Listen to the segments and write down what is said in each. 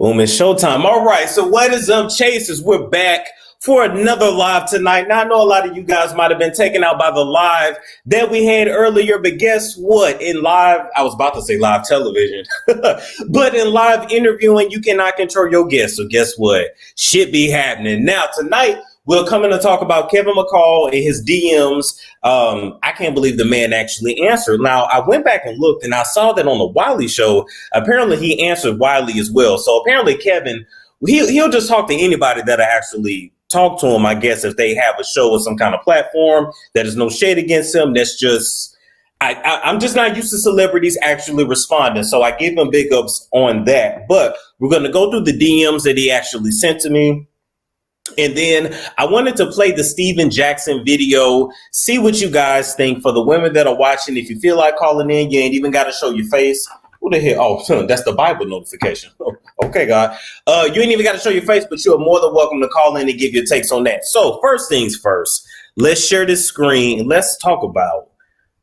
Boom, it's showtime. All right, so what is up, Chasers? We're back for another live tonight. Now, I know a lot of you guys might have been taken out by the live that we had earlier, but guess what? In live, I was about to say live television, but in live interviewing, you cannot control your guests. So guess what? Shit be happening. Now, tonight, we're coming to talk about Kevin McCall and his DMs. I can't believe the man actually answered. Now, I went back and looked, and I saw that on the Wiley show. Apparently, he answered Wiley as well. So apparently, Kevin, he'll just talk to anybody that I actually talk to him, I guess, if they have a show or some kind of platform. That is no shade against him. That's just, I'm just not used to celebrities actually responding. So I give him big ups on that. But we're going to go through the DMs that he actually sent to me. And then I wanted to play the Steven Jackson video, see what you guys think. For the women that are watching, if you feel like calling in, you ain't even got to show your face. What the hell? Oh, that's the Bible notification. Okay, God. You ain't even got to show your face, but you are more than welcome to call in and give your takes on that. So first things first, let's share this screen and let's talk about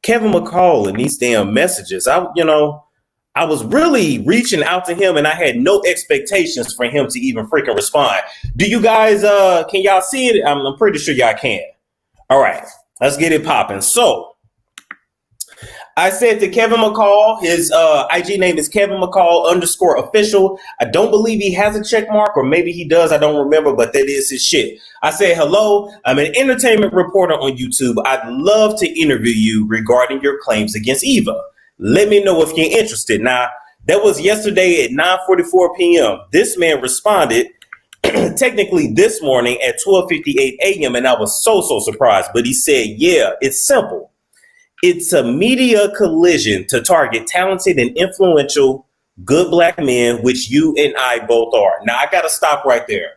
Kevin McCall and these damn messages. I was really reaching out to him and I had no expectations for him to even freaking respond. Do you guys, can y'all see it? I'm pretty sure y'all can. All right, let's get it popping. So I said to Kevin McCall, his IG name is Kevin McCall _official. I don't believe he has a check mark, or maybe he does. I don't remember, but that is his shit. I said, hello, I'm an entertainment reporter on YouTube. I'd love to interview you regarding your claims against Eva. Let me know if you're interested. Now, that was yesterday at 9:44 p.m. This man responded technically this morning at 12:58 a.m. and I was so surprised. But he said, yeah, it's simple. It's a media collision to target talented and influential good black men, which you and I both are. Now, I got to stop right there.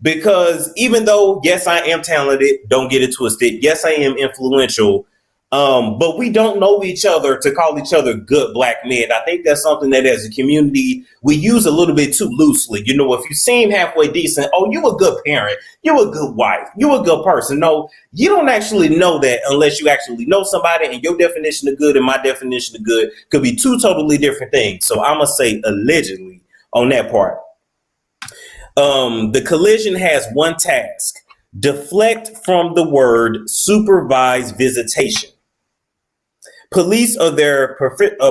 Because even though, yes, I am talented, don't get it twisted. Yes, I am influential. But we don't know each other to call each other good black men. I think that's something that as a community, we use a little bit too loosely. You know, if you seem halfway decent, oh, you a good parent, you a good wife, you a good person. No, you don't actually know that unless you actually know somebody, and your definition of good and my definition of good could be two totally different things. So I'm going to say allegedly on that part. The collision has one task: deflect from the word supervised visitation. Police are there,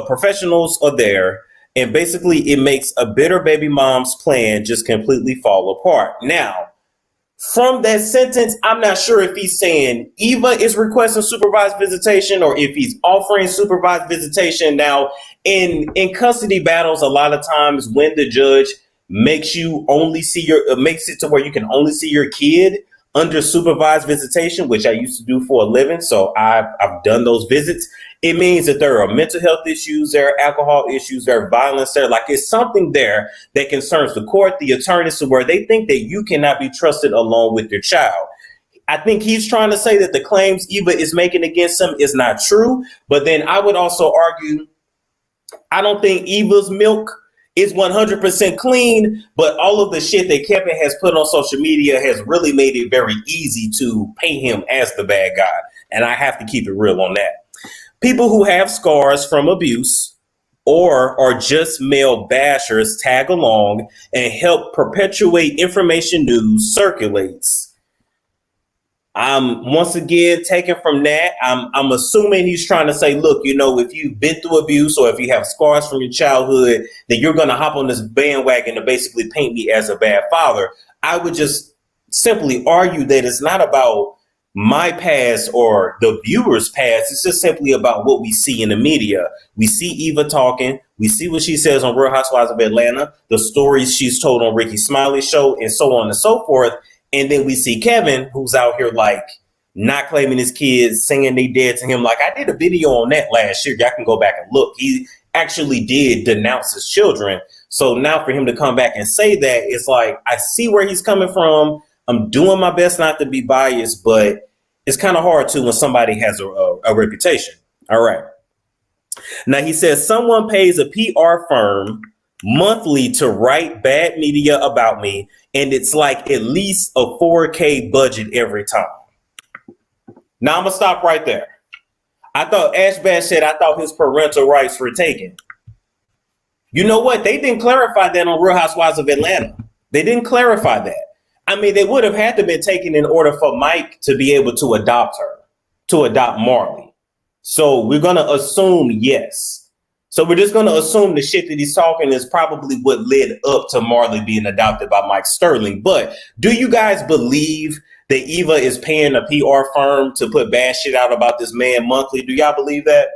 professionals are there, and basically it makes a bitter baby mom's plan just completely fall apart. Now, from that sentence, I'm not sure if he's saying Eva is requesting supervised visitation or if he's offering supervised visitation. Now, in custody battles, a lot of times when the judge makes you only see makes it to where you can only see your kid under supervised visitation, which I used to do for a living. So I've done those visits. It means that there are mental health issues, there are alcohol issues, there are violence there. Like, it's something there that concerns the court, the attorneys, to where they think that you cannot be trusted alone with your child. I think he's trying to say that the claims Eva is making against him is not true. But then I would also argue, I don't think Eva's milk is 100% clean, but all of the shit that Kevin has put on social media has really made it very easy to paint him as the bad guy. And I have to keep it real on that. People who have scars from abuse or are just male bashers tag along and help perpetuate information news circulates. I'm once again taken from that. I'm assuming he's trying to say, look, you know, if you've been through abuse or if you have scars from your childhood, then you're going to hop on this bandwagon to basically paint me as a bad father. I would just simply argue that it's not about my past or the viewer's past. It's just simply about what we see in the media. We see Eva talking. We see what she says on Real Housewives of Atlanta, the stories she's told on Ricky Smiley's show, and so on and so forth. And then we see Kevin, who's out here like not claiming his kids, saying they dead to him. Like, I did a video on that last year. Y'all can go back and look. He actually did denounce his children. So now for him to come back and say that, it's like, I see where he's coming from. I'm doing my best not to be biased, but it's kind of hard to when somebody has a reputation. All right. Now he says someone pays a PR firm monthly to write bad media about me, and it's like at least a $4K budget every time. Now I'm gonna stop right there. I thought Ashbash said I thought his parental rights were taken. You know what? They didn't clarify that on Real Housewives of Atlanta. They didn't clarify that. I mean, they would have had to been taken in order for Mike to be able to adopt her, to adopt Marley. So we're going to assume yes. So we're just going to assume the shit that he's talking is probably what led up to Marley being adopted by Mike Sterling. But do you guys believe that Eva is paying a PR firm to put bad shit out about this man monthly? Do y'all believe that?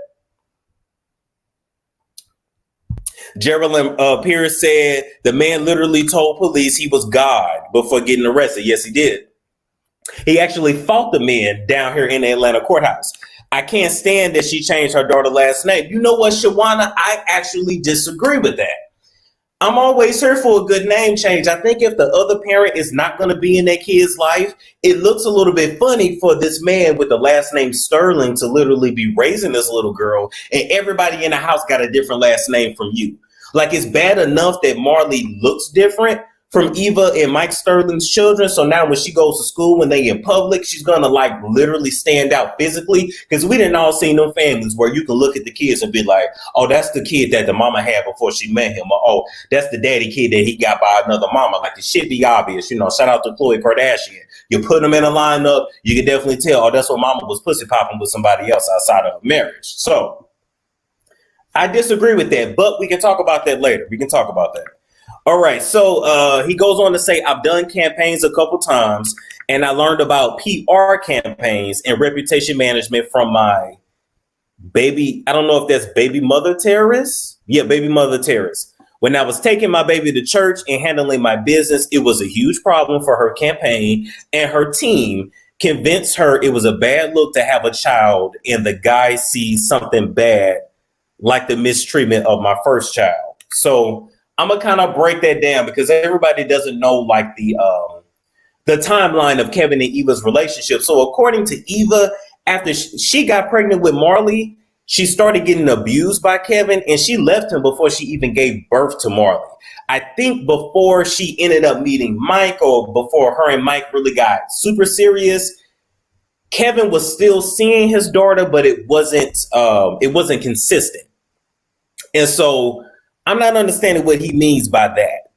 Geraldine Pierce said the man literally told police he was God before getting arrested. Yes, he did. He actually fought the men down here in the Atlanta courthouse. I can't stand that she changed her daughter's last name. You know what, Shawana? I actually disagree with that. I'm always here for a good name change. I think if the other parent is not going to be in that kid's life, it looks a little bit funny for this man with the last name Sterling to literally be raising this little girl, and everybody in the house got a different last name from you. Like, it's bad enough that Marley looks different from Eva and Mike Sterling's children. So now when she goes to school, when they in public, she's going to like literally stand out physically. Because we didn't all see them families where you can look at the kids and be like, oh, that's the kid that the mama had before she met him. Or, oh, that's the daddy kid that he got by another mama. Like, it should be obvious. You know, shout out to Khloe Kardashian. You put them in a lineup, you can definitely tell, oh, that's what mama was pussy popping with somebody else outside of marriage. So I disagree with that, but we can talk about that later. We can talk about that. All right, so he goes on to say, I've done campaigns a couple times, and I learned about PR campaigns and reputation management from my baby. I don't know if that's baby mother terrorist. Yeah, baby mother terrorist. When I was taking my baby to church and handling my business, it was a huge problem for her campaign, and her team convinced her it was a bad look to have a child, and the guy sees something bad, like the mistreatment of my first child. So I'm gonna kind of break that down because everybody doesn't know like the timeline of Kevin and Eva's relationship. So according to Eva, after she got pregnant with Marley, she started getting abused by Kevin, and she left him before she even gave birth to Marley. I think before she ended up meeting Mike, or before her and Mike really got super serious, Kevin was still seeing his daughter, but it wasn't consistent. And so I'm not understanding what he means by that.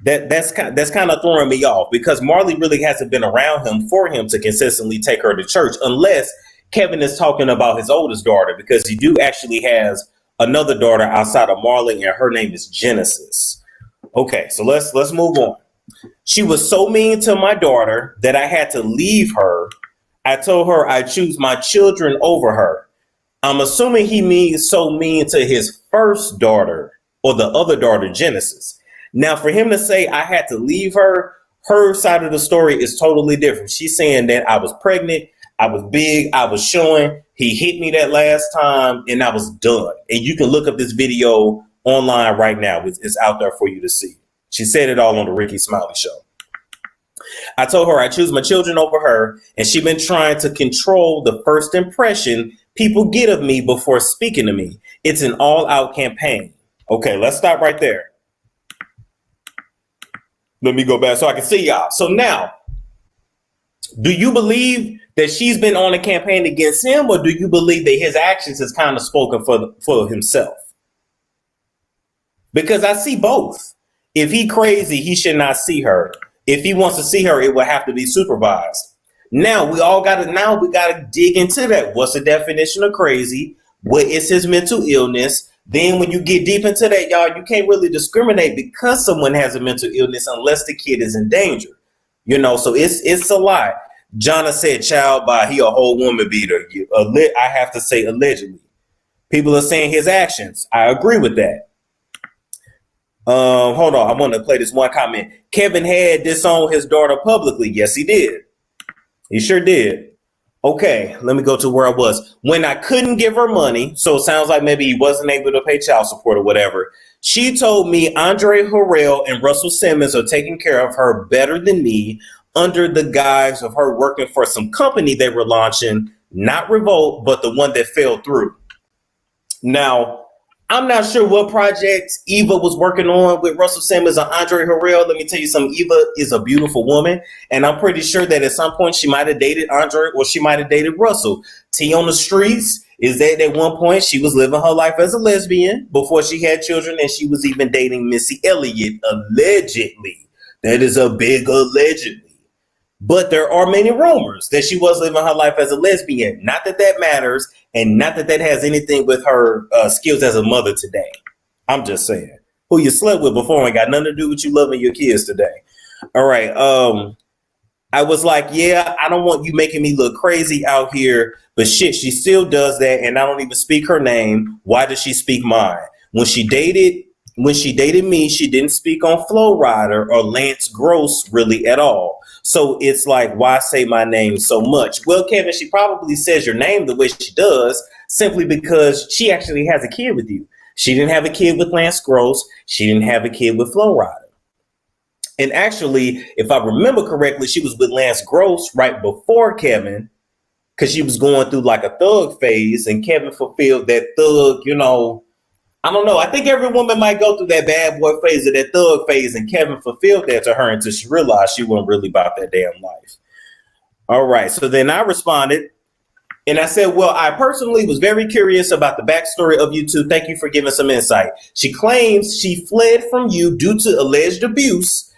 That's kind of throwing me off, because Marley really hasn't been around him for him to consistently take her to church, unless Kevin is talking about his oldest daughter, because he do actually has another daughter outside of Marley, and her name is Genesis. Okay, so let's move on. She was so mean to my daughter that I had to leave her. I told her I choose my children over her. I'm assuming he means so mean to his first daughter, or the other daughter, Genesis. Now, for him to say I had to leave her, her side of the story is totally different. She's saying that I was pregnant, I was big, I was showing, he hit me that last time, and I was done. And you can look up this video online right now. It's out there for you to see. She said it all on the Ricky Smiley Show. I told her I choose my children over her, and she's been trying to control the first impression people get of me before speaking to me. It's an all-out campaign. Okay, let's stop right there. Let me go back so I can see y'all. So now, do you believe that she's been on a campaign against him, or do you believe that his actions has kind of spoken for himself? Because I see both. If he crazy, he should not see her. If he wants to see her, it will have to be supervised. Now we gotta dig into that. What's the definition of crazy? What is his mental illness? Then when you get deep into that, y'all, you can't really discriminate because someone has a mental illness unless the kid is in danger. You know, so it's a lot. Jonna said child by he a whole woman beater. I have to say allegedly. People are saying his actions. I agree with that. Hold on. I want to play this one comment. Kevin had disowned his daughter publicly. Yes, he did. He sure did. Okay, let me go to where I was. When I couldn't give her money, so it sounds like maybe he wasn't able to pay child support or whatever, she told me Andre Harrell and Russell Simmons are taking care of her better than me under the guise of her working for some company they were launching, not Revolt, but the one that fell through. Now, I'm not sure what project Eva was working on with Russell Simmons or Andre Harrell. Let me tell you something. Eva is a beautiful woman, and I'm pretty sure that at some point she might have dated Andre or she might have dated Russell. T on the streets is that at one point she was living her life as a lesbian before she had children, and she was even dating Missy Elliott, allegedly. That is a big allegedly. But there are many rumors that she was living her life as a lesbian. Not that that matters, and not that that has anything with her skills as a mother today. I'm just saying. Who you slept with before ain't got nothing to do with you loving your kids today. All right. I was like, yeah, I don't want you making me look crazy out here. But shit, she still does that, and I don't even speak her name. Why does she speak mine? When she dated me, she didn't speak on Flo Rida or Lance Gross really at all. So it's like, why say my name so much? Well, Kevin, she probably says your name the way she does simply because she actually has a kid with you. She didn't have a kid with Lance Gross. She didn't have a kid with Flo Rida. And actually, if I remember correctly, she was with Lance Gross right before Kevin because she was going through like a thug phase, and Kevin fulfilled that thug, I don't know. I think every woman might go through that bad boy phase or that thug phase, and Kevin fulfilled that to her until she realized she wasn't really about that damn life. All right. So then I responded and I said, well, I personally was very curious about the backstory of you two. Thank you for giving some insight. She claims she fled from you due to alleged abuse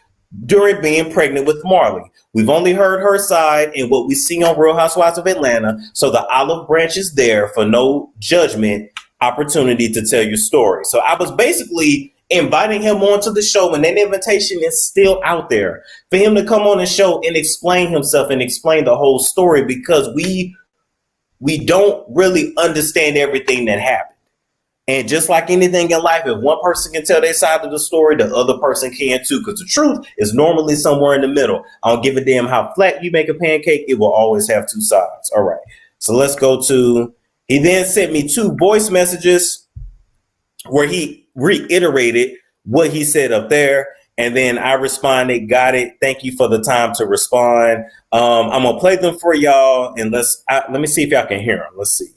during being pregnant with Marley. We've only heard her side and what we see on Real Housewives of Atlanta. So the olive branch is there for no judgment opportunity to tell your story. So I was basically inviting him onto the show, and that invitation is still out there for him to come on the show and explain himself and explain the whole story, because we don't really understand everything that happened. And just like anything in life, if one person can tell their side of the story, the other person can too, because the truth is normally somewhere in the middle. I don't give a damn how flat you make a pancake, it will always have two sides. All right, so let's go to. He then sent me 2 voice messages where he reiterated what he said up there. And then I responded, got it. Thank you for the time to respond. I'm going to play them for y'all. And let me see if y'all can hear them. Let's see.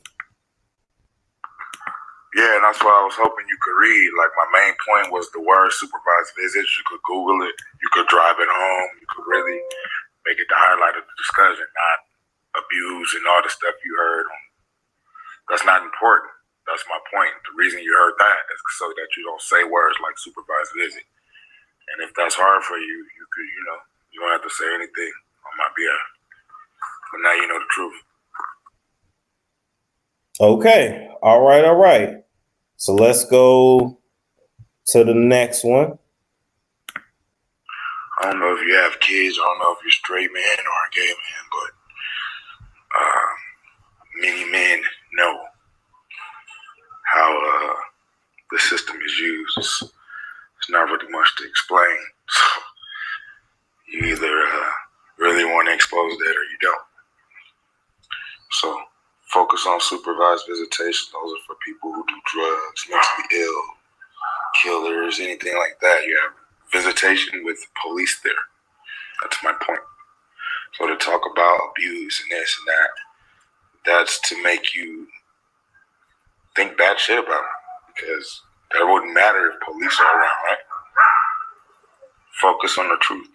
Yeah, and that's why I was hoping you could read. Like, my main point was the word supervised visits. You could Google it. You could drive it home. You could really make it the highlight of the discussion, not abuse and all the stuff you heard on. That's not important. That's my point. The reason you heard that is so that you don't say words like supervised visit. And if that's hard for you, you could, you don't have to say anything on my behalf. But now you know the truth. Okay. All right. So let's go to the next one. I don't know if you have kids. I don't know if you're a straight man or a gay man, but many men know how the system is used. It's not really much to explain. So you either really want to expose that or you don't. So focus on supervised visitation. Those are for people who do drugs, mentally ill, killers, anything like that. You have visitation with police there. That's my point. So to talk about abuse and this and that, that's to make you think bad shit about it, because that wouldn't matter if police are around, right? Focus on the truth.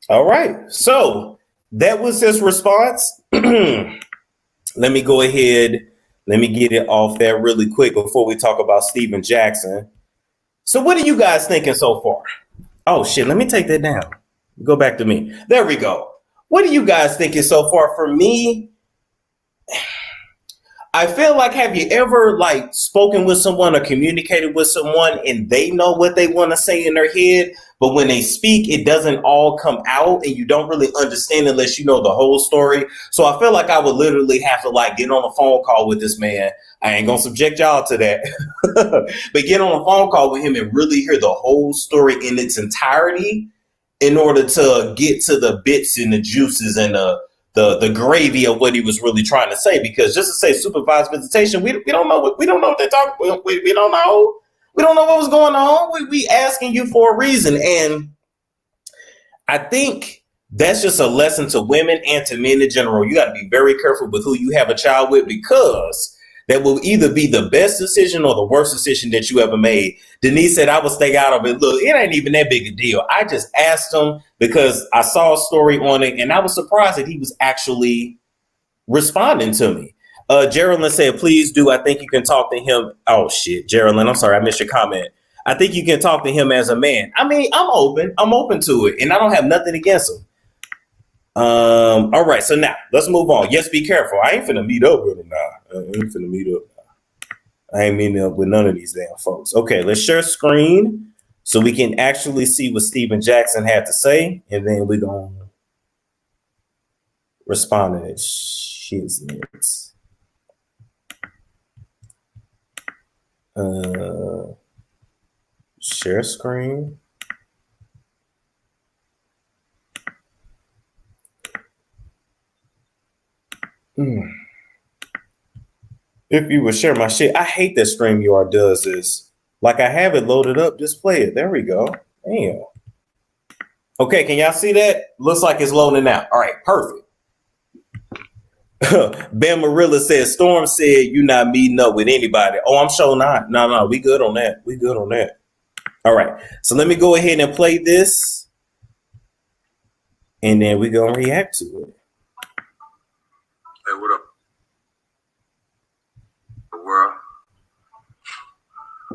All right. So that was his response. Let me go ahead. Let me get it off there really quick before we talk about Steven Jackson. So what are you guys thinking so far? Oh, shit. Let me take that down. Go back to me. There we go. What are you guys thinking so far? For me, I feel like, have you ever spoken with someone or communicated with someone and they know what they want to say in their head, but when they speak, it doesn't all come out and you don't really understand unless you know the whole story. So I feel like I would literally have to get on a phone call with this man. I ain't going to subject y'all to that, but get on a phone call with him and really hear the whole story in its entirety in order to get to the bits and the juices and the gravy of what he was really trying to say. Because just to say supervised visitation, we don't know what they're talking about. We don't know. We don't know what was going on. We asking you for a reason. And I think that's just a lesson to women and to men in general. You got to be very careful with who you have a child with, because that will either be the best decision or the worst decision that you ever made. Denise said, I would stay out of it. Look, it ain't even that big a deal. I just asked him because I saw a story on it and I was surprised that he was actually responding to me. Geraldine said, please do. I think you can talk to him. Oh, shit. Geraldine, I'm sorry. I missed your comment. I think you can talk to him as a man. I mean, I'm open to it and I don't have nothing against him. All right, so now let's move on. Yes, be careful. I ain't finna meet up with him now. I ain't meeting up with none of these damn folks. Okay, let's share screen so we can actually see what Steven Jackson had to say, and then we're gonna respond to his shiznits. Share screen. If you would share my shit, I hate that StreamYard does this. Like I have it loaded up, just play it. There we go. Damn. Okay, can y'all see that? Looks like it's loading out. All right, perfect. Bam Marilla says, Storm said you not meeting up with anybody. Oh, I'm sure not. No, we good on that. We good on that. All right, so let me go ahead and play this. And then we gonna react to it. Hey, what up? The world.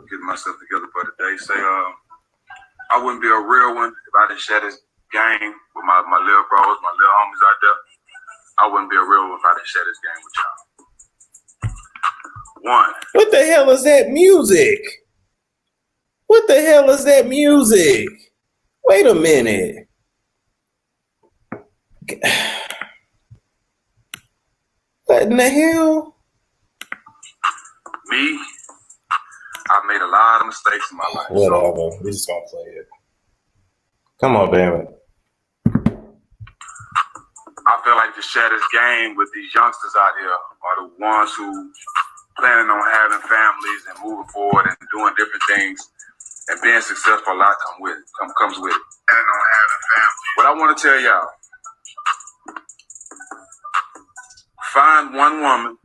Getting myself together for the day. Say, I wouldn't be a real one if I didn't share this game with my little bros, my little homies out there. I wouldn't be a real one if I didn't share this game with y'all. One. What the hell is that music? What the hell is that music? Wait a minute. What in the hell? Me, I've made a lot of mistakes in my life. Whatever. So we just gonna play it. Come on, damn it. I feel like to share this game with these youngsters out here are the ones who planning on having families and moving forward and doing different things and being successful. A lot comes with it. Planning on having families. What I want to tell y'all: find one woman,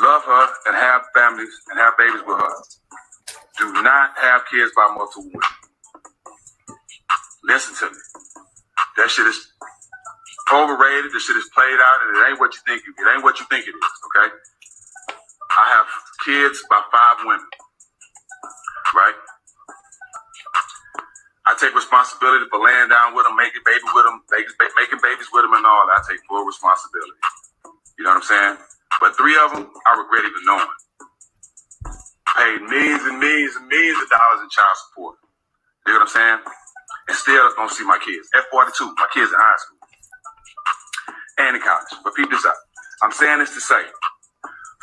love her, and have families and have babies with her. Do not have kids by multiple women. Listen to me. That shit is overrated. This shit is played out, and it ain't what you think. It ain't what you think it is. Okay. I have kids by 5 women. Right. I take responsibility for laying down with them, making babies with them, making babies with them, and all that. I take full responsibility. You know what I'm saying? But 3 of them, I regret even knowing. Paid millions and millions and millions of dollars in child support. You know what I'm saying? And still don't see my kids. F42, my kids in high school and in college. But peep this out. I'm saying this to say,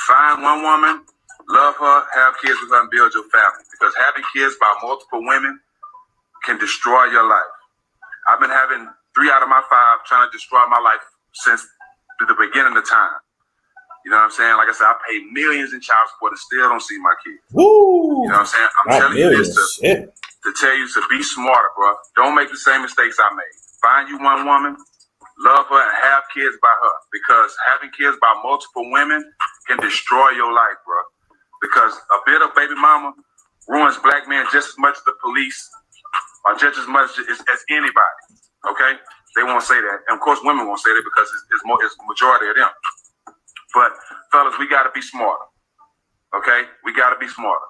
find one woman, love her, have kids with her, and build your family. Because having kids by multiple women can destroy your life. I've been having 3 out of my 5 trying to destroy my life since the beginning of time. You know what I'm saying? Like I said, I paid millions in child support and still don't see my kids. Woo! You know what I'm saying? I'm telling you this to tell you to be smarter, bro. Don't make the same mistakes I made. Find you one woman, love her, and have kids by her. Because having kids by multiple women can destroy your life, bro. Because a bit of baby mama ruins black men just as much as the police or just as much as anybody. Okay? They won't say that. And of course, women won't say that because it's the majority of them. But fellas, we got to be smarter. Okay? We got to be smarter.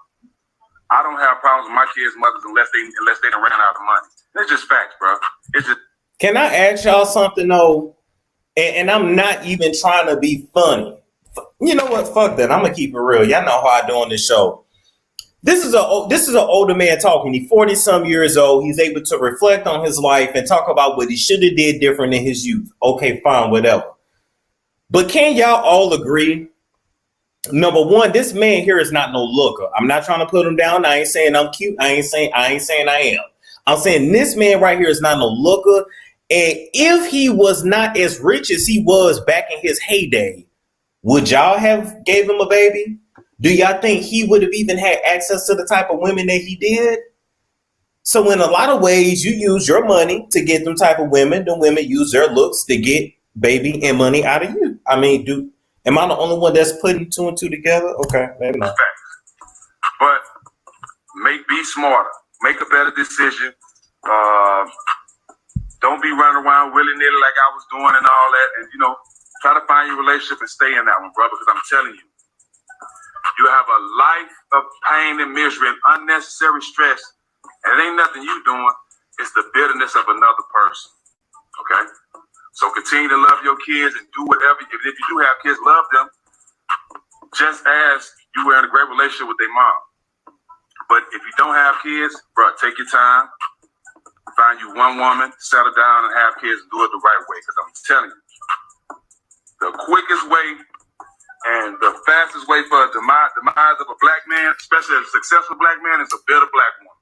I don't have problems with my kids' mothers unless they done ran out of money. It's just facts, bro. It's just. Can I ask y'all something though? And I'm not even trying to be funny. You know what? Fuck that. I'm gonna keep it real. Y'all know how I do on this show. This is an older man talking. He's 40-some years old. He's able to reflect on his life and talk about what he should have did different in his youth. Okay, fine, whatever. But can y'all all agree? Number one, this man here is not no looker. I'm not trying to put him down. I ain't saying I'm cute. I ain't saying I am. I'm saying this man right here is not no looker. And if he was not as rich as he was back in his heyday, would y'all have gave him a baby? Do y'all think he would have even had access to the type of women that he did? So in a lot of ways, you use your money to get them type of women. The women use their looks to get baby and money out of you. I mean, Am I the only one that's putting two and two together? Okay, maybe not. But be smarter. Make a better decision. Don't be running around willy-nilly like I was doing and all that. And, try to find your relationship and stay in that one, brother, because I'm telling you, you have a life of pain and misery and unnecessary stress. And it ain't nothing you doing. It's the bitterness of another person. Okay? So continue to love your kids and do whatever. If you do have kids, love them just as you were in a great relationship with their mom. But if you don't have kids, bro, take your time. Find you one woman, settle down and have kids and do it the right way. Because I'm telling you, the quickest way and the fastest way for the demise of a black man, especially a successful black man, is a bitter black woman.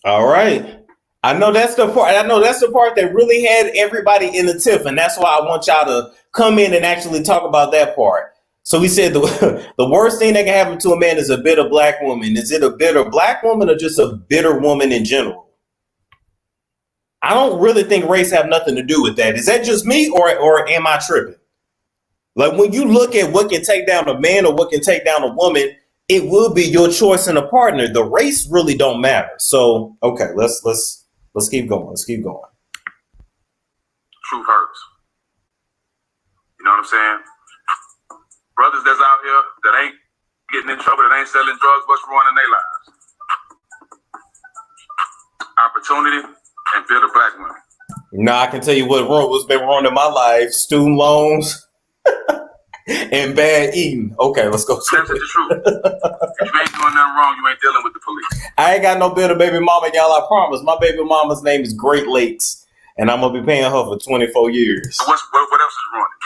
All right. I know that's the part that really had everybody in the tiff, and that's why I want y'all to come in and actually talk about that part. So we said the worst thing that can happen to a man is a bitter black woman. Is it a bitter black woman or just a bitter woman in general? I don't really think race have nothing to do with that. Is that just me or am I tripping? Like when you look at what can take down a man or what can take down a woman, it will be your choice in a partner. The race really don't matter. So okay, let's keep going. Let's keep going. Truth hurts. You know what I'm saying? Brothers that's out here that ain't getting in trouble, that ain't selling drugs, what's ruining their lives? Opportunity and bitter black women. Nah, I can tell you what's been ruining my life: student loans and bad eating. Okay, let's go. That's the truth. If you ain't doing nothing wrong, you ain't dealing with the police. I ain't got no bitter baby mama, y'all. I promise. My baby mama's name is Great Lakes, and I'm gonna be paying her for 24 years. So what else is ruining?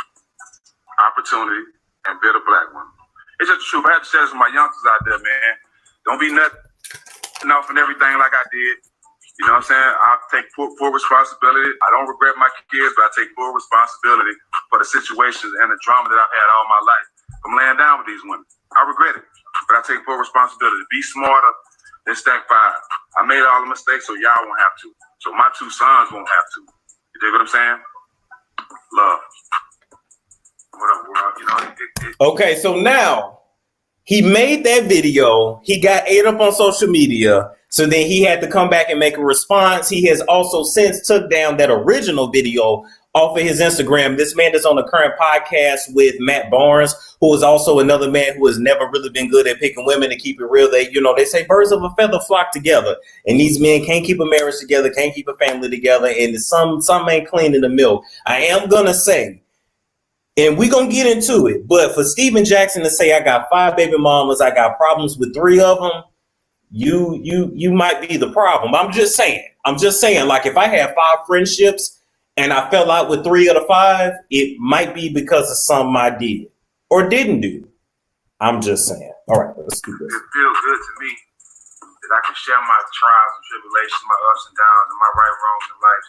Opportunity and bitter black women. It's just the truth. I had to say this to my youngsters out there, man. Don't be nutting off and everything like I did. You know what I'm saying? I take full responsibility. I don't regret my kids, but I take full responsibility for the situations and the drama that I've had all my life from laying down with these women. I regret it, but I take full responsibility. Be smarter than Stack 5. I made all the mistakes, so y'all won't have to. So my two sons won't have to. You dig what I'm saying? Love. What up, world? Okay, so now he made that video. He got ate up on social media. So then he had to come back and make a response. He has also since took down that original video off of his Instagram. This man is on the current podcast with Matt Barnes, who is also another man who has never really been good at picking women. To keep it real, they say birds of a feather flock together, and these men can't keep a marriage together, can't keep a family together, and some ain't clean in the milk. I am gonna say, and we're gonna get into it, but for Steven Jackson to say I got 5 baby mamas, I got problems with 3 of them. You might be the problem. I'm just saying, like if I had 5 friendships and I fell out with 3 of the 5, it might be because of something I did or didn't do. I'm just saying. All right, let's do this. It feels good to me that I can share my trials and tribulations, my ups and downs, and my right wrongs in life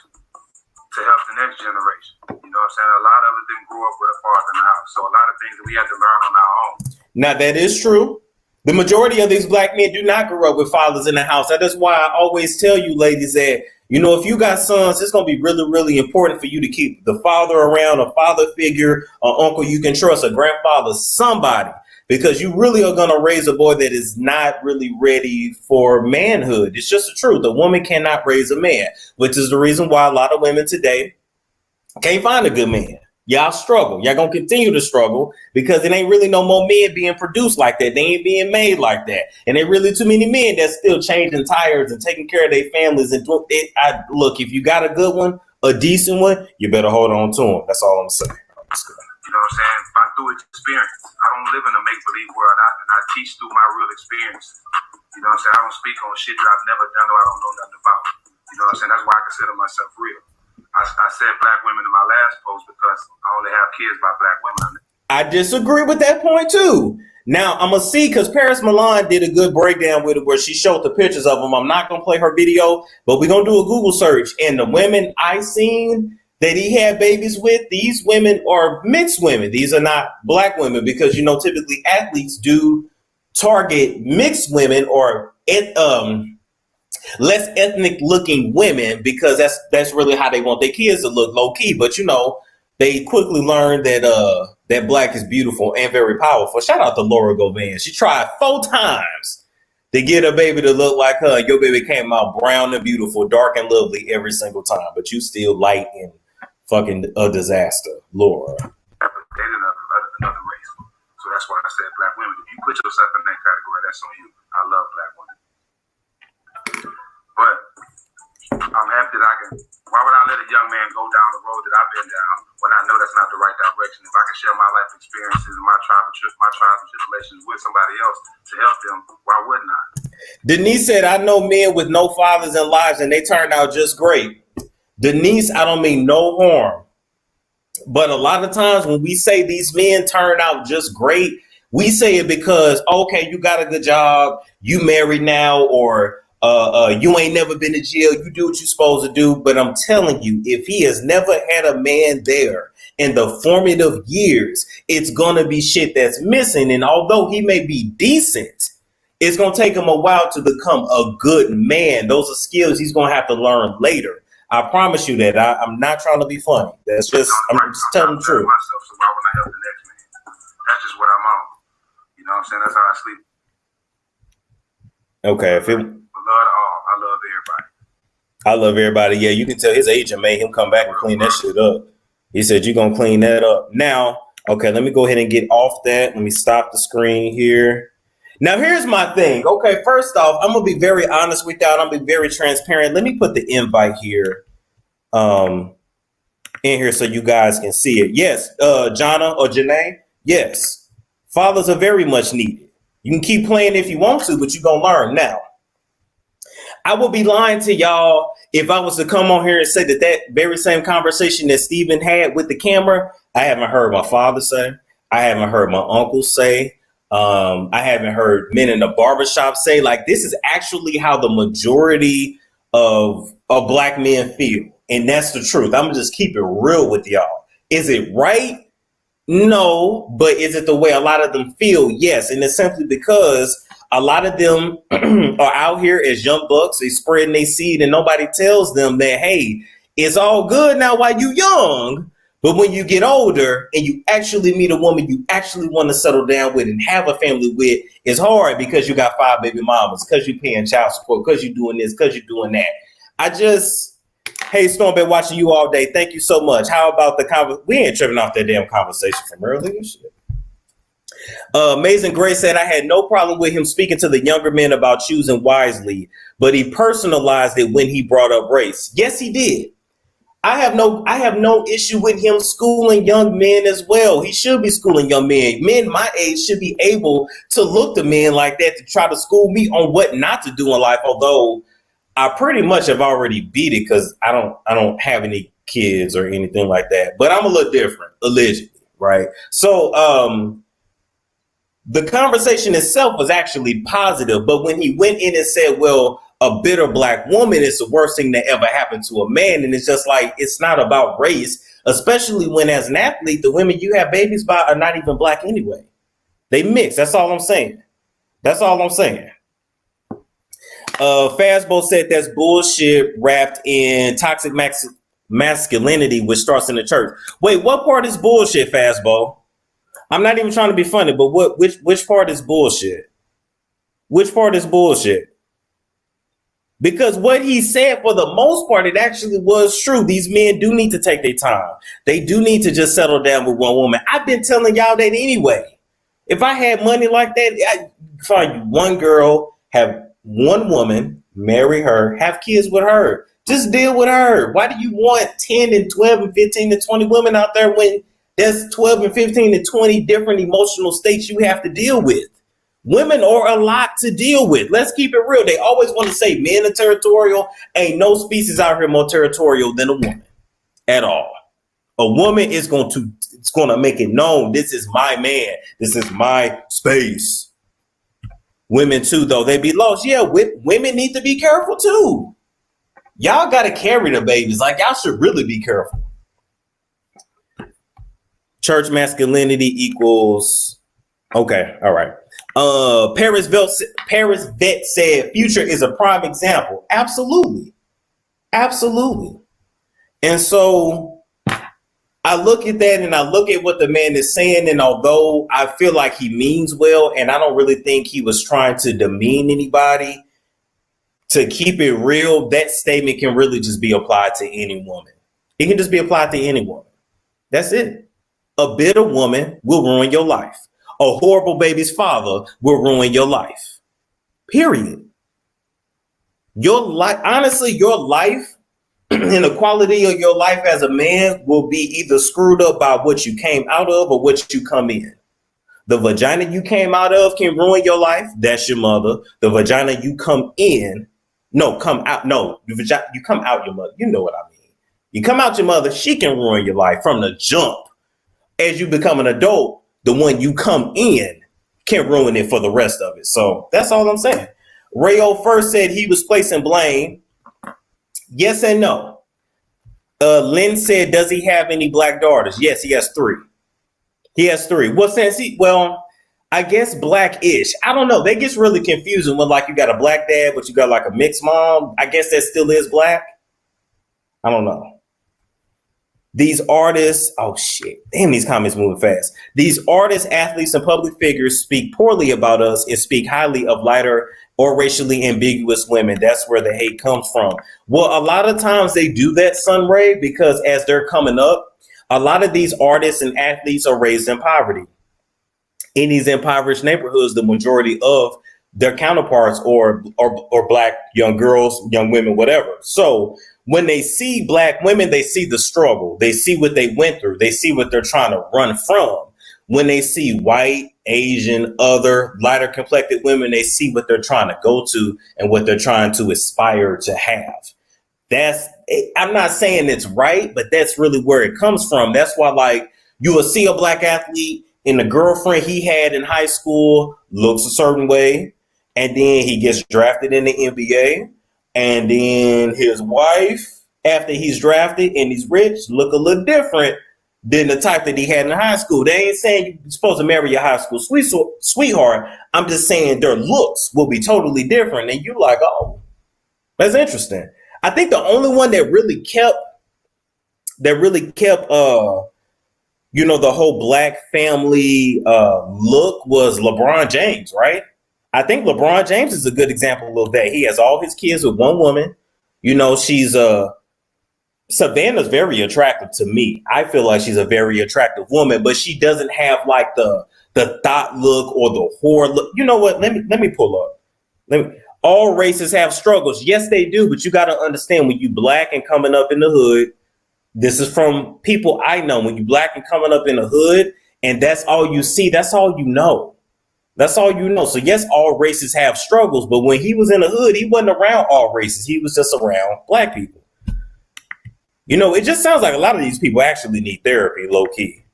to help the next generation. You know what I'm saying? A lot of it didn't grow up with a father in the house. So a lot of things that we had to learn on our own. Now that is true. The majority of these black men do not grow up with fathers in the house. That is why I always tell you ladies that, if you got sons, it's going to be really, really important for you to keep the father around, a father figure, an uncle you can trust, a grandfather, somebody, because you really are going to raise a boy that is not really ready for manhood. It's just the truth. A woman cannot raise a man, which is the reason why a lot of women today can't find a good man. Y'all struggle. Y'all gonna continue to struggle because it ain't really no more men being produced like that. They ain't being made like that. And there really too many men that's still changing tires and taking care of their families. And look, if you got a good one, a decent one, you better hold on to them. That's all I'm saying. You know what I'm saying? By through experience. I don't live in a make-believe world. And I teach through my real experience. You know what I'm saying? I don't speak on shit that I've never done or I don't know nothing about. You know what I'm saying? That's why I consider myself real. I said black women in my last post because I only have kids by black women. I disagree with that point too. Now I'm gonna see because Paris Milan did a good breakdown with it where she showed the pictures of them. I'm not gonna play her video, but we're gonna do a Google search. And the women I seen that he had babies with, these women are mixed women. These are not black women because typically athletes do target mixed women or less ethnic looking women because that's really how they want their kids to look, low key. But they quickly learned that that black is beautiful and very powerful. Shout out to Laura Govan. She tried 4 times to get her baby to look like her. Your baby came out brown and beautiful, dark and lovely every single time, but you still light and fucking a disaster, Laura. Dated another race. So that's why I said black women. If you put yourself in that category, that's on you. I love black women. But I'm happy that I can. Why would I let a young man go down the road that I've been down when I know that's not the right direction? If I can share my life experiences and my trials and tribulations with somebody else to help them, why wouldn't I? Denise said, I know men with no fathers and lives and they turned out just great. Denise, I don't mean no harm. But a lot of times when we say these men turn out just great, we say it because, okay, you got a good job, you married now, or you ain't never been to jail, you do what you're supposed to do. But I'm telling you, if he has never had a man there in the formative years, it's going to be shit that's missing. And although he may be decent, it's going to take him a while to become a good man. Those are skills he's going to have to learn later. I promise you that. I'm not trying to be funny. That's just, I'm just telling the truth. Myself, so why wouldn't I help the next man? That's just what I'm on. You know what I'm saying? That's how I sleep. Okay. If it, I love everybody. I love everybody. Yeah, you can tell his agent made him come back and clean that shit up. He said, you're going to clean that up. Now, okay, let me go ahead and get off that. Let me stop the screen here. Now, here's my thing. Okay, first off, I'm going to be very honest with y'all. I'm going to be very transparent. Let me put the invite here in here so you guys can see it. Yes, Jonna or Janae, yes. Fathers are very much needed. You can keep playing if you want to, but you're going to learn now. I would be lying to y'all if I was to come on here and say that that very same conversation that Stephen had with the camera, I haven't heard my father say. I haven't heard my uncle say. I haven't heard men in the barbershop say. Like, this is actually how the majority of black men feel. And that's the truth. I'm going to just keep it real with y'all. Is it right? No. But is it the way a lot of them feel? Yes. And it's simply because a lot of them are out here as young bucks. They spreading their seed and nobody tells them that, hey, it's all good now while you young. But when you get older and you actually meet a woman you actually want to settle down with and have a family with, it's hard because you got 5 baby mamas, because you're paying child support, because you're doing this, because you're doing that. Hey, Storm, been watching you all day. Thank you so much. How about the we ain't tripping off that damn conversation from earlier. Shit. Amazing Grace said, I had no problem with him speaking to the younger men about choosing wisely, but he personalized it when he brought up race. Yes, he did. I have no issue with him schooling young men as well. He should be schooling young men. Men my age should be able to look to men like that to try to school me on what not to do in life. Although I pretty much have already beat it because I don't have any kids or anything like that. But I'm a little different, allegedly, right? So the conversation itself was actually positive. But when he went in and said, well, a bitter black woman is the worst thing that ever happened to a man. And it's just like, it's not about race, especially when as an athlete, the women you have babies by are not even black anyway. They mix. That's all I'm saying. Fazbo said that's bullshit wrapped in toxic masculinity, which starts in the church. Wait, what part is bullshit, Fazbo? I'm not even trying to be funny, but which part is bullshit? Which part is bullshit? Because what he said, for the most part, it actually was true. These men do need to take their time. They do need to just settle down with one woman. I've been telling y'all that anyway. If I had money like that, I'd find you one girl, have one woman, marry her, have kids with her. Just deal with her. Why do you want 10 and 12 and 15 and 20 women out there when there's 12 and 15 and 20 different emotional states you have to deal with? Women are a lot to deal with. Let's keep it real. They always want to say men are territorial. Ain't no species out here more territorial than a woman at all. A woman is going to make it known. This is my man. This is my space. Women too, though, they be lost. Yeah, women need to be careful too. Y'all got to carry the babies. Like, y'all should really be careful. Church masculinity equals. Okay. All right. Paris Vet said Future is a prime example. Absolutely. And so I look at that and I look at what the man is saying, and although I feel like he means well, and I don't really think he was trying to demean anybody, to keep it real, that statement can really just be applied to any woman. It can just be applied to any woman. That's it. A bitter woman will ruin your life. A horrible baby's father will ruin your life. Period. Your life, honestly, your life and the quality of your life as a man will be either screwed up by what you came out of or what you come in. The vagina you came out of can ruin your life. That's your mother. The vagina you come in, no, come out. No, you come out your mother. You know what I mean. You come out your mother, she can ruin your life from the jump. As you become an adult, the one you come in can ruin it for the rest of it. So that's all I'm saying. Rayo first said he was placing blame. Yes and no. Lynn said, does he have any black daughters? Yes, he has 3. He has 3. What sense? I guess black-ish. I don't know. That gets really confusing when like you got a black dad, but you got like a mixed mom. I guess that still is black. I don't know. These artists, oh shit, damn, these comments moving fast. These artists, athletes, and public figures speak poorly about us and speak highly of lighter or racially ambiguous women. That's where the hate comes from. Well, a lot of times they do that, Sunray, because as they're coming up, a lot of these artists and athletes are raised in poverty. In these impoverished neighborhoods, the majority of their counterparts or black young girls, young women, whatever. So when they see black women, they see the struggle. They see what they went through. They see what they're trying to run from. When they see white, Asian, other lighter complected women, they see what they're trying to go to and what they're trying to aspire to have. I'm not saying it's right, but that's really where it comes from. That's why, like, you will see a black athlete and the girlfriend he had in high school looks a certain way. And then he gets drafted in the NBA. And then his wife, after he's drafted and he's rich, look a little different than the type that he had in high school. They ain't saying you're supposed to marry your high school sweetheart. I'm just saying their looks will be totally different. And you're like, oh, that's interesting. I think the only one that really kept, the whole black family look was LeBron James, right? I think LeBron James is a good example of that. He has all his kids with one woman. She's Savannah's very attractive to me. I feel like she's a very attractive woman, but she doesn't have like the thought look or the whore look. You know what? Let me pull up. All races have struggles. Yes, they do. But you got to understand, when you black and coming up in the hood, this is from people I know. When you black and coming up in the hood and that's all you see, that's all you know. That's all you know. So yes, all races have struggles, but when he was in the hood, he wasn't around all races. He was just around black people. It just sounds like a lot of these people actually need therapy, low key.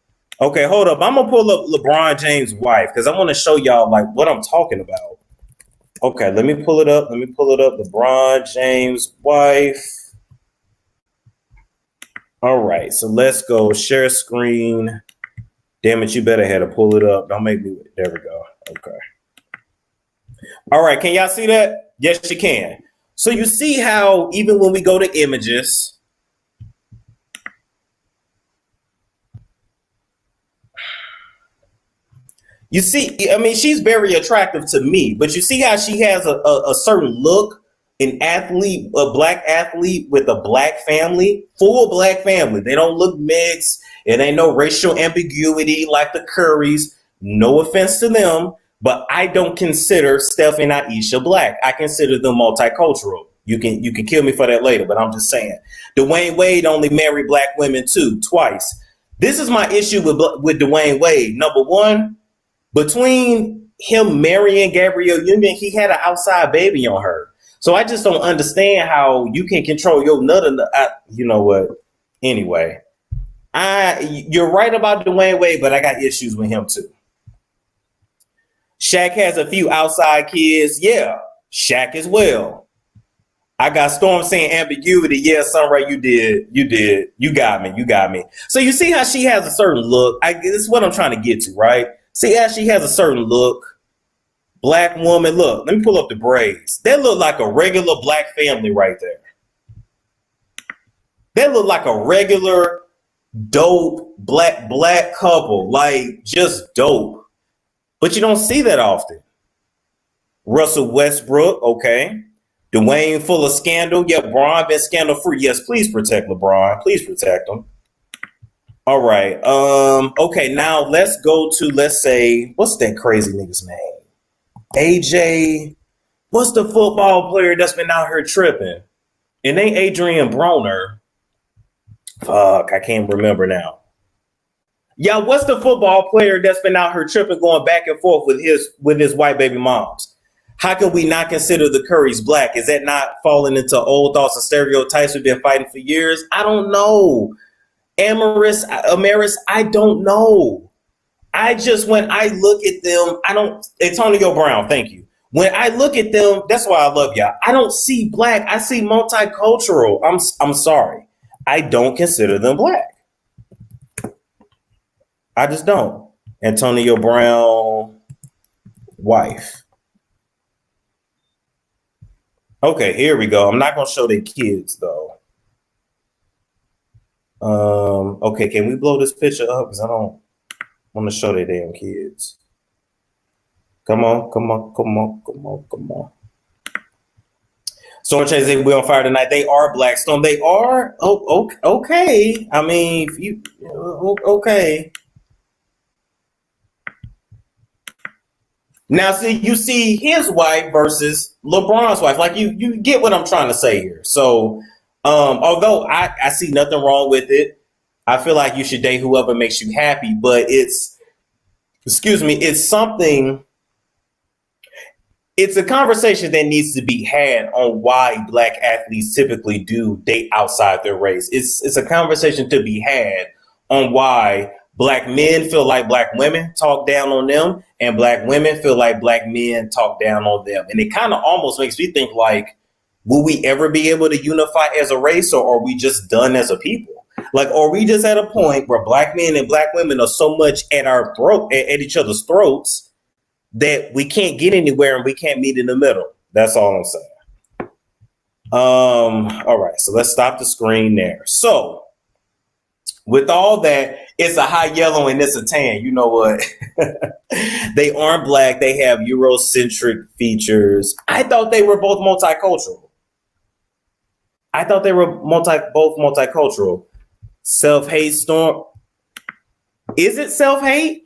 Okay, hold up. I'm gonna pull up LeBron James' wife because I want to show y'all like what I'm talking about. Okay, let me pull it up. LeBron James' wife. All right, so let's go share screen. Damn it, you better have to pull it up. Don't make me. There we go. Okay. All right. Can y'all see that? Yes, you can. So you see how even when we go to images, you see, I mean, she's very attractive to me, but you see how she has a certain look, a black athlete with a black family, full black family. They don't look mixed. It ain't no racial ambiguity like the Currys. No offense to them, but I don't consider Steph and Aisha black. I consider them multicultural. You can kill me for that later, but I'm just saying. Dwayne Wade only married black women twice. This is my issue with Dwayne Wade. Number one, between him marrying Gabrielle Union, he had an outside baby on her. So I just don't understand how you can control your nut. You know what? Anyway, you're right about Dwayne Wade, but I got issues with him too. Shaq has a few outside kids. Yeah, Shaq as well. I got Storm saying ambiguity. Yeah, Sunray, you did. You got me. So you see how she has a certain look. This is what I'm trying to get to, right? See how she has a certain look. Black woman. Look, let me pull up the braids. That look like a regular black family right there. That look like a regular dope black couple, like just dope. But you don't see that often. Russell Westbrook, okay. Dwayne full of scandal. Yeah, Bron been scandal free. Yes, please protect LeBron. Please protect him. All right. Okay, now let's go to, let's say, what's that crazy nigga's name? AJ. What's the football player that's been out here tripping? It ain't Adrian Broner. Fuck, I can't remember now. Yeah, what's the football player that's been out here tripping, going back and forth with his white baby moms? How can we not consider the Currys black? Is that not falling into old thoughts and stereotypes we've been fighting for years? I don't know. Amaris, I don't know. When I look at them, Antonio Brown, thank you. When I look at them, that's why I love y'all. I don't see black. I see multicultural. I'm sorry. I don't consider them black. I just don't. Antonio Brown, wife. Okay, here we go. I'm not gonna show their kids though. Okay, can we blow this picture up? Because I don't want to show their damn kids. Come on. Storm Chase, we on fire tonight. They are black. Storm, they are? Oh, okay. I mean, okay. Now, see, you see his wife versus LeBron's wife. Like, you get what I'm trying to say here. So, although I see nothing wrong with it, I feel like you should date whoever makes you happy. But it's something. It's a conversation that needs to be had on why black athletes typically do date outside their race. It's a conversation to be had on why black men feel like black women talk down on them, and black women feel like black men talk down on them. And it kind of almost makes me think, like, will we ever be able to unify as a race, or are we just done as a people? Like, are we just at a point where black men and black women are so much at our throat, at each other's throats, that we can't get anywhere and we can't meet in the middle? That's all I'm saying. All right, so let's stop the screen there. So with all that, it's a high yellow and it's a tan. You know what? They aren't black. They have Eurocentric features. I thought they were both multicultural. Both multicultural. Self-hate, Storm. Is it self-hate?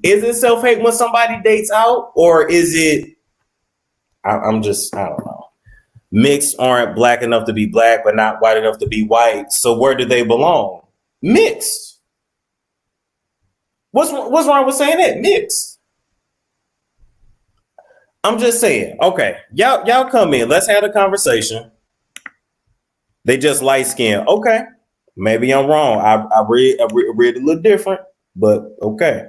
Is it self-hate when somebody dates out? Or is it, I don't know. Mixed aren't black enough to be black, but not white enough to be white. So where do they belong? Mixed. What's wrong with saying that? Mixed. I'm just saying. Okay, y'all come in. Let's have a conversation. They just light skin. Okay, maybe I'm wrong. I read a little different, but okay.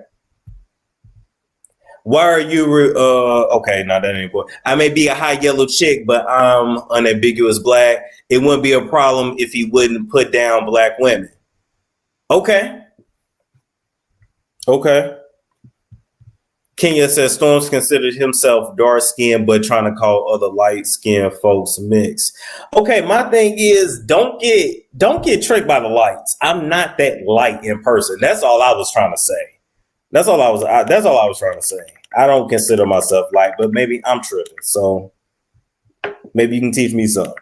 Why are you? Okay, not that anymore. I may be a high yellow chick, but I'm unambiguous black. It wouldn't be a problem if he wouldn't put down black women. Okay. Kenya says Storms considered himself dark skinned, but trying to call other light skinned folks mixed. Okay, my thing is don't get tricked by the lights. I'm not that light in person. That's all I was trying to say. That's all I was trying to say. I don't consider myself light, but maybe I'm tripping. So maybe you can teach me something.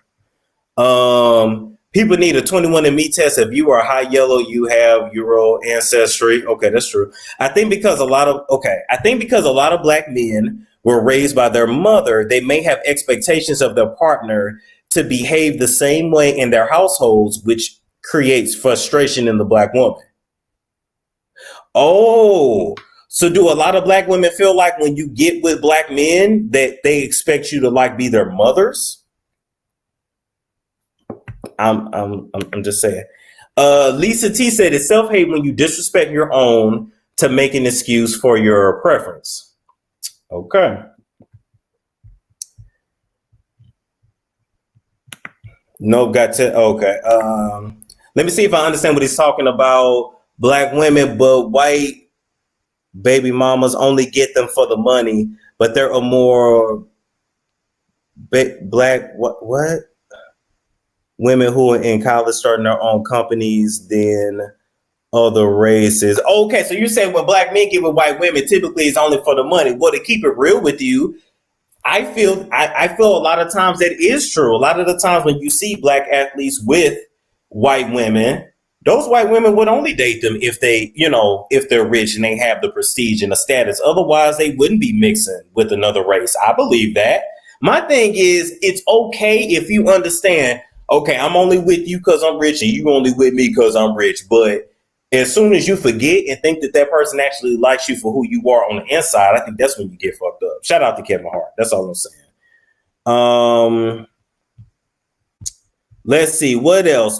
People need a 21andMe test. If you are high yellow, you have Euro ancestry. Okay, that's true. I think because a lot of black men were raised by their mother, they may have expectations of their partner to behave the same way in their households, which creates frustration in the black woman. Oh, so do a lot of black women feel like when you get with black men that they expect you to like be their mothers? I'm just saying. Lisa T said it's self-hate when you disrespect your own to make an excuse for your preference. Okay. No, got to. Okay. Let me see if I understand what he's talking about. Black women, but white baby mamas only get them for the money, but there are more black what women who are in college starting their own companies than other races. Okay, so you're saying when black men get with white women, typically it's only for the money. Well, to keep it real with you, I feel a lot of times that is true. A lot of the times when you see black athletes with white women, those white women would only date them if they, if they're rich and they have the prestige and the status. Otherwise, they wouldn't be mixing with another race. I believe that. My thing is, it's okay if you understand, okay, I'm only with you because I'm rich and you only with me because I'm rich. But as soon as you forget and think that that person actually likes you for who you are on the inside, I think that's when you get fucked up. Shout out to Kevin Hart. That's all I'm saying. Let's see. What else?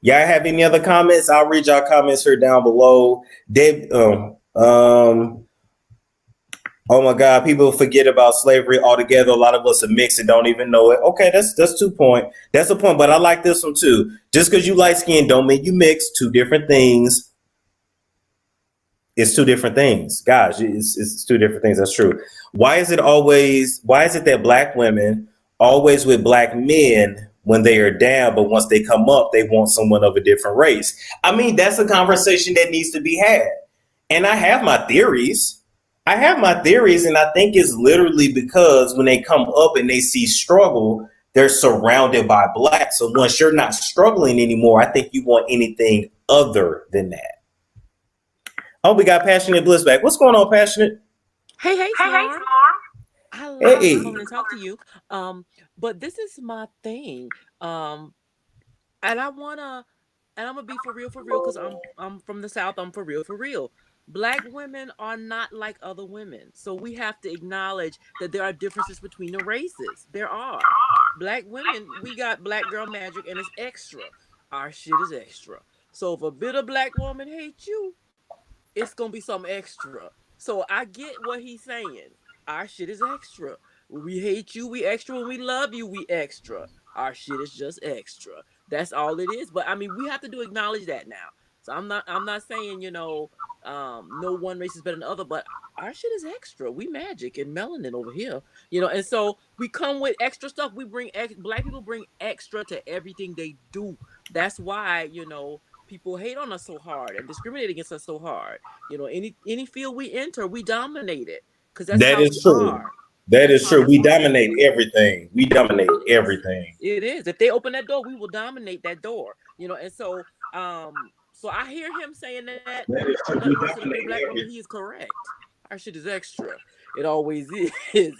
Y'all have any other comments? I'll read y'all comments here down below. Oh my God, people forget about slavery altogether. A lot of us are mixed and don't even know it. Okay, that's 2 point. That's a point, but I like this one too. Just because you light skin don't mean you mix. Two different things. It's two different things. Gosh, it's two different things. That's true. Why is it that black women always with black men when they are down, but once they come up, they want someone of a different race? I mean, that's a conversation that needs to be had. And I have my theories. And I think it's literally because when they come up and they see struggle, they're surrounded by black. So once you're not struggling anymore, I think you want anything other than that. Oh, we got Passionate Bliss back. What's going on, Passionate? Hey, Storm. I love coming to talk to you. But this is my thing. And I'm gonna be for real, because I'm from the South. I'm for real. Black women are not like other women. So we have to acknowledge that there are differences between the races. There are. Black women, we got black girl magic and it's extra. Our shit is extra. So if a bitter black woman hates you, it's gonna be something extra. So I get what he's saying. Our shit is extra. When we hate you, we extra. When we love you, we extra. Our shit is just extra. That's all it is. But I mean, we have to acknowledge that now. So I'm not saying, no one race is better than the other, but our shit is extra. We magic and melanin over here, and so we come with extra stuff. We bring black people bring extra to everything they do. That's why, people hate on us so hard and discriminate against us so hard. Any field we enter, we dominate it because that's that how is we true. are. That is true. We dominate everything. Everything. It is. If they open that door, we will dominate that door. And so so I hear him saying that nothing worse than a big black woman. He is correct. Our shit is extra. It always is, And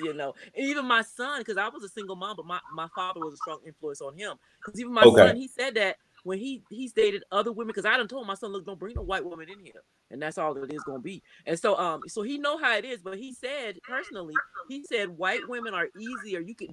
even my son, because I was a single mom, but my father was a strong influence on him. Because even my son, he said that when he's dated other women, because I done told my son, look, don't bring no white woman in here, and that's all it is gonna be. And so so he know how it is, but he said personally, white women are easier. You could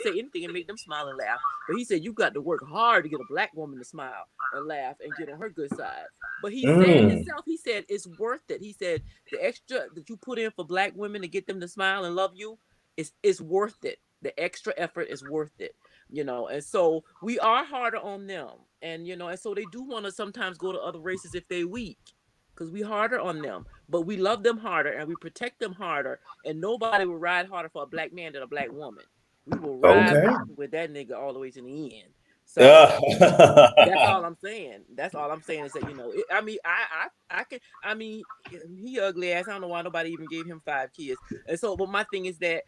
say anything and make them smile and laugh, but he said you got to work hard to get a black woman to smile and laugh and get on her good side. But he said himself, he said it's worth it. He said the extra that you put in for black women to get them to smile and love you, it's worth it. The extra effort is worth it. And so we are harder on them, and and so they do want to sometimes go to other races if they weak, because we harder on them, but we love them harder and we protect them harder, and nobody will ride harder for a black man than a black woman. We will ride with that nigga all the way to the end. So that's all I'm saying. That's all I'm saying is that he ugly ass. I don't know why nobody even gave him 5 kids. And so, but my thing is that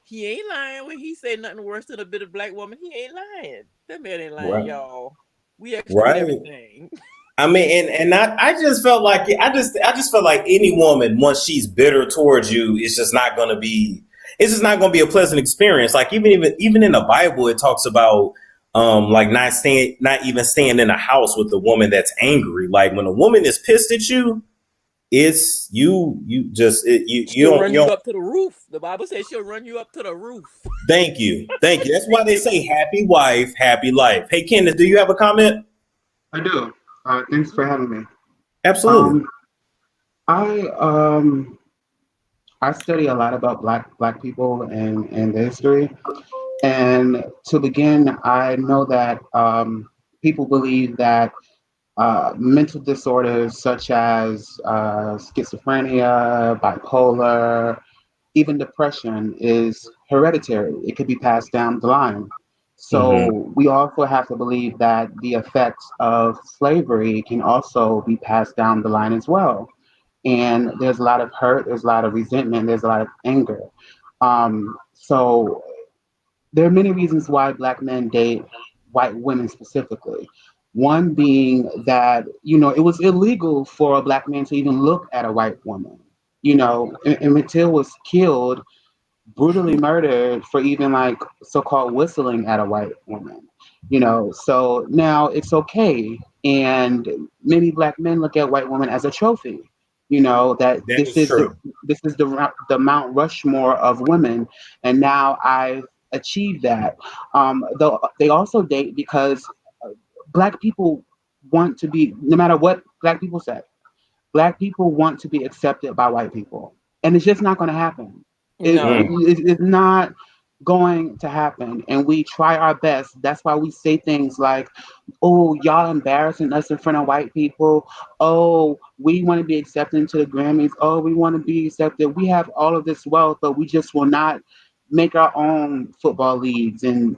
he ain't lying when he say nothing worse than a bitter black woman. He ain't lying. That man ain't lying, y'all. We extra with everything. I mean, and I just felt like I just felt like any woman, once she's bitter towards you, it's just not gonna be a pleasant experience. Like even in the Bible, it talks about like not even staying in a house with a woman that's angry. Like when a woman is pissed at you, it's you don't run you up to the roof. The Bible says she'll run you up to the roof. Thank you. That's why they say happy wife, happy life. Hey, Kenneth, do you have a comment? I do. Thanks for having me. Absolutely. I study a lot about black people and the history. And to begin, I know that people believe that mental disorders such as schizophrenia, bipolar, even depression is hereditary. It could be passed down the line. So we also have to believe that the effects of slavery can also be passed down the line as well. And there's a lot of hurt, there's a lot of resentment, there's a lot of anger. So there are many reasons why black men date white women specifically. One being that, it was illegal for a black man to even look at a white woman. Emmett Till was killed, brutally murdered for even like so-called whistling at a white woman. So now it's okay. And many black men look at white women as a trophy. That That this is is the true. this is the Mount Rushmore of women, and now I've achieved that. Though they also date because black people want to be, no matter what black people say, black people want to be accepted by white people, and it's just not going to happen. Mm. No. It's not going to happen, and we try our best. That's why we say things like, "Oh, y'all embarrassing us in front of white people. Oh, we want to be accepted into the Grammys. Oh, we want to be accepted. We have all of this wealth, but we just will not make our own football leagues and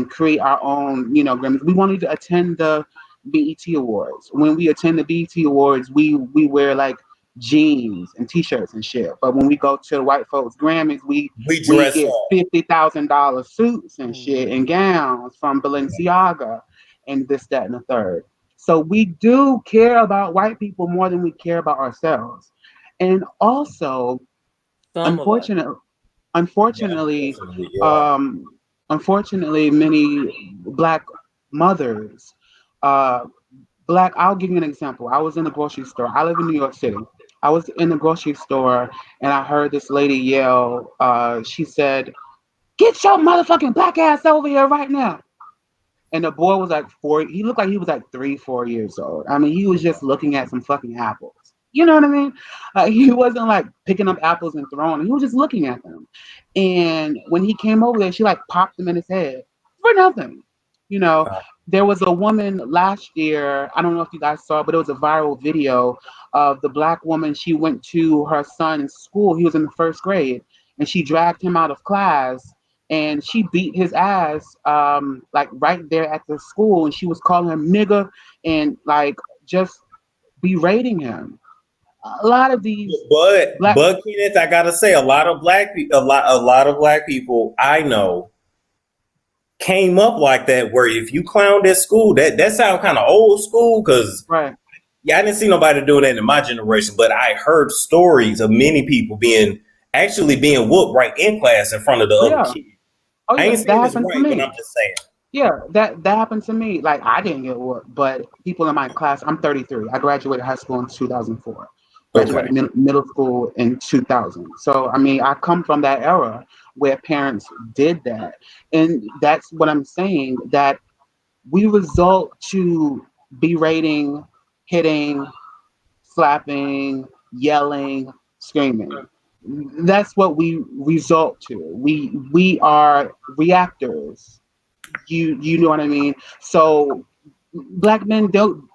create our own, Grammys. We wanted to attend the BET Awards. When we attend the BET Awards, we wear like jeans and t-shirts and shit. But when we go to the white folks Grammys, We we dress get up. $50,000 suits and shit Mhm. and gowns from Balenciaga and this, that, and the third. So we do care about white people more than we care about ourselves. And also, Some of us. unfortunately, Yeah, unfortunately, unfortunately, yeah. um, unfortunately, many black mothers, uh, I'll give you an example. I was in the grocery store. I live in New York City. I was in the grocery store and I heard this lady yell. She said, "Get your motherfucking black ass over here right now." And the boy was like 4. He looked like he was like 3, 4 years old. I mean, he was just looking at some fucking apples. You know what I mean? He wasn't like picking up apples and throwing them. He was just looking at them. And when he came over there, she like popped them in his head for nothing. You know, Uh, there was a woman last year. I don't know if you guys saw, but it was a viral video of the black woman. She went to her son's school. He was in the first grade, and she dragged him out of class and she beat his ass like right there at the school, and she was calling him nigger and like just berating him. A lot of these black but Kenneth, I gotta say, a lot of black people, a lot of black people I know came up like that. Where if you clowned at school, that sound kind of old school. Because right. yeah, I didn't see nobody doing that in my generation, but I heard stories of many people being whooped right in class in front of the Oh other yeah. kids. Oh I yeah, ain't that saying it's happened to right, but me. I'm just saying. Yeah, that happened to me. Like I didn't get whooped, but people in my class. I'm 33. I graduated high school in 2004. Okay. Graduated middle school in 2000. So I mean, I come from that era where parents did that, and that's what I'm saying. That we result to berating, hitting, slapping, yelling, screaming. That's what we result to. We are reactors. You know what I mean? So black men don't,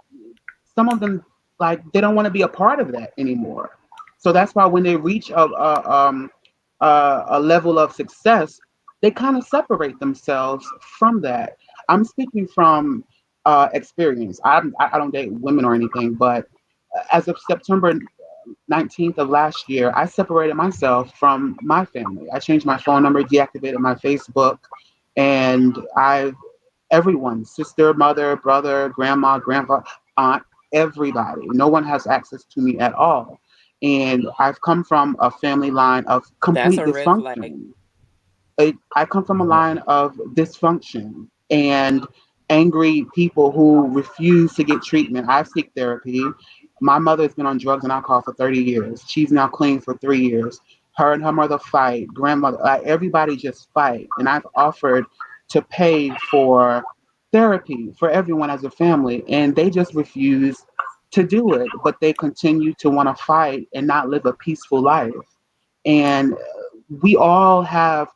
some of them, like they don't want to be a part of that anymore. So that's why when they reach a level of success, they kind of separate themselves from that. I'm speaking from experience. I don't date women or anything, but as of September 19th of last year, I separated myself from my family. I changed my phone number, deactivated my Facebook, and I've everyone, sister, mother, brother, grandma, grandpa, aunt, everybody. No one has access to me at all. And I've come from a family line of That's complete a red flag. dysfunction. I come from a line of dysfunction and angry people who refuse to get treatment. I seek therapy. My mother's been on drugs and alcohol for 30 years. She's now clean for 3 years. Her and her mother fight. Grandmother, like everybody just fight. And I've offered to pay for therapy for everyone as a family, and they just refuse to do it. But they continue to want to fight and not live a peaceful life. And we all have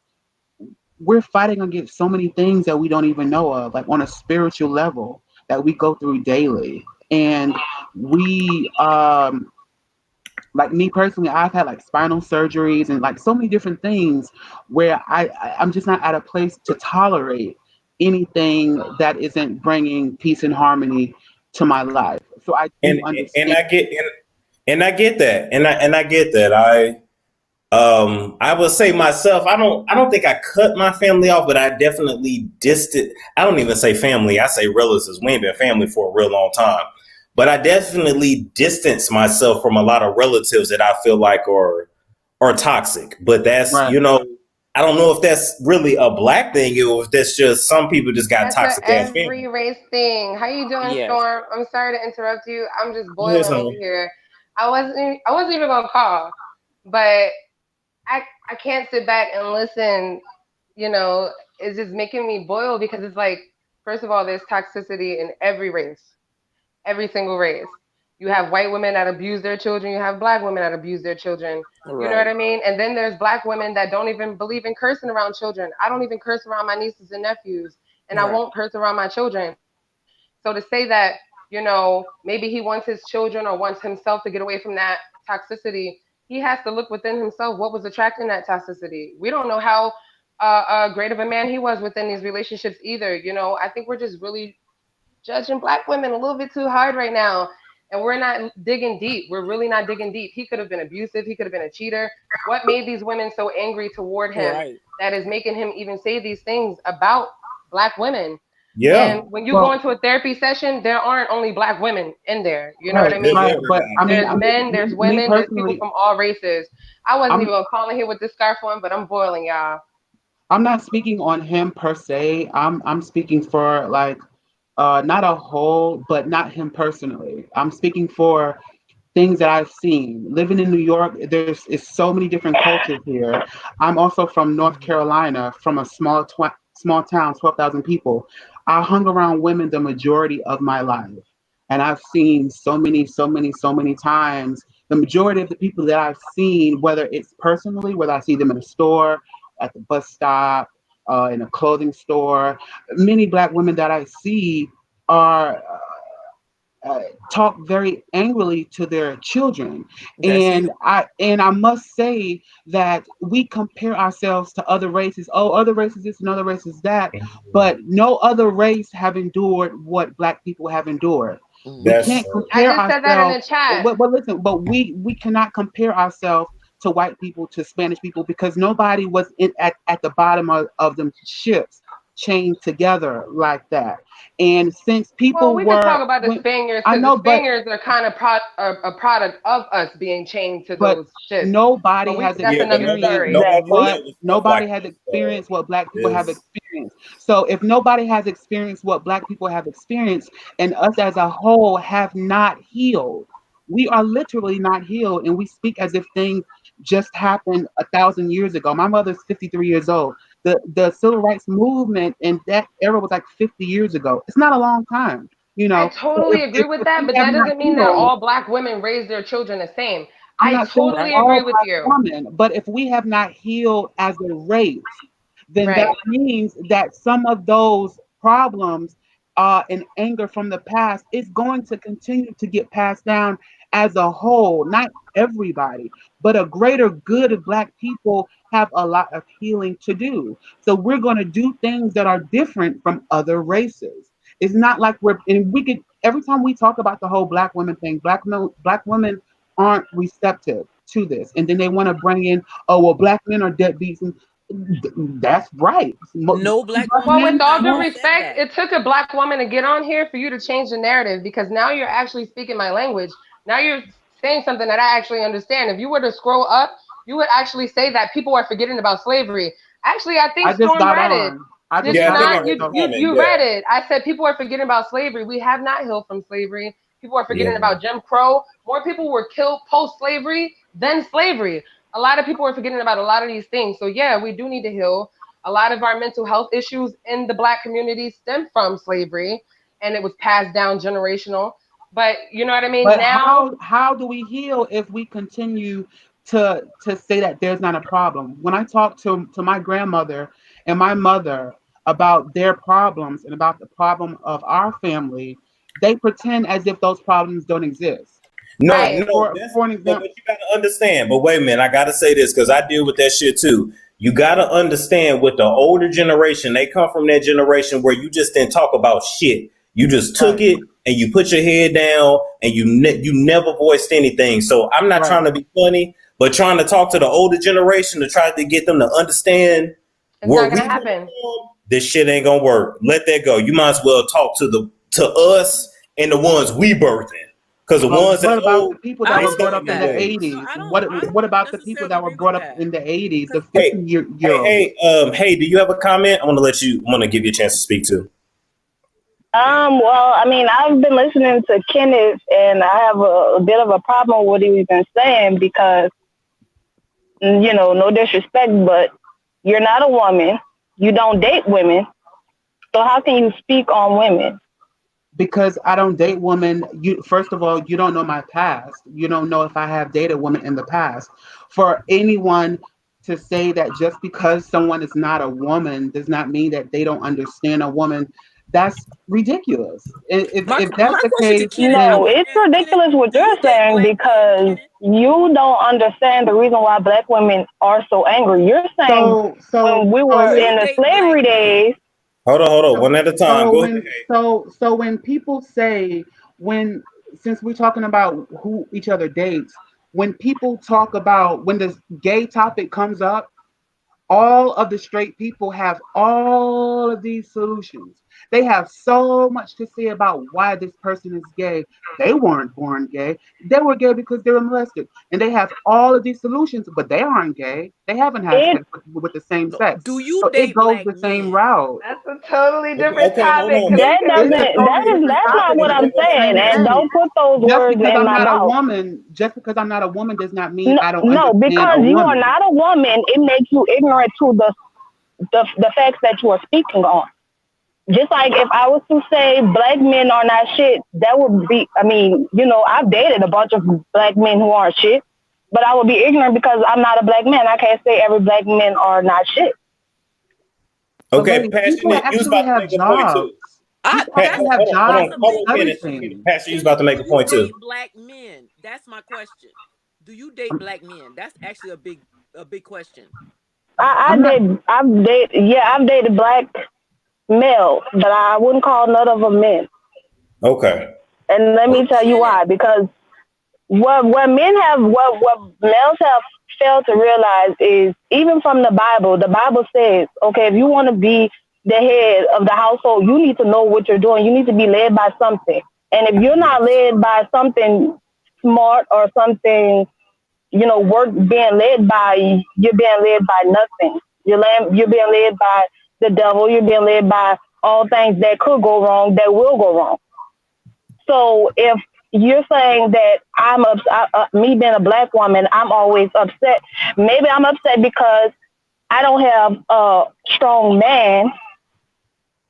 we're fighting against so many things that we don't even know of, like on a spiritual level that we go through daily. And we, like me personally, I've had like spinal surgeries and like so many different things where I'm just not at a place to tolerate anything that isn't bringing peace and harmony to my life. So I do and and understand. I get and I get that, and I get that. I would say myself, I don't think I cut my family off, but I definitely distant. I don't even say family, I say relatives. We ain't been family for a real long time. But I definitely distance myself from a lot of relatives that I feel like are toxic. But that's, Right. I don't know if that's really a black thing or if that's just some people just got That's a toxic ass every family. race thing. How you doing, Yes. Storm? I'm sorry to interrupt you. I'm just Go ahead, boiling over son. here. I wasn't even gonna call, but I can't sit back and listen. It's just making me boil because it's like, first of all, there's toxicity in every race, every single race. You have white women that abuse their children. You have black women that abuse their children. You know what Right. I mean? And then there's black women that don't even believe in cursing around children. I don't even curse around my nieces and nephews, and I Right. won't curse around my children. So to say that, maybe he wants his children or wants himself to get away from that toxicity, he has to look within himself what was attracting that toxicity. We don't know how great of a man he was within these relationships either. I think we're just really judging black women a little bit too hard right now. And we're not digging deep. We're really not digging deep. He could have been abusive. He could have been a cheater. What made these women so angry toward him Right. that is making him even say these things about black women? Yeah. And when you go Well, into a therapy session, there aren't only black women in there. You know what right, I There's mean? right. But I everybody. mean, There's men, there's me women, there's people personally, from all races. I wasn't I'm even gonna call in here with this scarf on, but I'm boiling, y'all. I'm not speaking on him per se. I'm speaking for like not a whole, but not him personally. I'm speaking for things that I've seen. Living in New York, there's is so many different cultures here. I'm also from North Mhm. Carolina, from a small town, 12,000 people. I hung around women the majority of my life, and I've seen so many, so many, so many times. The majority of the people that I've seen, whether it's personally, whether I see them in a store, at the bus stop, in a clothing store, many black women that I see are talk very angrily to their children, That's you. and I must say that we compare ourselves to other races. Oh, other races this and other races that, but no other race have endured what black people have endured. We Mhm. That's can't true. I compare just said that in ourselves. the chat. But listen, but we cannot compare ourselves to white people, to Spanish people, because nobody was at the bottom of them ships chained together like that. And since Well, people we could were talk about the when Spaniards I because the know, Spaniards are kind of a product of us being chained to but those ships. nobody But has that's Yeah, but another experienced story. nobody what live with stuff nobody like has this. So experienced what black people have it's experienced. So if nobody has experienced what black people have experienced, and us as a whole have not healed, we are literally not healed, and we speak as if things just happened 1,000 years ago. My mother's 53 years old. The civil rights movement in that era was like 50 years ago. It's not a long time, you I know. So totally agree with if that, we but have that not doesn't mean that healed, all black women raise their children the same. I'm I not saying totally Right. agree all with black you. women, but if we have not healed as a race, then that Right. means that some of those problems and anger from the past is going to continue to get passed down as a whole. Not everybody, but a greater good of black people have a lot of healing to do. So we're going to do things that are different from other races. It's not like and we could, every time we talk about the whole black women thing, black women aren't receptive to this. And then they want to bring in, oh, well, black men are deadbeats. And that's right. No black Black Well, woman with has men all not due want, said respect, that. it took a black woman to get on here for you to change the narrative because now you're actually speaking my language. Now you're saying something that I actually understand. If you were to scroll up, you would actually say that people are forgetting about slavery. Actually, I think I just Storm got read it. on. I Did just yeah, you I got think I not? read on. the You you comment. you Yeah. read it. I said people are forgetting about slavery. We have not healed from slavery. People are Yeah. forgetting about Jim Crow. More people were killed post slavery than slavery. A lot of people are forgetting about a lot of these things. So yeah, we do need to heal. A lot of our mental health issues in the black community stem from slavery, and it was passed down generational. But you know what I mean? But Now, how do we heal if we continue to say that there's not a problem? When I talk to my grandmother and my mother about their problems and about the problem of our family, they pretend as if those problems don't exist. No, right. no, For an but example, you gotta understand. But wait a minute, I gotta say this because I deal with that shit too. You got to understand with the older generation, they come from that generation where you just didn't talk about shit. You just took it and you put your head down and you never voiced anything. So I'm not trying to be funny, but trying to talk to the older generation to try to get them to understand where we come from. This shit ain't gonna work. Let that go. You might as well talk to us and the ones we birthing. Because the ones what that about the people that were brought up in the ways. 80s? What about the people that were brought up in the 80s? The 50-year-olds. Hey, do you have a comment? I want to give you a chance to speak to. Well, I mean, I've been listening to Kenneth, and I have a bit of a problem with what he's been saying because, you know, no disrespect, but you're not a woman. You don't date women. So how can you speak on women? Because I don't date women. First of all, you don't know my past. You don't know if I have dated women in the past. For anyone to say that just because someone is not a woman does not mean that they don't understand a woman, that's ridiculous. If that's the case, no, it's ridiculous what you're saying because you don't understand the reason why Black women are so angry. You're saying when we were in the slavery days. Hold on, one at a time. Go ahead. So when people say, since we're talking about who each other dates, when people talk about when the gay topic comes up, all of the straight people have all of these solutions. They have so much to say about why this person is gay. They weren't born gay. They were gay because they were molested. And they have all of these solutions, but they aren't gay. They haven't had sex with the same sex. Do you so date it goes Black the same men? route. That's a totally different topic. That's not what I'm saying. And don't put those words in my mouth. Just because I'm not a woman does not mean I don't No, understand because you are not a woman, it makes you ignorant to the facts that you are speaking on. Just like if I was to say Black men are not shit, that would be, I mean, you know, I've dated a bunch of Black men who aren't shit, but I would be ignorant because I'm not a Black man. I can't say every Black man are not shit. Okay, Passionate, you was about to make a point too. Pastor, you was about to make a point too. Black men. That's my question. Do you date Black men? That's actually a big question. I've dated Black male, but I wouldn't call none of them men. Okay. And let me tell you why. Because what males have failed to realize is, even from the Bible says, okay, if you want to be the head of the household, you need to know what you're doing. You need to be led by something. And if you're not led by something smart or something, you know, being led by, you're being led by nothing. You're being led by the devil. You're being led by all things that could go wrong, that will go wrong. So if you're saying that I'm me being a Black woman, I'm always upset. Maybe I'm upset because I don't have a strong man,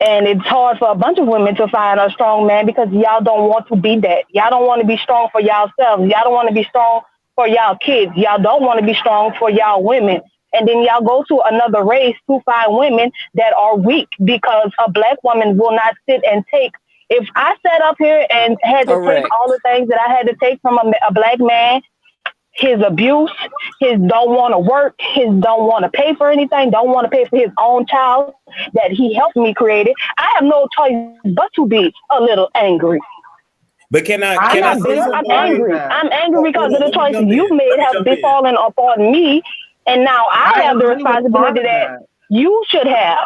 and it's hard for a bunch of women to find a strong man because y'all don't want to be that. Y'all don't want to be strong for y'allselves. Y'all don't want to be strong for y'all kids. Y'all don't want to be strong for y'all women. And then y'all go to another race to find women that are weak because a Black woman will not sit and take. If I sat up here and had to take all the things that I had to take from a Black man, his abuse, his don't want to work, his don't want to pay for anything, don't want to pay for his own child that he helped me create it, I have no choice but to be a little angry. But I'm angry. I'm angry because of the choices you made have been falling upon me. And now I have the responsibility that you should have.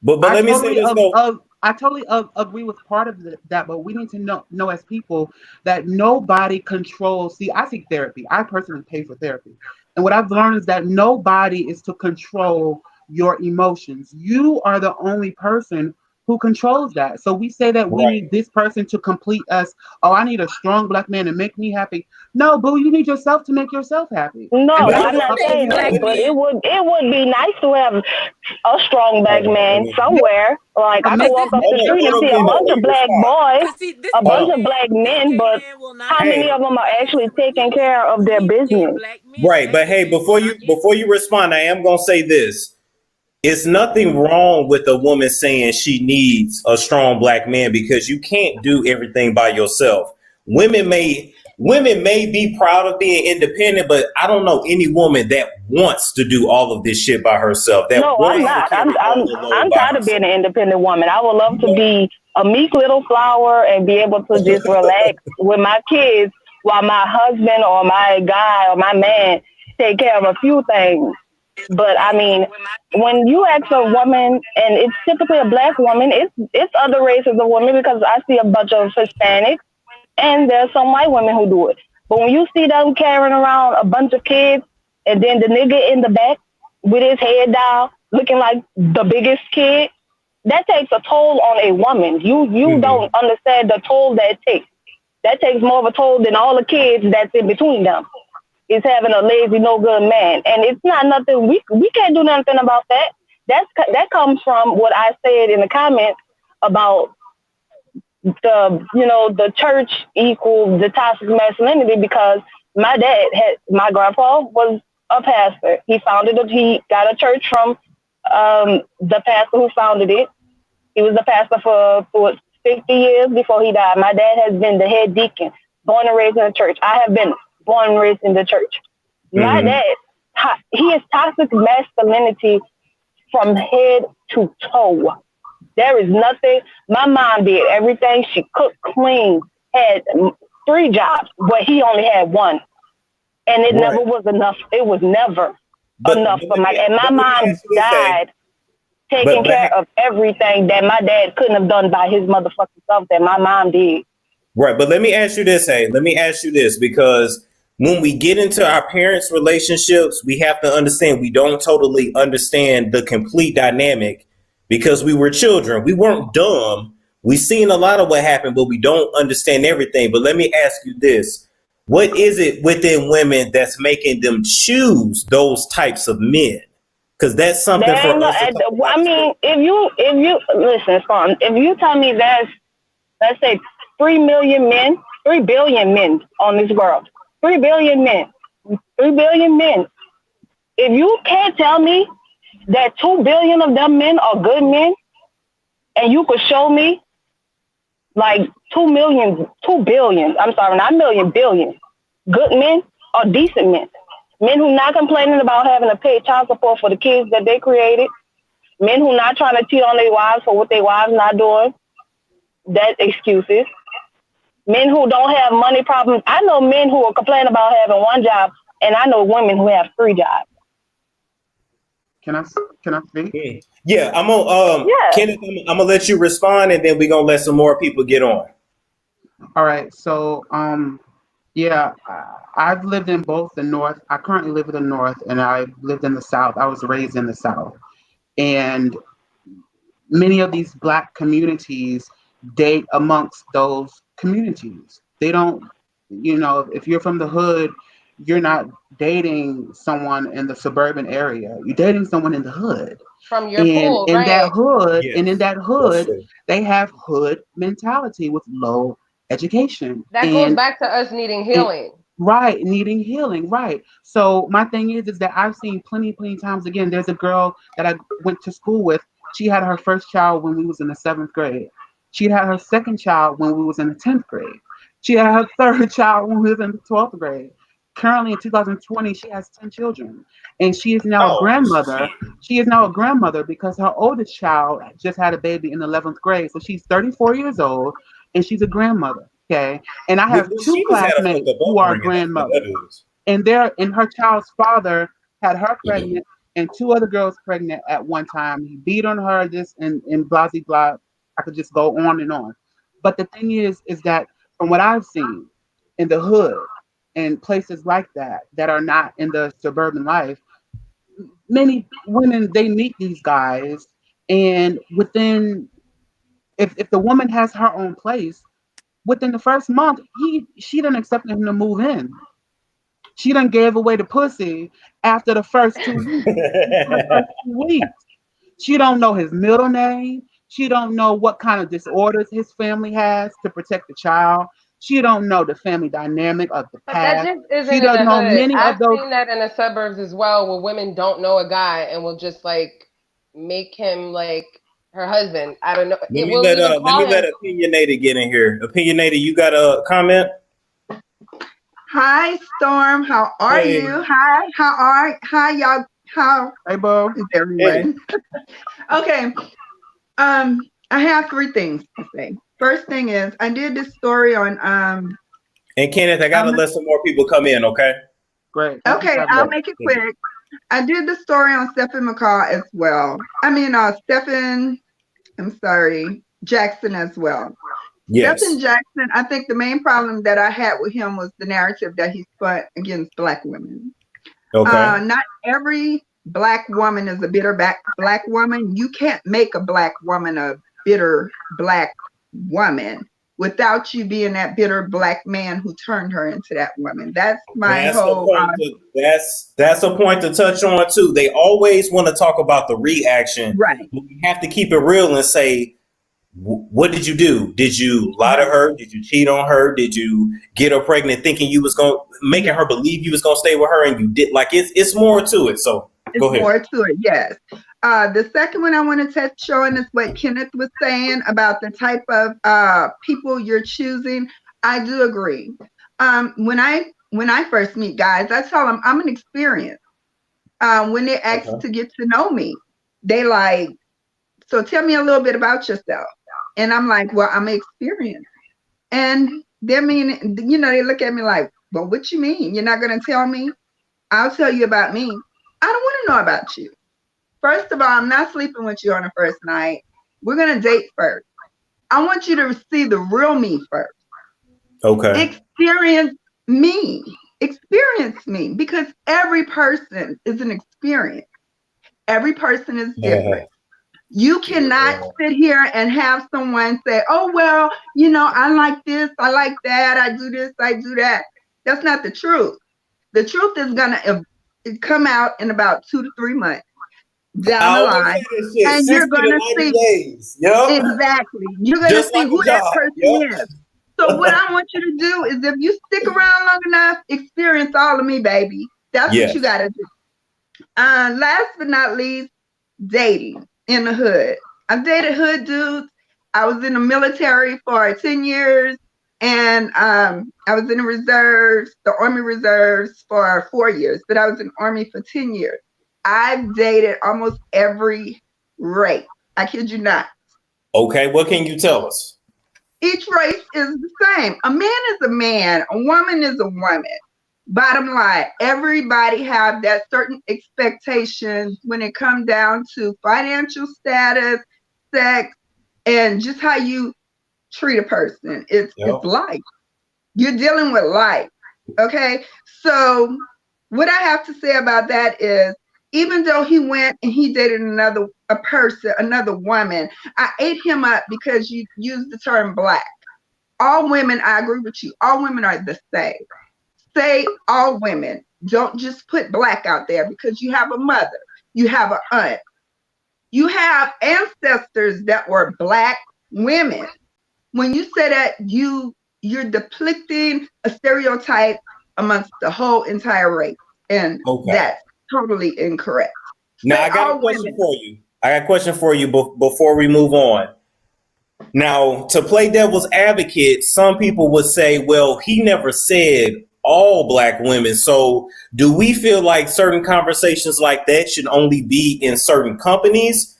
But let me say this though. I totally agree with part of that, but we need to know as people that nobody controls. See, I seek therapy. I personally pay for therapy. And what I've learned is that nobody is to control your emotions. You are the only person who controls that. So we say that we need this person to complete us. Oh, I need a strong Black man to make me happy. No, boo, you need yourself to make yourself happy. No, I'm not saying that, but it would be nice to have a strong Black man somewhere. Like I could walk up the street and see a bunch of Black boys, a bunch of Black men, but how many of them are actually taking care of their business? Right, but hey, before you respond, I am gonna say this. It's nothing wrong with a woman saying she needs a strong Black man because you can't do everything by yourself. Women may women may be proud of being independent, but I don't know any woman that wants to do all of this shit by herself. That No, I'm wants to not. carry all the load I'm by tired of herself. being an independent woman. I would love to be a meek little flower and be able to just relax with my kids while my husband or my guy or my man take care of a few things. But I mean, when you ask a woman, and it's typically a black woman, it's other races of women, because I see a bunch of Hispanics and there's some white women who do it. But when you see them carrying around a bunch of kids, and then the nigga in the back with his head down, looking like the biggest kid, that takes a toll on a woman. You don't understand the toll that takes. That takes more of a toll than all the kids that's in between them. Is having a lazy, no good man, and it's not nothing. We can't do nothing about that. That comes from what I said in the comments about the church equals the toxic masculinity, because my grandpa was a pastor. He got a church from the pastor who founded it. He was the pastor for 50 years before he died. My dad has been the head deacon, born and raised in the church. I have been born and raised in the church. My dad, he is toxic masculinity from head to toe. There is nothing. My mom did everything. She cooked, cleaned, had 3 jobs, but he only had 1. And it never was enough. It was never enough for and my mom died taking care of everything that my dad couldn't have done by his motherfucking self that my mom did. Right, but let me ask you this, because when we get into our parents' relationships, we have to understand we don't totally understand the complete dynamic because we were children. We weren't dumb. We've seen a lot of what happened, but we don't understand everything. But let me ask you this. What is it within women that's making them choose those types of men? Because that's something for us to talk about. I mean, if you listen, Spawn, if you tell me there's, let's say, 3 million men, 3 billion men on this world, 3 billion men, 3 billion men. If you can't tell me that 2 billion of them men are good men, and you could show me like 2 billion, I'm sorry, not million, billion, good men or decent men. Men who not complaining about having to pay child support for the kids that they created. Men who not trying to cheat on their wives for what their wives not doing. That's excuses. Men who don't have money problems. I know men who will complain about having 1 job, and I know women who have 3 jobs. Can I speak? Yeah, I'm gonna Kenneth, I'm gonna let you respond, and then we're gonna let some more people get on. All right. So yeah, I've lived in both the North. I currently live in the North, and I lived in the South. I was raised in the South, and many of these Black communities date amongst those communities. They don't, if you're from the hood, you're not dating someone in the suburban area. You're dating someone in the hood. From your pool, in right? that hood, Yes. and in that hood, they have hood mentality with low education. That goes back to us needing healing. Right, needing healing, right. So my thing is that I've seen plenty times. Again, there's a girl that I went to school with. She had her first child when we was in the 7th grade. She had her second child when we was in the 10th grade. She had her third child when we was in the 12th grade. Currently in 2020, she has 10 children. And she is now a grandmother. She is now a grandmother because her oldest child just had a baby in the 11th grade. So she's 34 years old and she's a grandmother. Okay. And I have 2 classmates who are grandmothers. And her child's father had her pregnant and 2 other girls pregnant at one time. He beat on her, this and blah, blah, blah. I could just go on and on. But the thing is that from what I've seen in the hood and places like that are not in the suburban life, many women, they meet these guys, and within, if the woman has her own place, within the first month, she done accepted him to move in. She done gave away the pussy after the first 2 weeks. She don't know his middle name. She don't know what kind of disorders his family has to protect the child. She don't know the family dynamic of the past. But that just isn't she in doesn't the know hood. many I've of those. seen that in the suburbs as well, where women don't know a guy and will just like make him like her husband. I don't know. Let me let Opinionated get in here. Opinionated, you got a comment? Hi, Storm. How are Hey. you? Hi, y'all. How Hey, Bo. is everyone? Okay. I have three things to say. First thing is, I did this story on And Kenneth, I gotta let some more people come in, okay? Great. Okay, I'll make it quick. I did the story on Stephen McCall as well. I mean, Jackson as well. Yes. Stephen Jackson, I think the main problem that I had with him was the narrative that he spun against Black women. Okay. Not every Black woman is a bitter Black woman. You can't make a Black woman a bitter Black woman without you being that bitter Black man who turned her into that woman. That's my whole. That's a point to touch on too. They always want to talk about the reaction. Right. We have to keep it real and say, what did you do? Did you lie to her? Did you cheat on her? Did you get her pregnant thinking you was making her believe you was gonna stay with her and you did? Like it's more to it. So go ahead. More to it, yes. The second one I want to touch on is what Kenneth was saying about the type of people you're choosing. I do agree. When I first meet guys, I tell them I'm an experience. When they ask to get to know me, they like, so tell me a little bit about yourself. And I'm like, well, I'm experienced. And they mean, they look at me like, well, what you mean? You're not going to tell me? I'll tell you about me. I don't want to know about you. First of all, I'm not sleeping with you on the first night. We're going to date first. I want you to see the real me first. Okay. Experience me. Experience me. Because every person is an experience. Every person is different. You cannot sit here and have someone say, oh, well, I like this, I like that, I do this, I do that. That's not the truth. The truth is going to come out in about 2 to 3 months down the line. And you're going to see. Days. Yep. Exactly. You're going to see who that person is. So what I want you to do is if you stick around long enough, experience all of me, baby. That's what you got to do. Last but not least, dating in the hood. I've dated hood dudes. I was in the military for 10 years and I was in the reserves, the Army Reserves for 4 years, but I was in the Army for 10 years. I've dated almost every race. I kid you not. Okay, what can you tell us? Each race is the same. A man is a man, a woman is a woman. Bottom line, everybody have that certain expectations when it comes down to financial status, sex, and just how you treat a person. It's life. You're dealing with life. Okay. So what I have to say about that is, even though he went and he dated another woman, I ate him up because you used the term Black. All women, I agree with you. All women are the same. Say all women. Don't just put Black out there because you have a mother, you have an aunt, you have ancestors that were Black women. When you say that, you're depicting a stereotype amongst the whole entire race, and that's totally incorrect. Now I got a question for you. Before we move on. Now, to play devil's advocate, some people would say, well, he never said all Black women. So do we feel like certain conversations like that should only be in certain companies,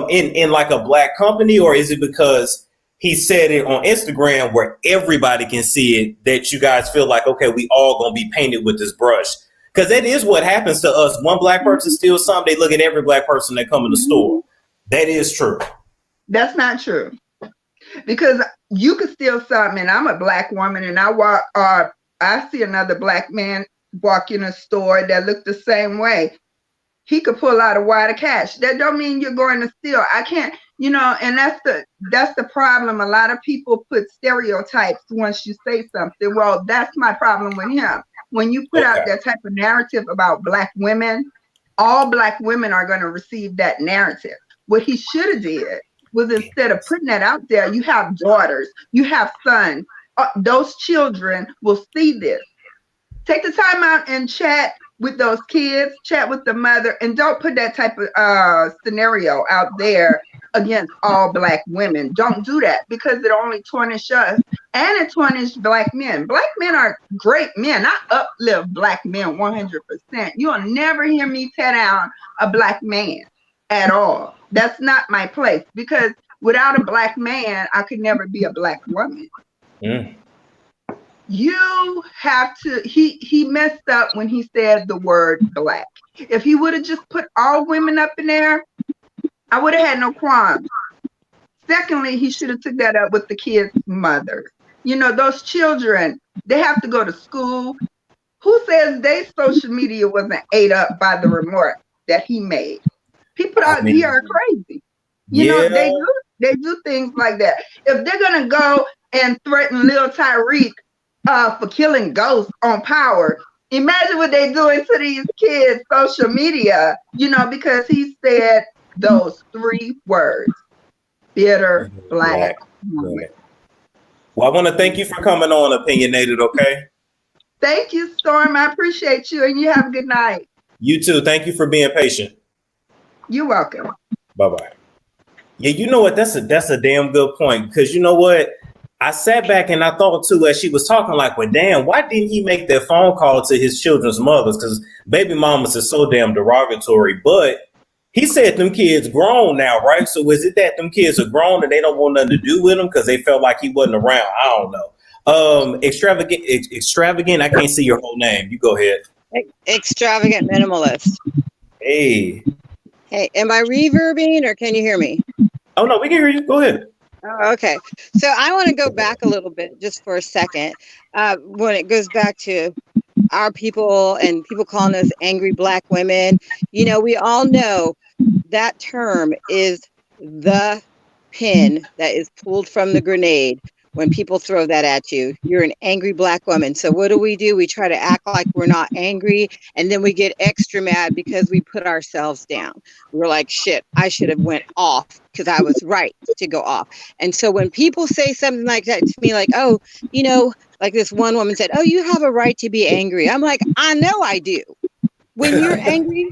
in like a Black company? Or is it because he said it on Instagram where everybody can see it that you guys feel like, okay, we all going to be painted with this brush? Because that is what happens to us. One Black person steals something, they look at every Black person that come in the store. That is true. That's not true. Because you could steal something, and I'm a Black woman, and I see another Black man walk in a store that look the same way. He could pull out a wad of cash. That don't mean you're going to steal. I can't, and that's the problem. A lot of people put stereotypes once you say something. Well, that's my problem with him. When you put out that type of narrative about Black women, all Black women are going to receive that narrative. What he should have did was, instead of putting that out there, you have daughters, you have sons. Those children will see this. Take the time out and chat with those kids, chat with the mother, and don't put that type of scenario out there against all Black women. Don't do that, because it only tarnishes us and it tarnishes Black men. Black men are great men. I uplift Black men 100%. You'll never hear me tear down a Black man at all. That's not my place, because without a Black man, I could never be a Black woman. Mm. You have to, he messed up when he said the word Black. If he would have just put all women up in there, I would have had no qualms. Secondly, he should have took that up with the kids' mothers. You know, those children, they have to go to school. Who says their social media wasn't ate up by the remark that he made? People out here are crazy. You know, they do things like that. If they're gonna go and threaten Lil Tyreek for killing ghosts on Power, imagine what they're doing to these kids' social media, you know, because he said those 3 words: bitter Black woman. Well, I want to thank you for coming on Opinionated, okay? Thank you, Storm. I appreciate you, and you have a good night. You too. Thank you for being patient. You're welcome. Bye-bye. Yeah, you know what? That's a damn good point, because you know what? I sat back and I thought too, as she was talking, like, well, damn, why didn't he make that phone call to his children's mothers? Because baby mamas is so damn derogatory. But he said them kids grown now, right? So is it that them kids are grown and they don't want nothing to do with him because they felt like he wasn't around? I don't know. Extravagant. I can't see your whole name. You go ahead. Extravagant minimalist. Hey, am I reverbing or can you hear me? Oh no, we can hear you. Go ahead. Oh, okay. So I want to go back a little bit just for a second. When it goes back to our people and people calling us angry Black women, you know, we all know that term is the pin that is pulled from the grenade. When people throw that at you, you're an angry Black woman. So what do? We try to act like we're not angry, and then we get extra mad because we put ourselves down. We're like, shit, I should have went off because I was right to go off. And so when people say something like that to me, like, oh, you know, like this one woman said, oh, you have a right to be angry. I'm like, I know I do. When you're angry,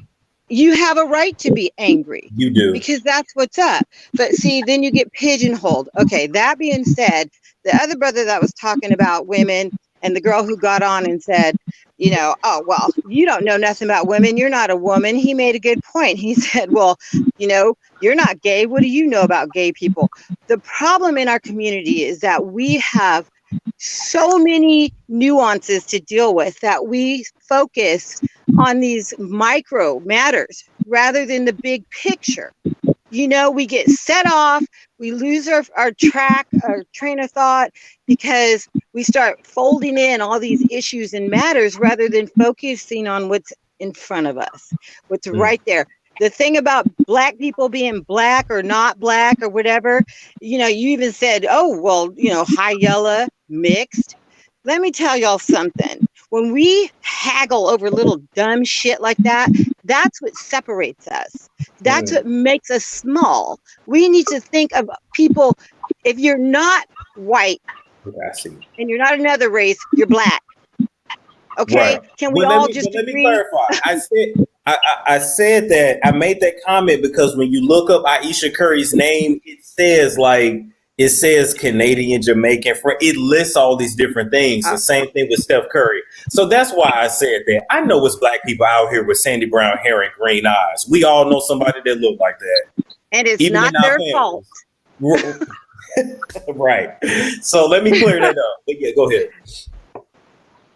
you have a right to be angry. You do. Because that's what's up. But see, then you get pigeonholed. Okay, that being said, the other brother that was talking about women and the girl who got on and said, you know, oh, well, you don't know nothing about women. You're not a woman. He made a good point. He said, well, you know, you're not gay. What do you know about gay people? The problem in our community is that we have so many nuances to deal with that we focus on these micro matters rather than the big picture. You know, we get set off, we lose our train of thought because we start folding in all these issues and matters rather than focusing on what's in front of us, what's right there. The thing about Black people being Black or not Black or whatever, you know, you even said, oh, well, you know, high yellow, mixed. Let me tell y'all something. When we haggle over little dumb shit like that, that's what separates us. That's what makes us small. We need to think of people. If you're not white and you're not another race, you're Black. Okay? Right. Can we all just let agree? me clarify. I said that I made that comment because when you look up Aisha Curry's name, it says Canadian, Jamaican, it lists all these different things. The same thing with Steph Curry. So that's why I said that. I know it's Black people out here with sandy brown hair and green eyes. We all know somebody that look like that. And it's even not their fault. Right. So let me clear that up. But yeah, go ahead.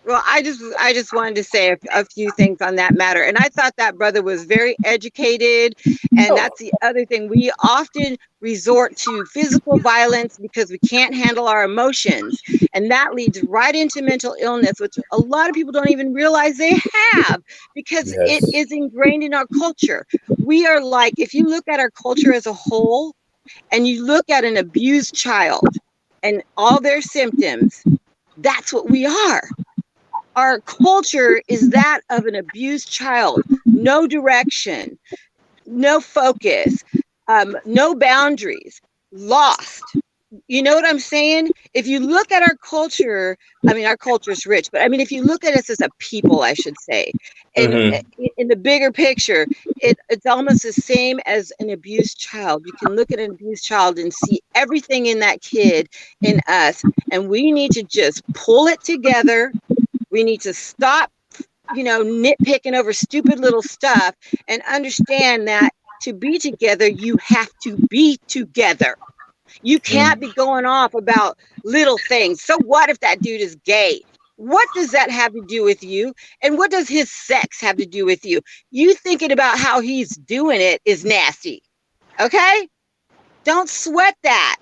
Well, I just wanted to say a few things on that matter. And I thought that brother was very educated. And that's the other thing. We often resort to physical violence because we can't handle our emotions. And that leads right into mental illness, which a lot of people don't even realize they have because it is ingrained in our culture. We are like, if you look at our culture as a whole and you look at an abused child and all their symptoms, that's what we are. Our culture is that of an abused child. No direction, no focus, no boundaries, lost. You know what I'm saying? If you look at our culture, I mean, our culture is rich, but I mean, if you look at us as a people, I should say, and in the bigger picture, it's almost the same as an abused child. You can look at an abused child and see everything in that kid in us, and we need to just pull it together. We need to stop, you know, nitpicking over stupid little stuff and understand that to be together, you have to be together. You can't be going off about little things. So what if that dude is gay? What does that have to do with you? And what does his sex have to do with you? You thinking about how he's doing it is nasty. Okay? Don't sweat that.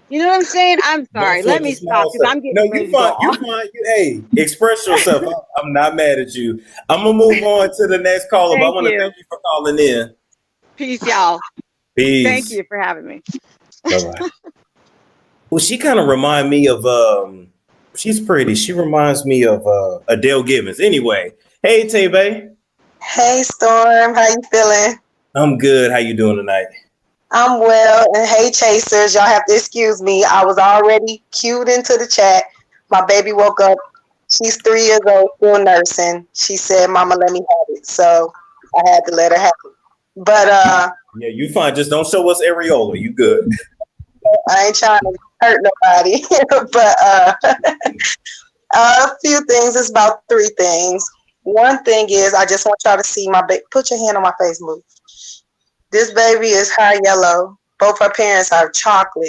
You know what I'm saying? I'm sorry. Let me stop because I'm getting ready to go You're off. fine. Hey, express yourself. I'm not mad at you. I'm gonna move on to the next caller. But I want to thank you for calling in. Peace, y'all. Peace. Thank you for having me. Bye-bye. Well, she kind of remind me of she's pretty. She reminds me of Adele Gibbons. Anyway, hey Tay-Bay. Hey Storm, how you feeling? I'm good. How you doing tonight? I'm well. And hey Chasers, y'all have to excuse me. I was already cued into the chat. My baby woke up. She's 3 years old, still nursing. She said, "Mama, let me have it." So I had to let her have it. But yeah, you fine. Just don't show us areola. You good? I ain't trying to hurt nobody. But a few things. It's about 3 things. One thing is, I just want y'all to see my baby. Put your hand on my face, move. This baby is high yellow. Both her parents are chocolate.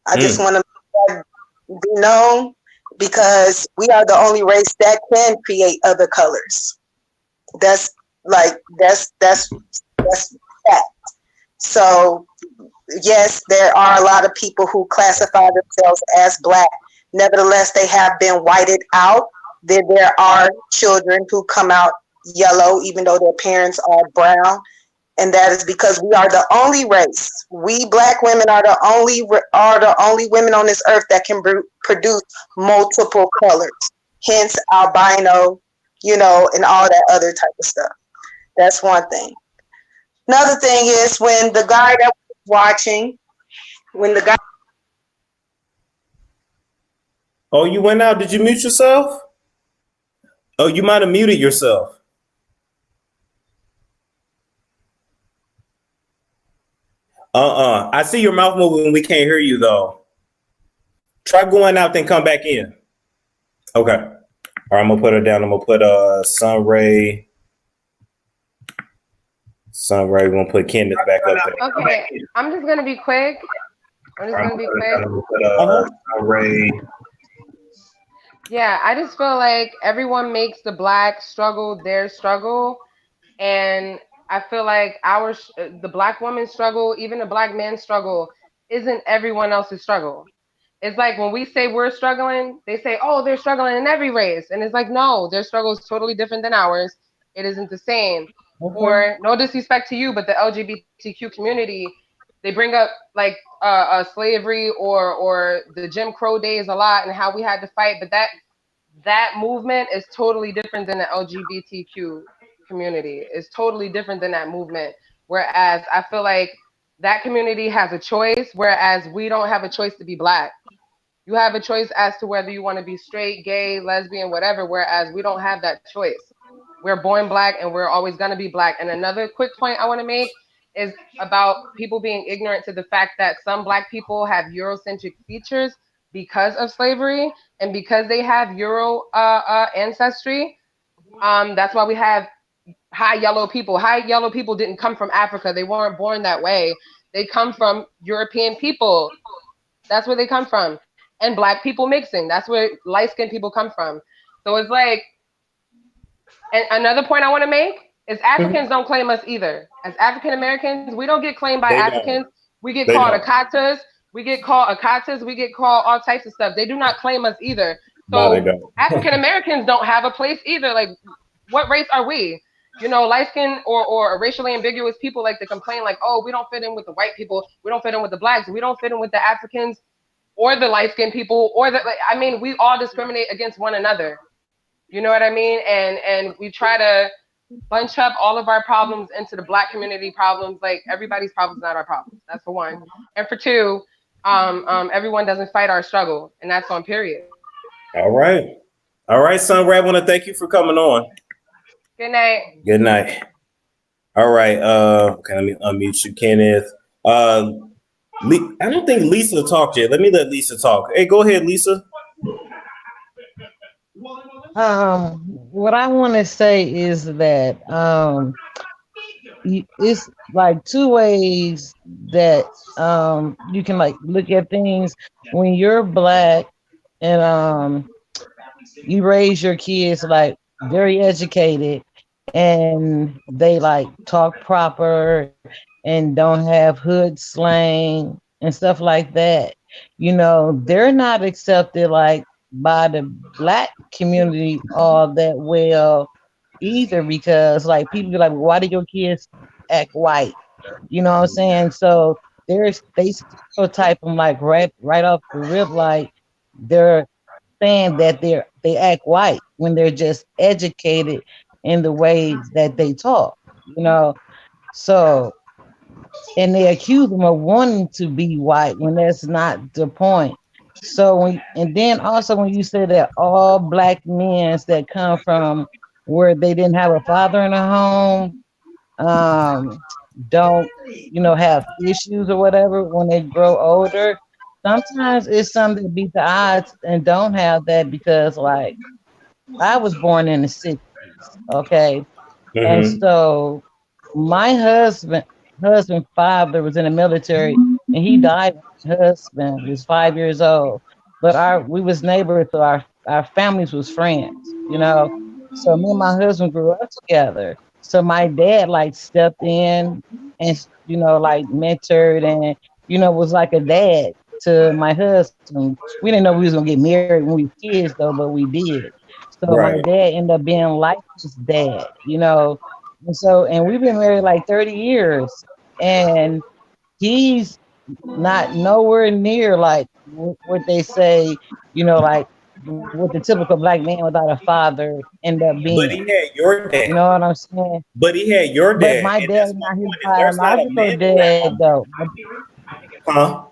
I just want to be known because we are the only race that can create other colors. That's fact. So yes, there are a lot of people who classify themselves as Black. Nevertheless, they have been whited out. There are children who come out yellow, even though their parents are brown. And that is because we are the only race. We Black women are the only women on this earth that can produce multiple colors. Hence albino, you know, and all that other type of stuff. That's one thing. Another thing is when the guy that was watching, Oh, you went out. Did you mute yourself? Oh, you might have muted yourself. I see your mouth moving. We can't hear you though. Try going out, then come back in. Okay. All right, I'm gonna put her down. I'm gonna put Sunray. We're gonna put Kenneth back up there. Okay, I'm just gonna be quick. I'm gonna put Sunray. Yeah, I just feel like everyone makes the Black struggle their struggle, and I feel like the Black woman's struggle, even the Black man's struggle, isn't everyone else's struggle. It's like when we say we're struggling, they say, "Oh, they're struggling in every race," and it's like, no, their struggle is totally different than ours. It isn't the same. Okay. Or no disrespect to you, but the LGBTQ community, they bring up like slavery or the Jim Crow days a lot and how we had to fight, but that movement is totally different than the LGBTQ community. It's totally different than that movement. Whereas I feel like that community has a choice, whereas we don't have a choice to be Black. You have a choice as to whether you want to be straight, gay, lesbian, whatever, whereas we don't have that choice. We're born Black and we're always going to be Black. And another quick point I want to make is about people being ignorant to the fact that some Black people have Eurocentric features because of slavery and because they have Euro ancestry. That's why we have high yellow people. High yellow people didn't come from Africa. They weren't born that way. They come from European people. That's where they come from. And Black people mixing. That's where light-skinned people come from. So it's like, and another point I want to make is Africans don't claim us either. As African Americans, we don't get claimed by Africans. We get called Akatas. We get called all types of stuff. They do not claim us either. So African Americans don't have a place either. Like, what race are we? You know, light-skinned or racially ambiguous people like to complain like, oh, we don't fit in with the white people. We don't fit in with the Blacks. We don't fit in with the Africans or the light-skinned people we all discriminate against one another. You know what I mean? And we try to bunch up all of our problems into the Black community problems. Like, everybody's problems, not our problems. That's for one. And for two, everyone doesn't fight our struggle, and that's on period. All right, Sunray, I want to thank you for coming on. Good night. Good night. All right, okay, let me unmute you, Kenneth. I don't think Lisa talked yet. Let me let Lisa talk. Hey, go ahead, Lisa. What I want to say is that it's like two ways that you can like look at things. When you're black and you raise your kids like very educated and they like talk proper and don't have hood slang and stuff like that, you know, they're not accepted like by the black community all that well either, because like people be like, why do your kids act white? You know what I'm saying? So they stereotype them like right off the rip, like they're saying that they act white when they're just educated in the ways that they talk, you know. So, and they accuse them of wanting to be white when that's not the point. So and then also when you say that all black men that come from where they didn't have a father in the home, don't, you know, have issues or whatever when they grow older. Sometimes it's something to beat the odds and don't have that, because like I was born in the 60s, okay? And so my husband father was in the military and he died when my husband was 5 years old. But we was neighbors, so our families was friends, you know. So me and my husband grew up together. So my dad like stepped in and, you know, like mentored and, you know, was like a dad to my husband. We didn't know we was gonna get married when we were kids though, but we did. So my dad ended up being like his dad, you know. And we've been married like 30 years, and he's not nowhere near like what they say, you know, like what the typical black man without a father end up being. But he had your dad. You know what I'm saying? But he had your dad. But my dad's not his There's not a biological man dad around. though. Huh?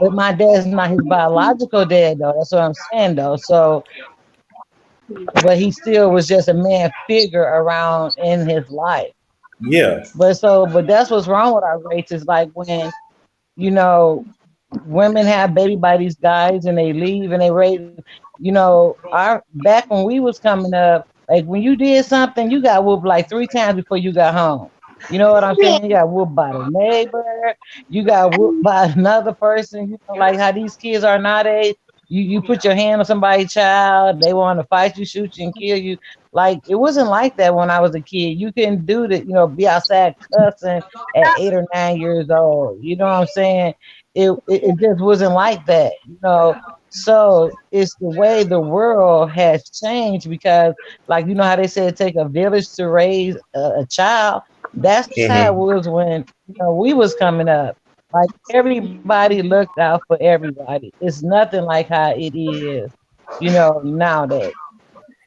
But my dad's not his biological dad though. That's what I'm saying though. So, but he still was just a man figure around in his life. Yeah. But that's what's wrong with our race is like when, you know, women have baby by these guys and they leave and they raise, you know, back when we was coming up, like when you did something, you got whooped like 3 times before you got home. You know what I'm saying? You got whooped by the neighbor, you got whooped by another person, you know, like how these kids are nowadays. You put your hand on somebody's child, they want to fight you, shoot you, and kill you. Like it wasn't like that when I was a kid. You couldn't do that, you know, be outside cussing at 8 or 9 years old. You know what I'm saying? It just wasn't like that, you know. So it's the way the world has changed, because like, you know how they say it take a village to raise a child. That's how it was when, you know, we was coming up. Like everybody looked out for everybody. It's nothing like how it is, you know, nowadays.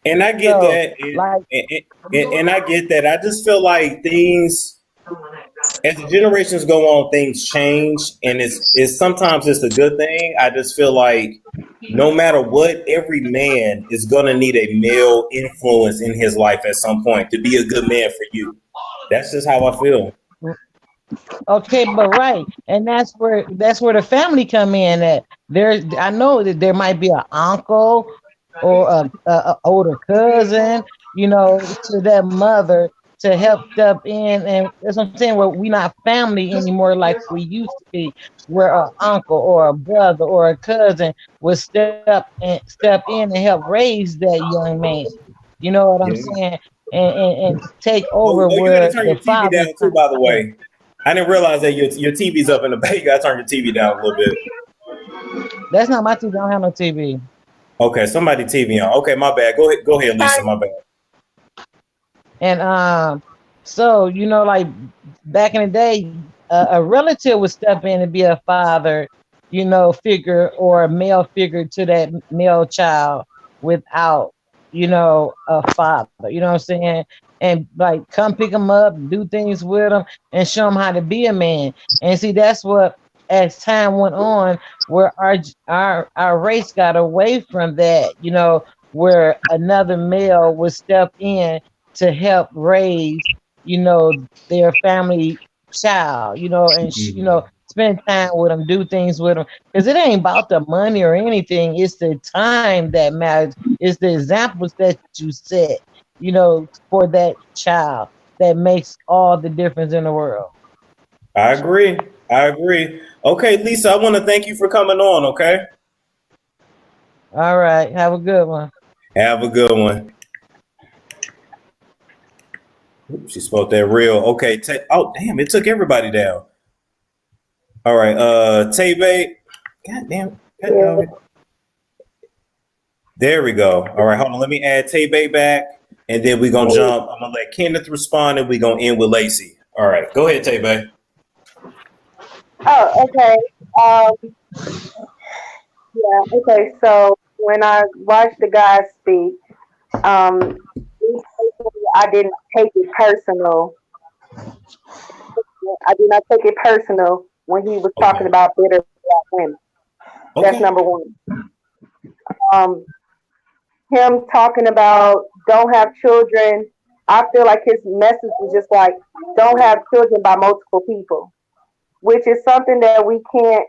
And I get that. And I get that. I just feel like things, as the generations go on, things change, and it's sometimes it's a good thing. I just feel like no matter what, every man is gonna need a male influence in his life at some point to be a good man for you. That's just how I feel. Okay, but right, and that's where the family come in. At I know that there might be an uncle or a older cousin, you know, to that mother to help step in, and that's what I'm saying. Well, we not family anymore like we used to be, where an uncle or a brother or a cousin would step in and help raise that young man. You know what I'm saying? And take over you where gotta turn the your TV father. down too, by the way. I didn't realize that your TV's up in the back. You gotta turn your TV down a little bit. That's not my TV. I don't have no TV. Okay, somebody TV on. Okay, my bad. Go ahead, Lisa. My bad. And so, you know, like back in the day, a relative would step in and be a father, you know, figure, or a male figure to that male child without, you know, a father. You know what I'm saying? And like come pick them up, do things with them, and show them how to be a man. And see, that's what as time went on, where our race got away from that, you know, where another male would step in to help raise, you know, their family child, you know, and you know, spend time with them, do things with them, because it ain't about the money or anything. It's the time that matters. It's the examples that you set, you know, for that child that makes all the difference in the world. I agree. I agree. Okay, Lisa, I want to thank you for coming on. Okay. All right. Have a good one. Have a good one. Oops, she spoke that real. Okay. Oh, damn! It took everybody down. All right. Tay-Bay. God damn. Yeah. There we go. All right. Hold on. Let me add Tay-Bay back, and then we're gonna jump. I'm gonna let Kenneth respond, and we're gonna end with Lacey. All right. Go ahead, Tay-Bay. Oh, okay. Yeah, okay. So when I watched the guy speak, I didn't take it personal. I did not take it personal when he was talking about bitter black women. That's number one. Him talking about don't have children, I feel like his message was just like, don't have children by multiple people, which is something that we can't,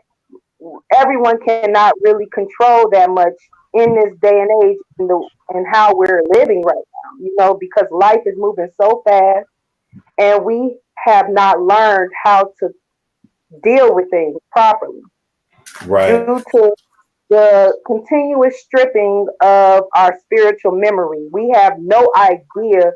everyone cannot really control that much in this day and age and how we're living right now, you know, because life is moving so fast and we have not learned how to deal with things properly. Right. Due to the continuous stripping of our spiritual memory. We have no idea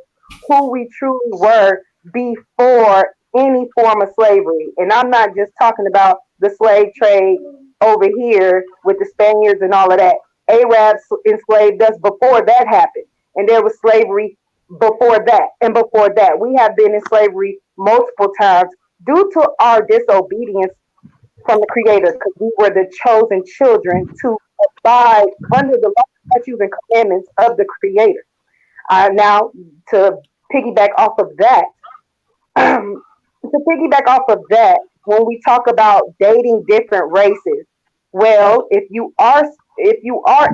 who we truly were before any form of slavery. And I'm not just talking about the slave trade over here with the Spaniards and all of that. Arabs enslaved us before that happened. And there was slavery before that and before that. We have been in slavery multiple times due to our disobedience from the Creator, because we were the chosen children to abide under the law, statutes, and commandments of the Creator. Now, to piggyback off of that, when we talk about dating different races, well, if you are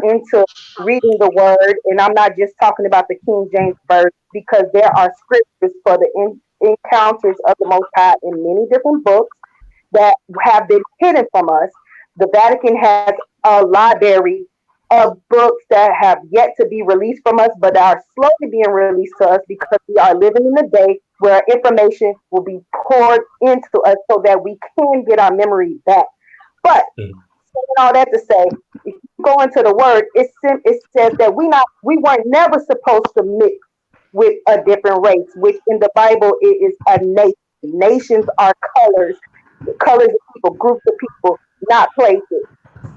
into reading the Word, and I'm not just talking about the King James Version, because there are scriptures for the encounters of the Most High in many different books that have been hidden from us. The Vatican has a library of books that have yet to be released from us, but are slowly being released to us because we are living in a day where information will be poured into us so that we can get our memory back. But saying all that to say, if you go into the Word, it says that we weren't never supposed to mix with a different race, which in the Bible it is a nation. Nations are colors of people, groups of people, not places.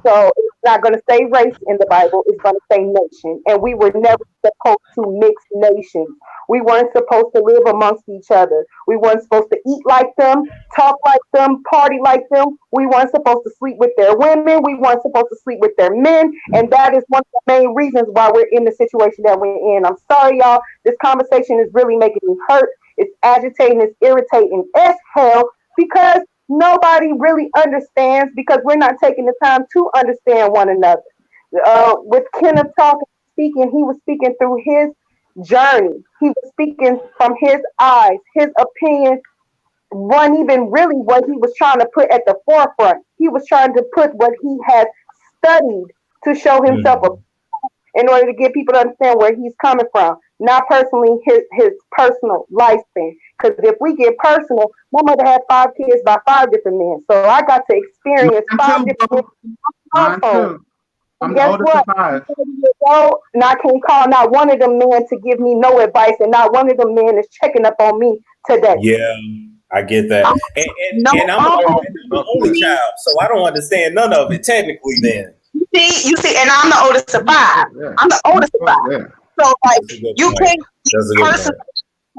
So it's not going to say race in the Bible, it's going to say nation. And we were never supposed to mix nations. We weren't supposed to live amongst each other. We weren't supposed to eat like them, talk like them, party like them. We weren't supposed to sleep with their women. We weren't supposed to sleep with their men. And that is one of the main reasons why we're in the situation that we're in. I'm sorry, y'all. This conversation is really making me hurt. It's agitating, it's irritating as hell, because nobody really understands, because we're not taking the time to understand one another. With Kenneth speaking, he was speaking through his journey. He was speaking from his eyes. His opinion wasn't even really what he was trying to put at the forefront. He was trying to put what he had studied to show himself in order to get people to understand where he's coming from. Not personally his personal lifespan. Because if we get personal, my mother had 5 kids by 5 different men. So I got to experience 5 different men. And guess what? I'm 30 years old, and I can't call not one of them men to give me no advice, and not one of them men is checking up on me today. Yeah, I get that. And I'm the only child, so I don't understand none of it technically then. You see, and I'm the oldest of 5. I'm the oldest of 5. So, like, you can't personal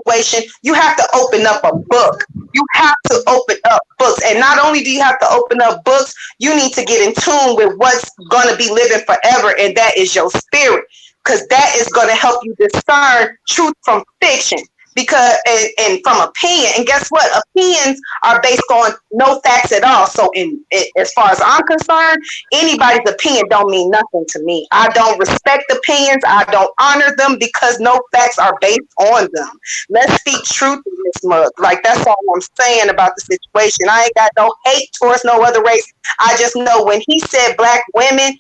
situation. You have to open up a book. You have to open up books. And not only do you have to open up books, you need to get in tune with what's going to be living forever, and that is your spirit. Because that is going to help you discern truth from fiction. because and from opinion, and guess what? Opinions are based on no facts at all. So as far as I'm concerned, anybody's opinion don't mean nothing to me. I don't respect opinions. I don't honor them because no facts are based on them. Let's speak truth in this mug. Like, that's all I'm saying about the situation. I ain't got no hate towards no other race. I just know when he said black women,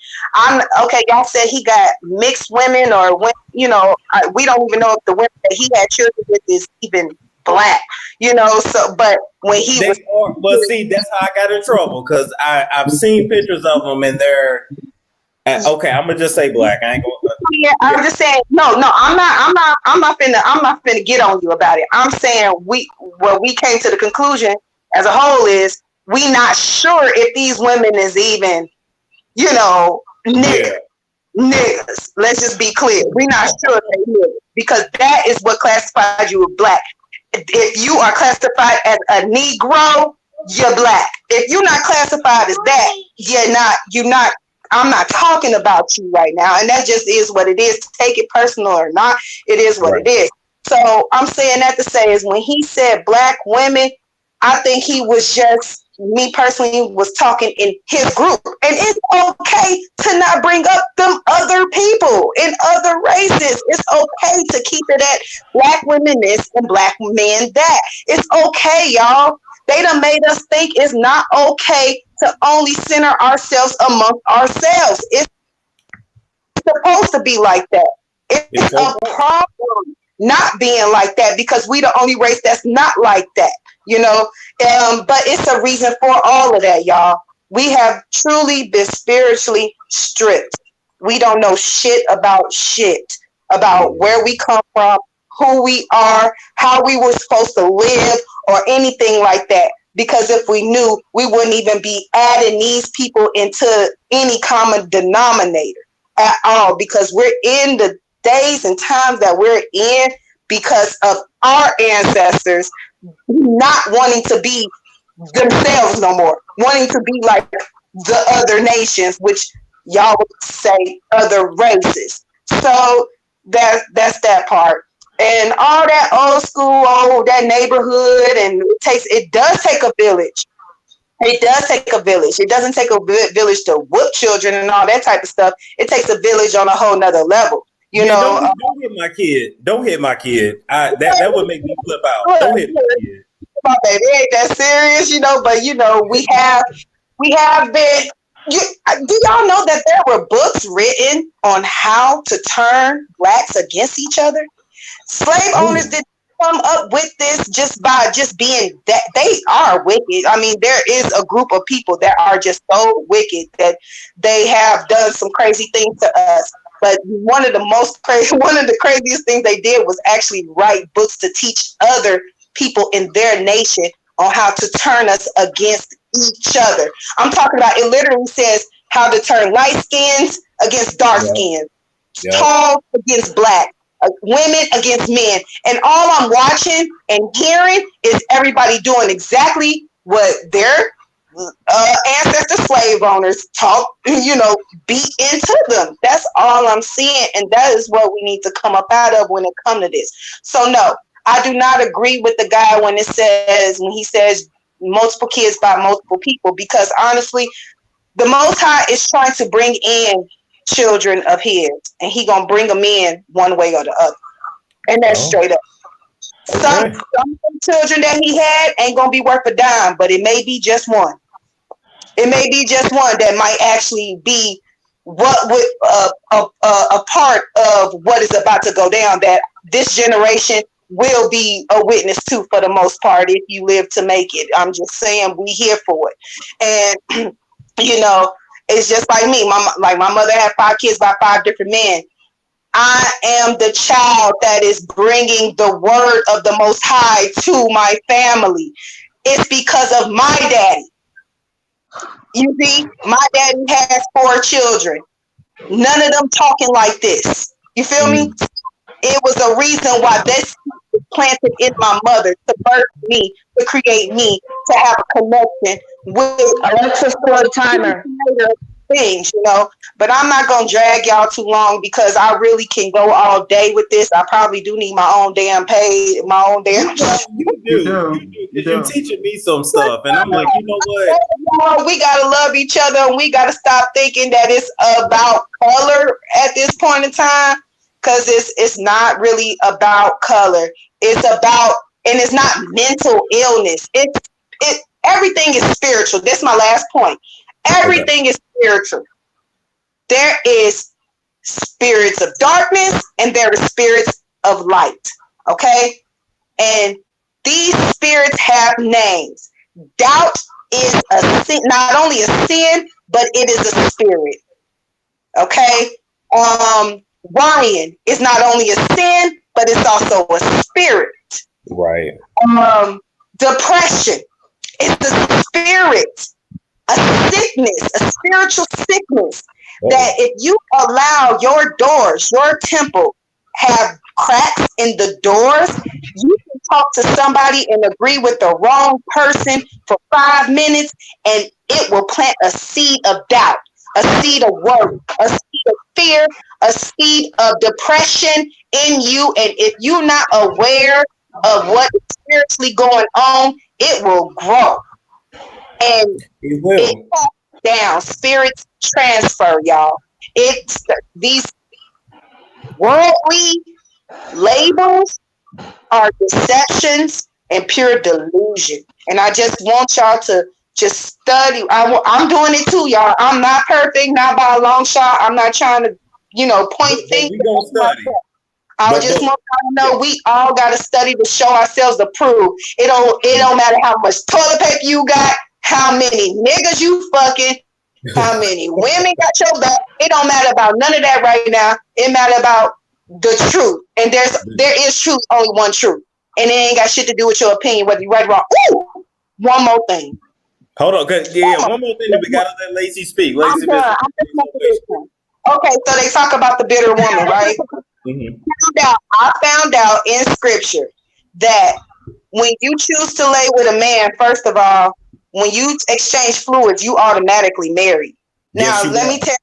y'all said he got mixed women, or when, you know, we don't even know if the women that he had children with is even black, you know. So, but when he see, that's how I got in trouble, because I've seen pictures of them and they're okay. I'm gonna just say black. I ain't gonna. Yeah, I'm just saying. No, I'm not finna get on you about it. I'm saying we came to the conclusion as a whole is we not sure if these women is even, you know, niggas. Let's just be clear. We're not sure if they niggas, because that is what classifies you as black. If you are classified as a Negro, you're black. If you're not classified as that, you're not. I'm not talking about you right now. And that just is what it is. Take it personal or not, it is what it is. So I'm saying that to say is when he said black women, I think he was just, me personally, was talking in his group. And it's okay to not bring up them other people in other races. It's okay to keep it at black women this and black men that. It's okay, y'all. They done made us think it's not okay to only center ourselves amongst ourselves. It's supposed to be like that. It's a problem not being like that, because we the only race that's not like that, you know. But it's a reason for all of that, y'all. We have truly been spiritually stripped. We don't know shit about where we come from, who we are, how we were supposed to live, or anything like that. Because if we knew, we wouldn't even be adding these people into any common denominator at all, because we're in the days and times that we're in because of our ancestors not wanting to be themselves no more, wanting to be like the other nations, which y'all would say other races. So that's that part. And all that old school, that neighborhood, and it does take a village. It does take a village. It doesn't take a village to whoop children and all that type of stuff. It takes a village on a whole nother level. You know, don't hit my kid. Don't hit my kid. That would make me flip out. Don't hit my kid. My baby, it ain't that serious, you know. But you know, we have been. Do y'all know that there were books written on how to turn blacks against each other? Slave owners did come up with this just by being that they are wicked. I mean, there is a group of people that are just so wicked that they have done some crazy things to us. But one of the craziest things they did was actually write books to teach other people in their nation on how to turn us against each other. I'm talking about, it literally says how to turn light skins against dark skins, tall against black, women against men. And all I'm watching and hearing is everybody doing exactly what their ancestor slave owners taught, you know, beat into them. That's all I'm seeing. And that is what we need to come up out of when it comes to this. So no, I do not agree with the guy when he says multiple kids by multiple people, because honestly, the Most High is trying to bring in children of his, and he gonna bring them in one way or the other, and that's straight up. Some children that he had ain't gonna be worth a dime, but it may be just one. It may be just one that might actually be what would a part of what is about to go down, that this generation will be a witness to, for the most part, if you live to make it. I'm just saying, we here for it. And you know, it's just like me. My mother had 5 kids by 5 different men. I am the child that is bringing the word of the Most High to my family. It's because of my daddy. You see, my daddy has 4 children. None of them talking like this. You feel me? It was a reason why this was planted in my mother, to birth me, to create me, to have a connection with Alexa for a timer. things, you know. But I'm not gonna drag y'all too long because I really can go all day with this. I probably do need my own damn page, my own damn. You're teaching me some stuff, and I'm like, you know what? We gotta love each other, and we gotta stop thinking that it's about color at this point in time, because it's not really about color. It's about, and it's not mental illness. Everything is spiritual. This is my last point. Everything is spiritual. There is spirits of darkness and there are spirits of light. Okay? And these spirits have names. Doubt is a sin, not only a sin, but it is a spirit. Okay? Worrying is not only a sin, but it's also a spirit. Right. Depression is the spirit, a sickness, a spiritual sickness that if you allow your doors, your temple have cracks in the doors, you can talk to somebody and agree with the wrong person for 5 minutes and it will plant a seed of doubt, a seed of worry, a seed of fear, a seed of depression in you. And if you're not aware of what is spiritually going on, it will grow. And it falls down. Spirits transfer, y'all. It's these worldly labels are deceptions and pure delusion. And I just want y'all to just study. I'm doing it too, y'all. I'm not perfect, not by a long shot. I'm not trying to, point things. I just want y'all to know we all got to study to show ourselves approved. It don't matter how much toilet paper you got, how many niggas you fucking, how many women got your back. It don't matter about none of that right now. It matter about the truth. And there is truth, only one truth. And it ain't got shit to do with your opinion, whether you're right or wrong. Ooh, one more thing. One more thing that we got to let Lacey speak. Lacey, okay, so they talk about the bitter woman, right? I found out in scripture that when you choose to lay with a man, first of all, when you exchange fluids, you automatically married. Now, let me say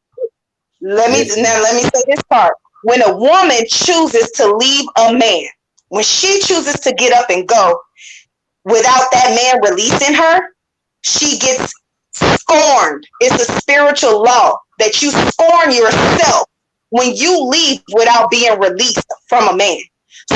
this part. When a woman chooses to leave a man, when she chooses to get up and go without that man releasing her, she gets scorned. It's a spiritual law that you scorn yourself when you leave without being released from a man.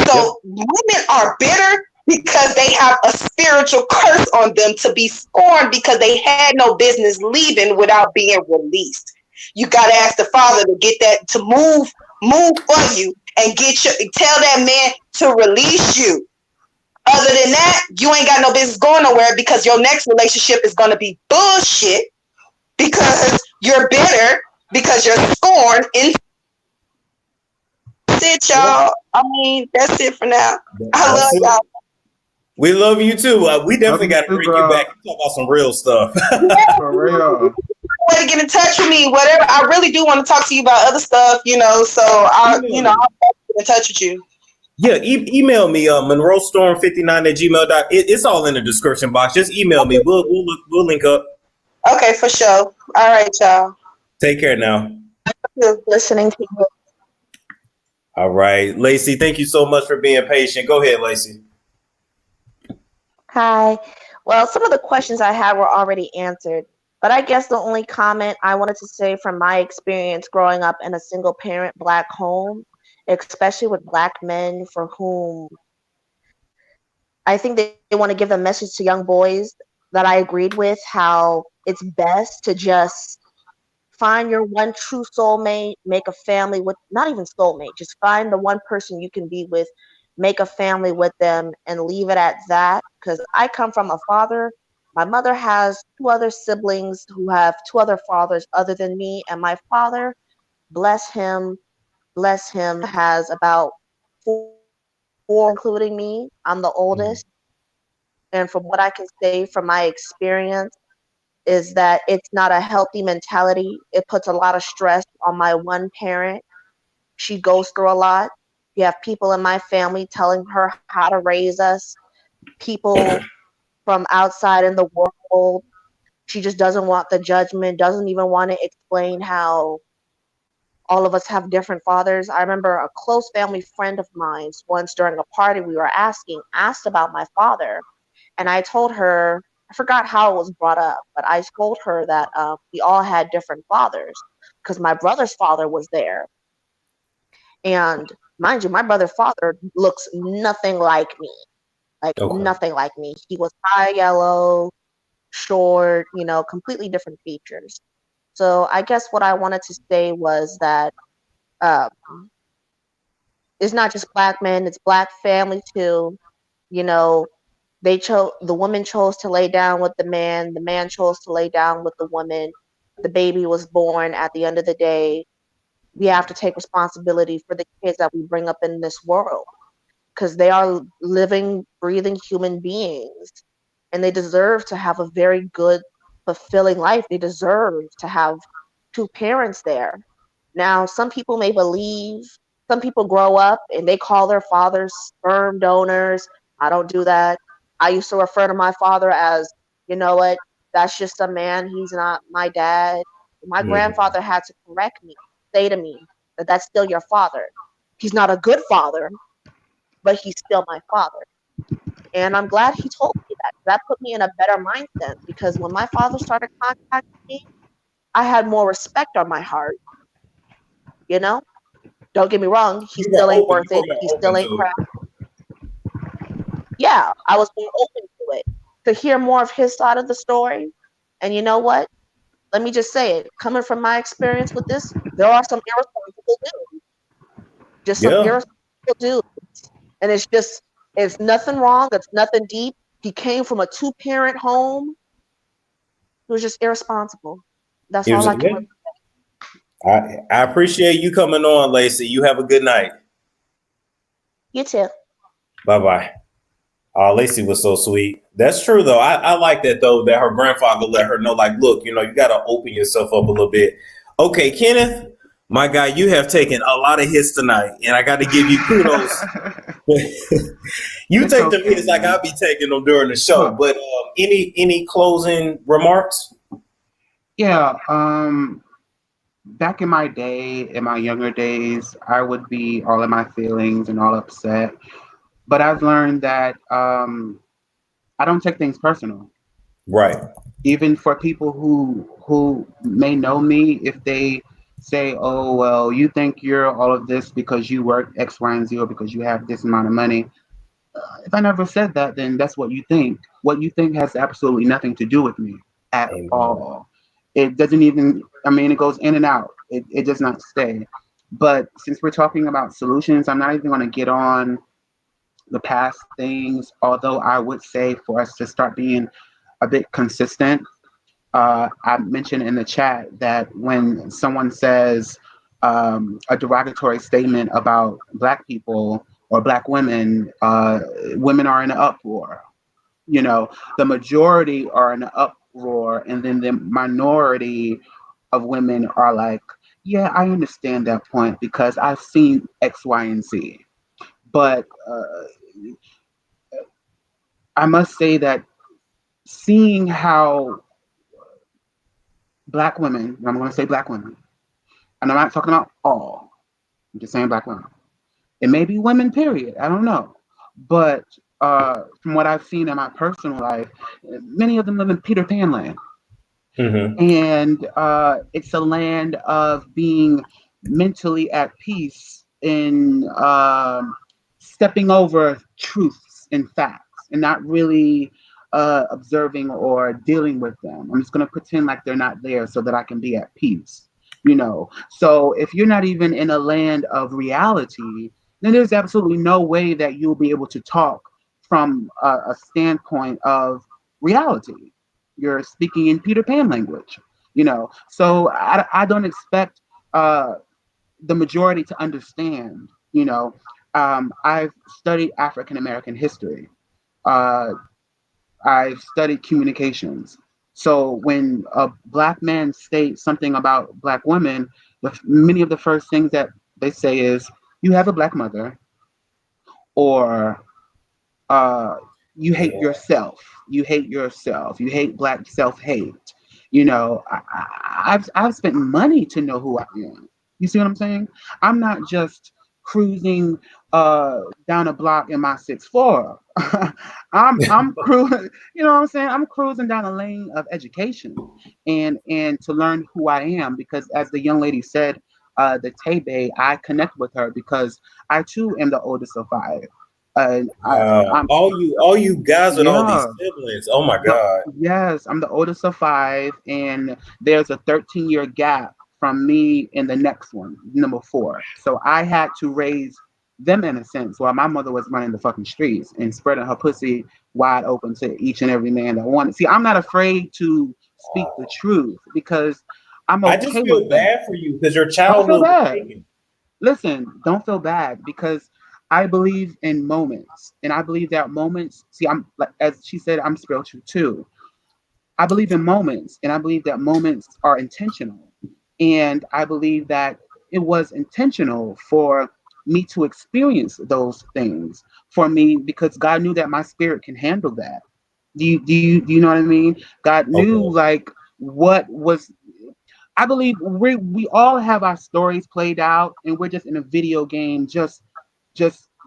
So women are bitter because they have a spiritual curse on them to be scorned because they had no business leaving without being released. You got to ask the Father to get that, to move for you and tell that man to release you. Other than that, you ain't got no business going nowhere because your next relationship is going to be bullshit because you're bitter, because you're scorned. That's it, y'all. I mean, that's it for now. I love y'all. We love you too. We definitely got to bring you back and talk about some real stuff. For real. Way to get in touch with me, whatever. I really do want to talk to you about other stuff, so I'll get in touch with you. Yeah, email me, monroestorm59@gmail.com. It's all in the description box. Just email me. We'll link up. Okay, for sure. All right, y'all. Take care now. Listening to you. All right, Lacey, thank you so much for being patient. Go ahead, Lacey. Hi. Well, some of the questions I had were already answered, but I guess the only comment I wanted to say from my experience growing up in a single parent Black home, especially with Black men for whom I think they want to give a message to young boys that I agreed with, how it's best to just find your one true soulmate, make a family with, not even soulmate, just find the one person you can be with, make a family with them and leave it at that. Because I come from a father. My mother has 2 other siblings who have 2 other fathers other than me. And my father, bless him, has about 4, including me. I'm the oldest. And from what I can say from my experience is that it's not a healthy mentality. It puts a lot of stress on my one parent. She goes through a lot. You have people in my family telling her how to raise us, people from outside in the world She just doesn't want the judgment, doesn't even want to explain how all of us have different fathers. I remember a close family friend of mine once during a party we were asked about my father. And I told her, I forgot how it was brought up, but I told her that we all had different fathers because my brother's father was there. And mind you, my brother's father looks nothing like me, like nothing like me. He was high yellow, short, completely different features. So I guess what I wanted to say was that it's not just black men, it's black family too. The woman chose to lay down with the man chose to lay down with the woman. The baby was born. At the end of the day, we have to take responsibility for the kids that we bring up in this world, because they are living, breathing human beings, and they deserve to have a very good, fulfilling life. They deserve to have two parents there. Now, some people may believe, some people grow up and they call their fathers sperm donors. I don't do that. I used to refer to my father as, you know what, that's just a man. He's not my dad. My grandfather had to correct me, say to me that that's still your father. He's not a good father, but he's still my father. And I'm glad he told me that. That put me in a better mindset, because when my father started contacting me, I had more respect on my heart. Don't get me wrong, he still ain't worth it. He still ain't crap. Yeah, I was more open to it, to hear more of his side of the story. And you know what? Let me just say it. Coming from my experience with this, there are some irresponsible dudes. Just some irresponsible dudes. And it's nothing wrong. It's nothing deep. He came from a 2-parent home. He was just irresponsible. That's all I can say. I appreciate you coming on, Lacey. You have a good night. You too. Bye-bye. Lacey was so sweet. That's true, though. I like that, though, that her grandfather let her know, like, look, you got to open yourself up a little bit. Okay, Kenneth, my guy, you have taken a lot of hits tonight, and I got to give you kudos. You take them hits like I'll be taking them during the show. But any closing remarks? Yeah. Back in my day, in my younger days, I would be all in my feelings and all upset. But I've learned that I don't take things personal. Right. Even for people who may know me, if they say, oh, well, you think you're all of this because you work X, Y, and Z, or because you have this amount of money. If I never said that, then that's what you think. What you think has absolutely nothing to do with me at all. It doesn't even, it goes in and out. It does not stay. But since we're talking about solutions, I'm not even going to get on the past things, although I would say for us to start being a bit consistent. I mentioned in the chat that when someone says a derogatory statement about Black people or Black women, women are in an uproar. The majority are in an uproar, and then the minority of women are like, yeah, I understand that point because I've seen X, Y, and Z. But I must say that seeing how Black women, I'm going to say Black women, and I'm not talking about all, I'm just saying Black women. It may be women, period. I don't know. But from what I've seen in my personal life, many of them live in Peter Pan land. Mm-hmm. And it's a land of being mentally at peace in stepping over truths and facts and not really observing or dealing with them. I'm just going to pretend like they're not there so that I can be at peace. So if you're not even in a land of reality, then there's absolutely no way that you'll be able to talk from a standpoint of reality. You're speaking in Peter Pan language, so I don't expect the majority to understand. I've studied African American history. I've studied communications. So when a Black man states something about Black women, many of the first things that they say is, you have a Black mother, or you hate yourself. You hate yourself. You hate Black self-hate. You know, I've spent money to know who I am. You see what I'm saying? I'm not just cruising down a block in my 6'4". I'm cruising, you know what I'm saying? I'm cruising down a lane of education and to learn who I am, because as the young lady said, the Tebe, I connect with her because I too am the oldest of five. I'm all you guys with all these yeah. siblings. Oh my The, God. yes, I'm the oldest of five, and there's a 13-year gap from me in the next one, number four. So I had to raise them in a sense while my mother was running the fucking streets and spreading her pussy wide open to each and every man that wanted. See, I'm not afraid to speak the truth because I'm I just okay with feel that. bad for you because your Don't feel childhood was bad. taken. Listen, don't feel bad because I believe in moments, and I believe that moments. See, I'm like as she said, I'm spiritual too. I believe in moments, and I believe that moments are intentional. And I believe that it was intentional for me to experience those things for me because God knew that my spirit can handle that. Do you know what I mean? God knew Okay. like what was. I believe we all have our stories played out, and we're just in a video game, just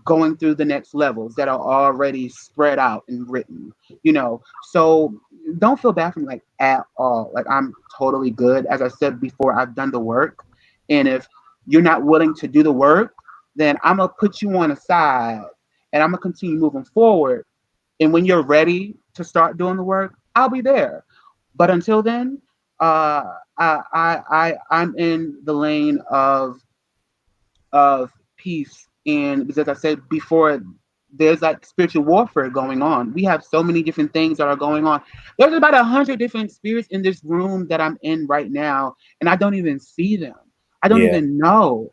going through the next levels that are already spread out and written. You know, so don't feel bad for me like at all. Like I'm totally good. As I said before, I've done the work, and if you're not willing to do the work, then I'm gonna put you on a side, and I'm gonna continue moving forward. And when you're ready to start doing the work, I'll be there. But until then, uh, I'm in the lane of peace, and because as I said before, there's like spiritual warfare going on. We have so many different things that are going on. There's about 100 different spirits in this room that I'm in right now, and I don't even see them. I don't Yeah. even know.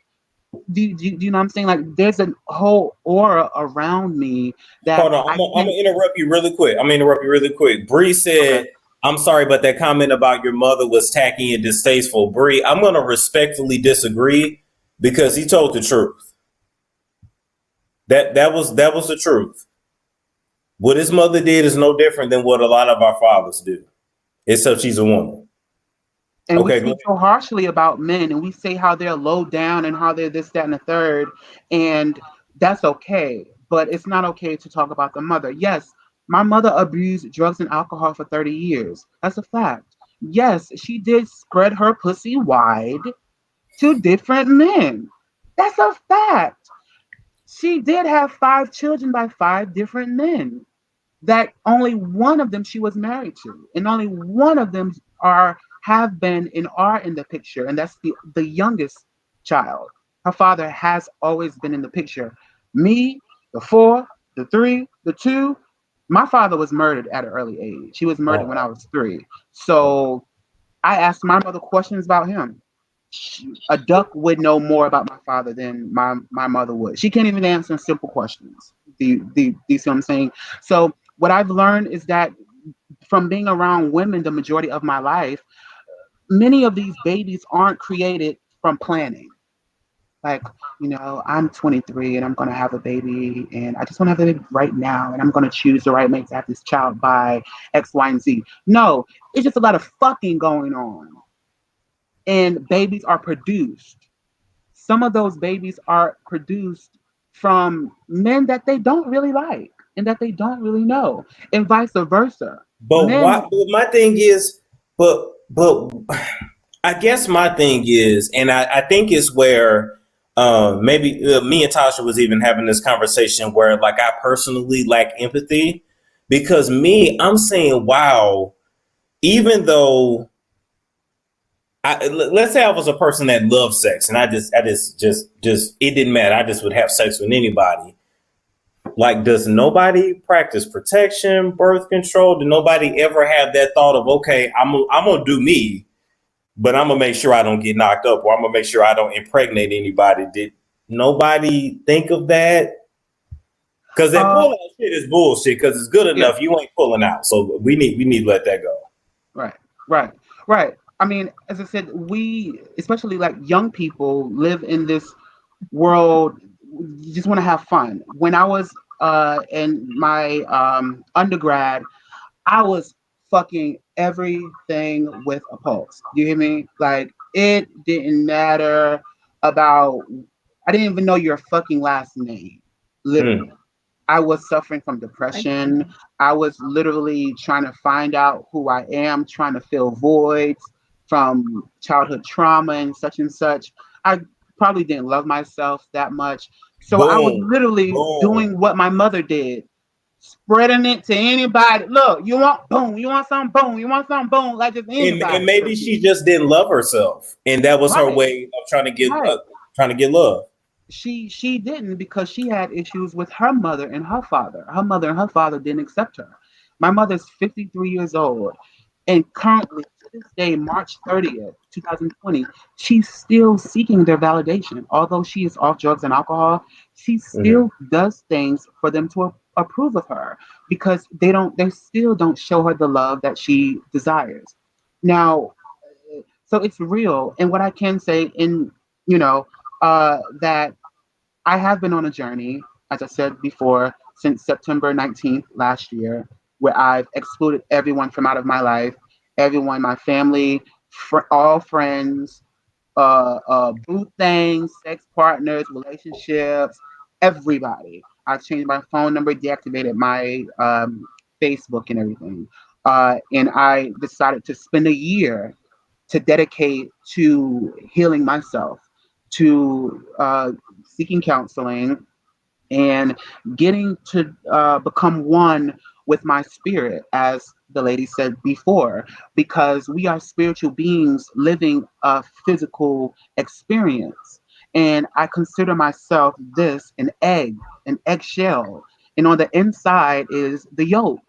Do you know what I'm saying? Like there's a whole aura around me that Hold on. I I'm gonna can't. interrupt you really quick. I'm gonna interrupt you really quick. Bree Okay. said, I'm sorry, but that comment about your mother was tacky and distasteful. Bree, I'm gonna respectfully disagree because he told the truth. That was the truth. What his mother did is no different than what a lot of our fathers do, except she's a woman. And we Okay, go speak so harshly about men, and we say how they're low down and how they're this, that, and the third, and that's okay. But it's not okay to talk about the mother. Yes, my mother abused drugs and alcohol for 30 years. That's a fact. Yes, she did spread her pussy wide to different men. That's a fact. She did have 5 children by 5 different men that only one of them she was married to, and only one of them have been and are in the picture, and that's the youngest child. Her father has always been in the picture. Me, the four, the three, the two. My father was murdered at an early age. He was murdered when I on. was 3. So I asked my mother questions about him. A duck would know more about my father than my mother would. She can't even answer simple questions. Do you see what I'm saying? So what I've learned is that from being around women the majority of my life, many of these babies aren't created from planning. Like, I'm 23 and I'm gonna have a baby, and I just want to have a baby right now, and I'm gonna choose the right mate to have this child by X, Y, and Z. No, it's just a lot of fucking going on, and babies are produced. Some of those babies are produced from men that they don't really like and that they don't really know, and vice versa. But why? Men, But my thing is, but I guess my thing is, and I think is where maybe me and Tasha was even having this conversation where like I personally lack empathy because I'm saying, wow, even though let's say I was a person that loved sex and I just it didn't matter. I just would have sex with anybody. Like, does nobody practice protection, birth control? Do nobody ever have that thought of, okay, I'm gonna do me, but I'm gonna make sure I don't get knocked up, or I'm gonna make sure I don't impregnate anybody? Did nobody think of that? Because that uh, pull out shit is bullshit. Because it's good yeah, enough, you ain't pulling out. So we need to let that go. right, right, right. I mean, as I said, we, especially like young people, live in this world. You just want to have fun. When I was in my undergrad, I was fucking everything with a pulse. Do you hear me? Like, it didn't matter about, I didn't even know your fucking last name. Literally. I was suffering from depression. I was literally trying to find out who I am, trying to fill voids from childhood trauma and such. I probably didn't love myself that much. So I was Boom. literally Boom. doing what my mother did, spreading it to anybody. Look, you want boom, you want some boom, you want some boom, like just anybody. And maybe she just didn't love herself, and that was her Right. way of trying to Right. get love. She didn't, because she had issues with her mother and her father. Her mother and her father didn't accept her. My mother's 53 years old, and currently to this day, March 30th, 2020, she's still seeking their validation. Although she is off drugs and alcohol, she still does things for them to approve of her, because they still don't show her the love that she desires. Now, so it's real. And what I can say in, you know, that I have been on a journey, as I said before, since September 19th last year, where I've excluded everyone from out of my life, everyone, my family, all friends, boo things, sex partners, relationships, everybody. I've changed my phone number, deactivated my Facebook and everything. And I decided to spend a year to dedicate to healing myself, to seeking counseling, and getting to become one with my spirit, as the lady said before, because we are spiritual beings living a physical experience. And I consider myself this an eggshell, and on the inside is the yolk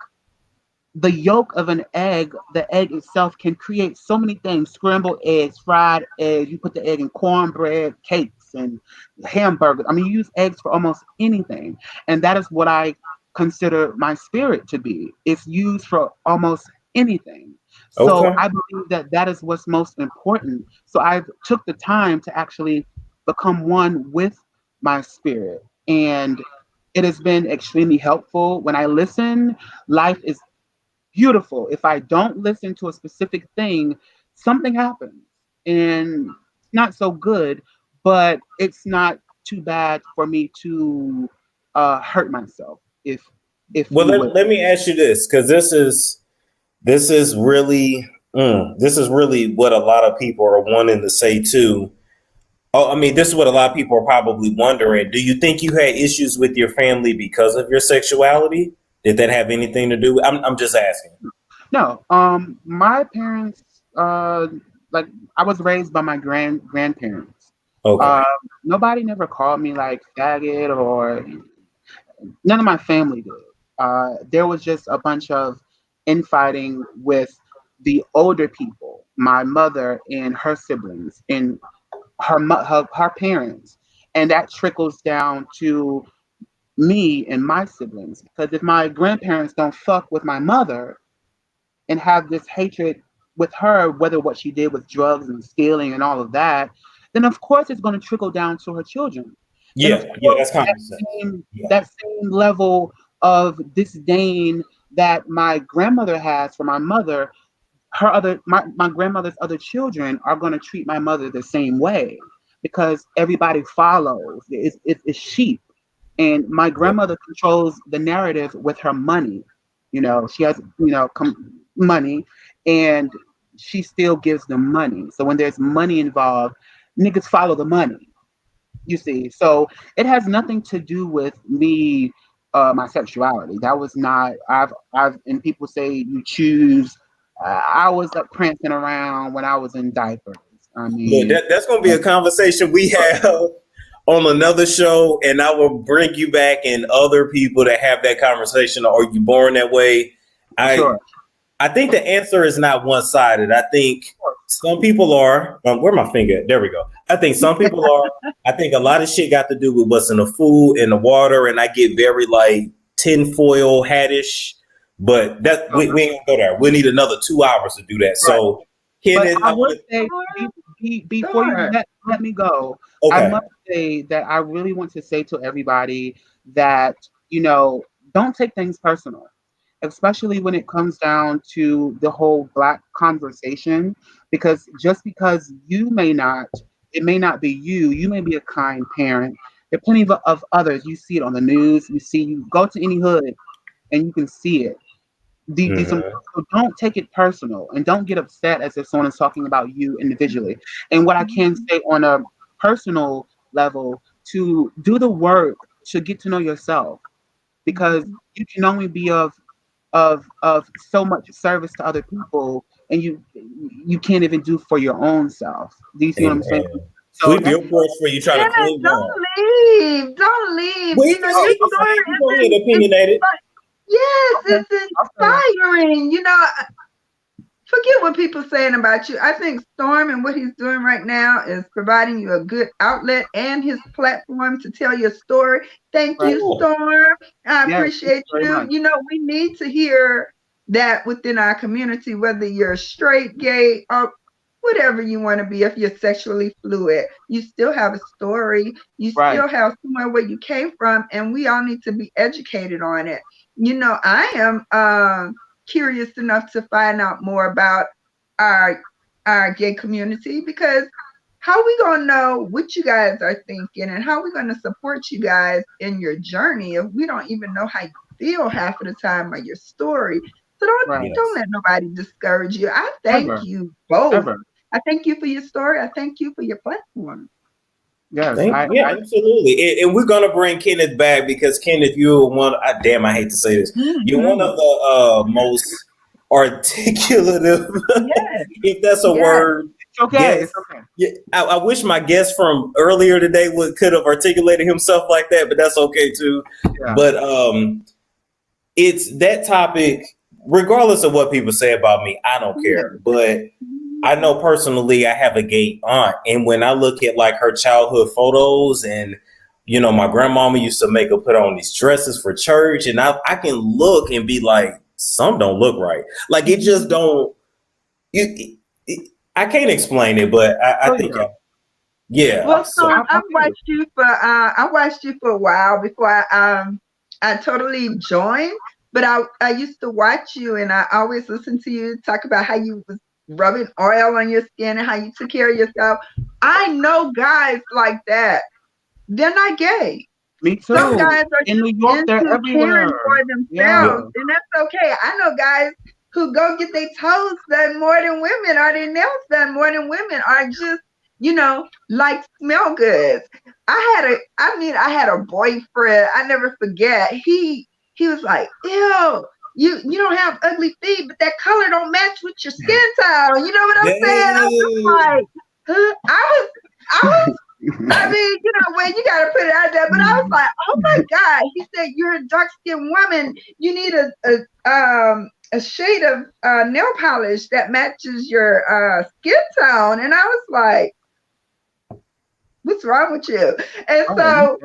of an egg. The egg itself can create so many things: scrambled eggs, fried eggs. You put the egg in cornbread, cakes, and hamburgers. I mean, you use eggs for almost anything. And that is what I consider my spirit to be. It's used for almost anything. So Okay. I believe that that is what's most important. So I took the time to actually become one with my spirit. And it has been extremely helpful. When I listen, life is beautiful. If I don't listen to a specific thing, something happens, and it's not so good, but it's not too bad for me to hurt myself, if Well, you will. let me ask you this, because this is really this is really what a lot of people are wanting to say too. Oh, I mean, this is what a lot of people are probably wondering. Do you think you had issues with your family because of your sexuality? Did that have anything to do with? I'm just asking. No, my parents, like, I was raised by my grandparents. Okay. Uh, Nobody never called me like faggot, or none of my family did. There was just a bunch of infighting with the older people, my mother and her siblings, and her parents, and that trickles down to me and my siblings. Because if my grandparents don't fuck with my mother and have this hatred with her, whether what she did with drugs and stealing and all of that, then of course it's going to trickle down to her children. Then of Yeah, course that's common sense. Yeah. that same level of disdain that my grandmother has for my mother, my grandmother's other children are going to treat my mother the same way, because everybody follows. It's sheep. And my grandmother controls the narrative with her money. She has, money, and she still gives them money. So when there's money involved, niggas follow the money. You see, so it has nothing to do with me, my sexuality. That was not. And people say you choose. I was like prancing around when I was in diapers. I Look, mean, that's going to be a conversation we have on another show, and I will bring you back and other people that have that conversation. Are you born that way? sure. I think the answer is not one sided. I think some people are. Where my finger? There we go. I think some people are. I think a lot of shit got to do with what's in the food and the water, and I get very like tinfoil hattish. But we ain't gonna go there. We need another 2 hours to do that. Right. So, But Kenneth, I would say, before you let me go, I okay. must say that I really want to say to everybody that, don't take things personal. especially when it comes down to the whole Black conversation, because just because it may not be you, you may be a kind parent. There are plenty of others. You see it on the news, you go to any hood and you can see it. So don't take it personal and don't get upset as if someone is talking about you individually. And what I can say on a personal level, to do the work to get to know yourself, because you can only be of so much service to other people, and you can't even do for your own self. Do you see what I'm saying? So Sweep your porch where you try to clean Don't leave. Don't leave. Well, You know, your story go ahead, opinionated. Yes, it's inspiring. You know, forget what people saying about you. I think Storm and what he's doing right now is providing you a good outlet and his platform to tell your story. Thank you, Storm. I appreciate you. You know, we need to hear that within our community, whether you're straight, gay, or whatever you want to be. If you're sexually fluid, you still have a story. You still have somewhere where you came from, and we all need to be educated on it. You know, I am curious enough to find out more about our gay community, because how we gonna know what you guys are thinking, and how we gonna support you guys in your journey if we don't even know how you feel half of the time or your story? So don't let nobody discourage you. I thank you both. I thank you for your story. I thank you for your platform. Yes, absolutely. And we're gonna bring Kenneth back, because Kenneth, you're one. I hate to say this. You're one of the most articulative, if that's a word. It's okay. It's okay. Yeah, I wish my guest from earlier today could have articulated himself like that, but that's okay too. Yeah. But it's that topic. Regardless of what people say about me, I don't care. But I know personally I have a gay aunt, and when I look at like her childhood photos, and you know, my grandmama used to make her put on these dresses for church, and I can look and be like, some don't look right. Like it just don't. I can't explain it, but I think. Well, so I watched you for a while before I totally joined. But I used to watch you, and I always listened to you talk about how you was rubbing oil on your skin and how you took care of yourself. I know guys like that. They're not gay. Me too. Some guys are in New York, they're everywhere for themselves, and that's okay. I know guys who go get their toes done more than women, or their nails done more than women, or just, you know, like smell good. I had a boyfriend. I never forget. He was like, ew, you don't have ugly feet, but that color don't match with your skin tone. You know what I'm saying? I was like, I mean, you know, when you gotta put it out there, but I was like, oh my God. He said, you're a dark-skinned woman. You need a shade of nail polish that matches your skin tone. And I was like, what's wrong with you? And so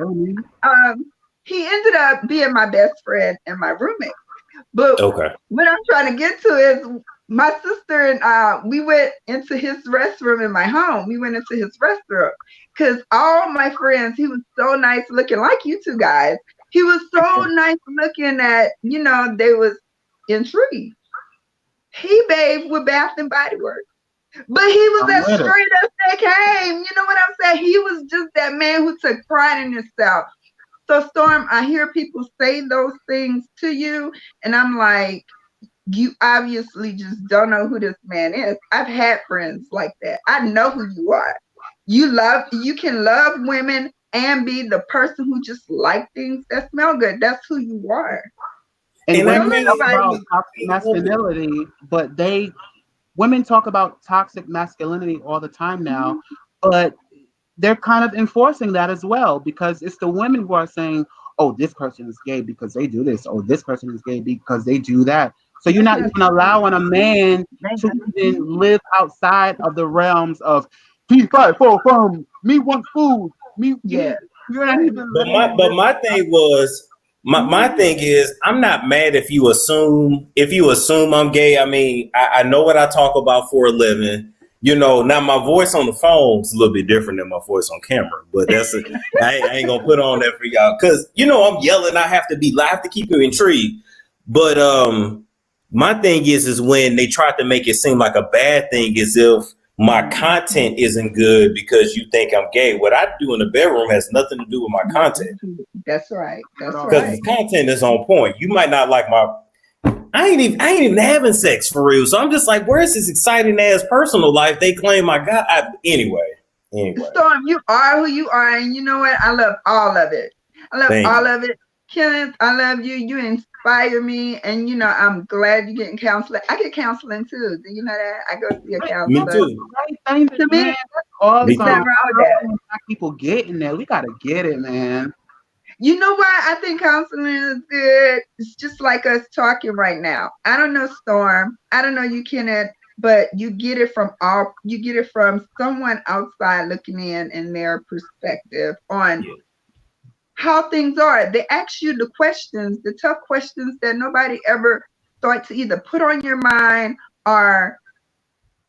he ended up being my best friend and my roommate. But what I'm trying to get to is my sister and we went into his restroom in my home. We went into his restroom because all my friends, he was so nice looking, like you two guys. He was so nice looking that, you know, they was intrigued. He bathed with Bath and Body Works. But he was as straight as they came. You know what I'm saying? He was just that man who took pride in himself. So Storm, I hear people say those things to you, and I'm like, you obviously just don't know who this man is. I've had friends like that. I know who you are. You can love women and be the person who just like things that smell good. That's who you are. And women talk about toxic masculinity, but women talk about toxic masculinity all the time now, but they're kind of enforcing that as well, because it's the women who are saying, oh, this person is gay because they do this. Oh, this person is gay because they do that. So you're not even allowing a man to even live outside of the realms of P5 from me want food. Me, yeah. You're not even. But my thing was, my thing is, I'm not mad if you assume I'm gay. I mean, I know what I talk about for a living. You know, now my voice on the phone is a little bit different than my voice on camera, but I ain't gonna put on that for y'all, because you know I'm yelling. I have to keep you intrigued. But my thing is when they try to make it seem like a bad thing, as if my content isn't good because you think I'm gay. What I do in the bedroom has nothing to do with my content. That's right. That's Because right. the content is on point. You might not like my. I ain't even having sex for real. So I'm just like, where's this exciting ass personal life they claim I got? Anyway. Storm, you are who you are, and you know what? I love all of it. I love all of it. Kenneth, I love you. You inspire me, and you know I'm glad you're getting counseling. I get counseling too. Do you know that? I go see a counselor. Me too. To me, Man, that's awesome. nothing wrong with that. Black people getting there. We gotta get it, man. You know why I think counseling is good? It's just like us talking right now. I don't know Storm. I don't know you, Kenneth, but you get it from someone outside looking in their perspective on how things are. They ask you the questions, the tough questions that nobody ever thought to either put on your mind or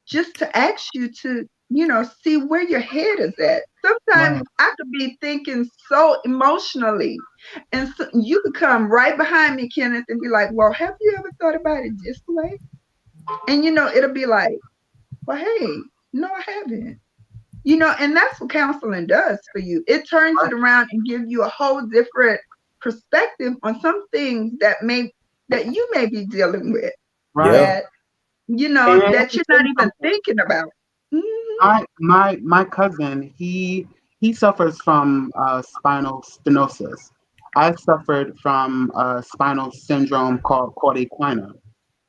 just to ask you to, you know, see where your head is at. Sometimes I could be thinking so emotionally, and so you could come right behind me, Kenneth, and be like, well, have you ever thought about it this way? And, you know, it'll be like, well, hey, no, I haven't. You know, and that's what counseling does for you. It turns it around and gives you a whole different perspective on some things that you may be dealing with. That, you know, that you're not even thinking about. My cousin, he suffers from spinal stenosis. I suffered from a spinal syndrome called called equina.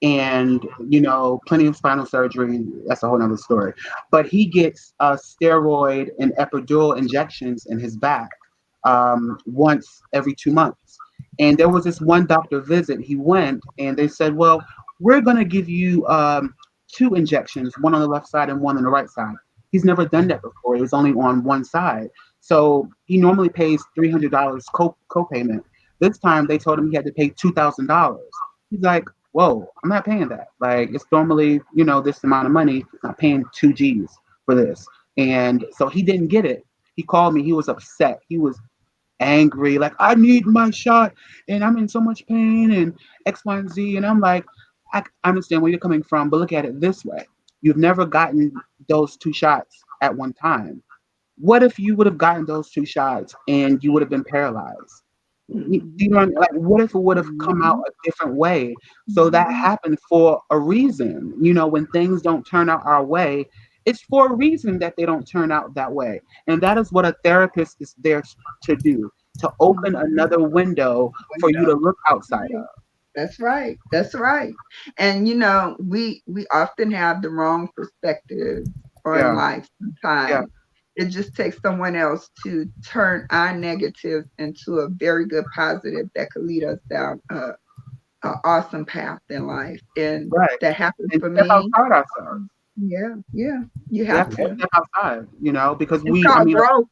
And, you know, plenty of spinal surgery. That's a whole nother story. But he gets steroid and epidural injections in his back once every 2 months. And there was this one doctor visit. He went and they said, well, we're going to give you 2 injections, one on the left side and one on the right side. He's never done that before. It was only on one side. So he normally pays $300 co-payment. This time they told him he had to pay $2,000. He's like, whoa, I'm not paying that. Like, it's normally, you know, this amount of money. I'm not paying 2 G's for this. And so he didn't get it. He called me. He was upset. He was angry. Like, I need my shot and I'm in so much pain and X, Y, and Z. And I'm like, I understand where you're coming from, but look at it this way. You've never gotten those 2 shots at one time. What if you would have gotten those 2 shots and you would have been paralyzed? You know, like, what if it would have come out a different way? So that happened for a reason. You know, when things don't turn out our way, it's for a reason that they don't turn out that way. And that is what a therapist is there to do, to open another window for you to look outside of. That's right. That's right. And, you know, we often have the wrong perspective on life sometimes. Yeah. It just takes someone else to turn our negatives into a very good positive that could lead us down an awesome path in life. And that happens for me. Outside ourselves. Yeah, yeah. You have to step outside, you know, because growth.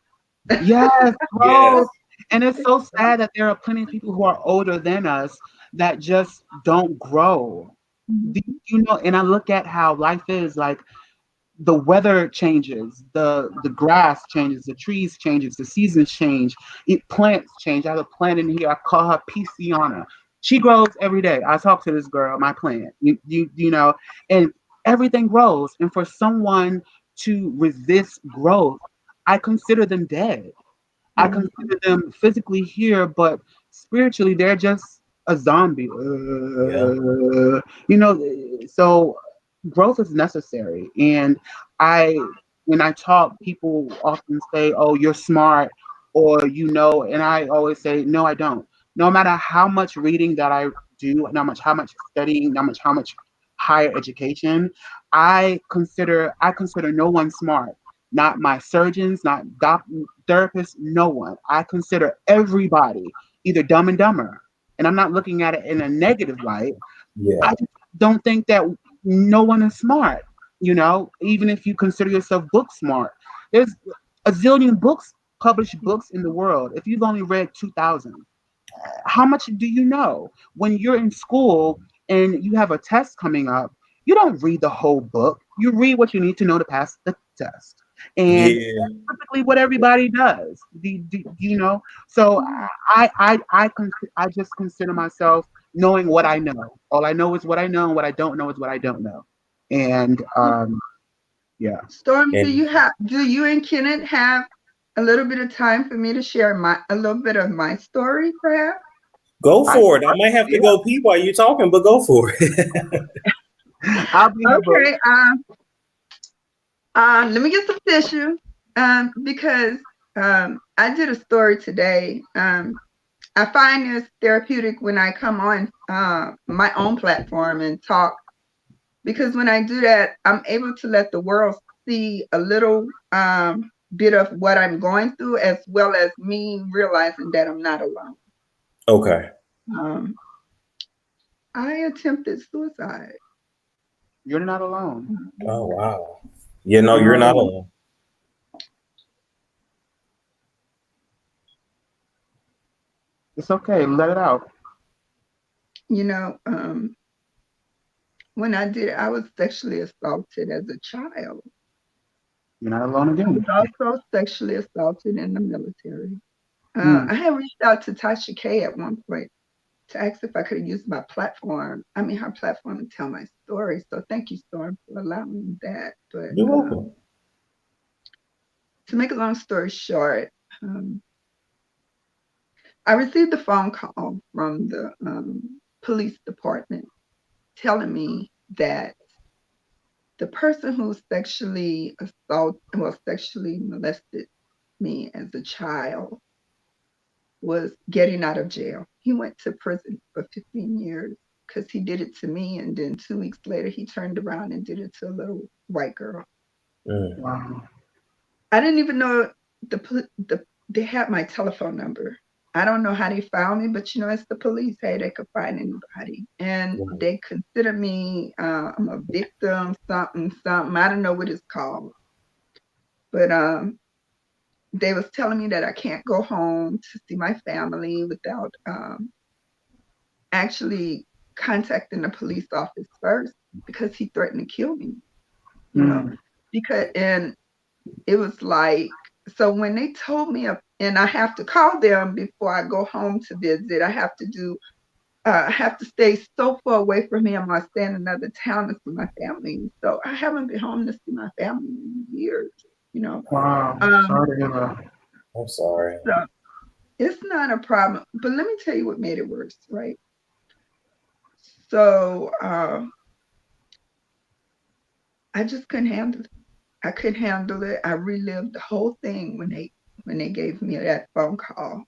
Yes, growth. And it's so sad that there are plenty of people who are older than us that just don't grow. You know, and I look at how life is like. The weather changes, the grass changes, the trees changes, the seasons change, plants change. I have a plant in here. I call her Pisciana. She grows every day. I talk to this girl, my plant. You know, and everything grows. And for someone to resist growth, I consider them dead. I consider them physically here, but spiritually they're just a zombie. You know, so growth is necessary. And when I talk, people often say, oh, you're smart, or, you know, and I always say, no, I don't. No matter how much reading that I do, how much studying, how much higher education, I consider no one smart. Not my surgeons, not therapists, no one. I consider everybody either dumb and dumber. And I'm not looking at it in a negative light. I just don't think that no one is smart, you know, even if you consider yourself book smart. There's a zillion published books in the world. If you've only read 2,000, how much do you know? When you're in school and you have a test coming up, you don't read the whole book. You read what you need to know to pass the test. And that's typically what everybody does. Do you know? So I just consider myself knowing what I know. All I know is what I know, and what I don't know is what I don't know. And yeah. Storm, And do you and Kenneth have a little bit of time for me to share a little bit of my story, perhaps? go for it. I might have to go pee while you're talking, but go for it. I'll be in the book. Okay. Let me get some tissue. Because I did a story today. I find this therapeutic when I come on my own platform and talk, because when I do that, I'm able to let the world see a little bit of what I'm going through, as well as me realizing that I'm not alone. Okay. I attempted suicide. You're not alone. Oh, wow. You know, you're not alone. It's okay. Let it out. You know, when I did it, I was sexually assaulted as a child. You're not alone I again. was also sexually assaulted in the military. I had reached out to Tasha K at one point to ask if I could use my platform. I mean, her platform to tell my story. So thank you, Storm, for allowing me that. But You're welcome. to make a long story short, I received a phone call from the police department telling me that the person who sexually molested me as a child was getting out of jail. He went to prison for 15 years because he did it to me, and then 2 weeks later he turned around and did it to a little white girl. Wow. I didn't even know they had my telephone number. I don't know how they found me, but you know, it's the police. Hey, they could find anybody, and they consider me I'm a victim, something. I don't know what it's called, but they was telling me that I can't go home to see my family without actually contacting the police office first, because he threatened to kill me. You know, and it was like, so when they told me, and I have to call them before I go home to visit, I have to stay so far away from him. I stay in another town to see my family. So I haven't been home to see my family in years, you know. Wow. Sorry to hear that. I'm sorry. So it's not a problem. But let me tell you what made it worse, right? So I just couldn't handle it. I couldn't handle it. I relived the whole thing when they gave me that phone call.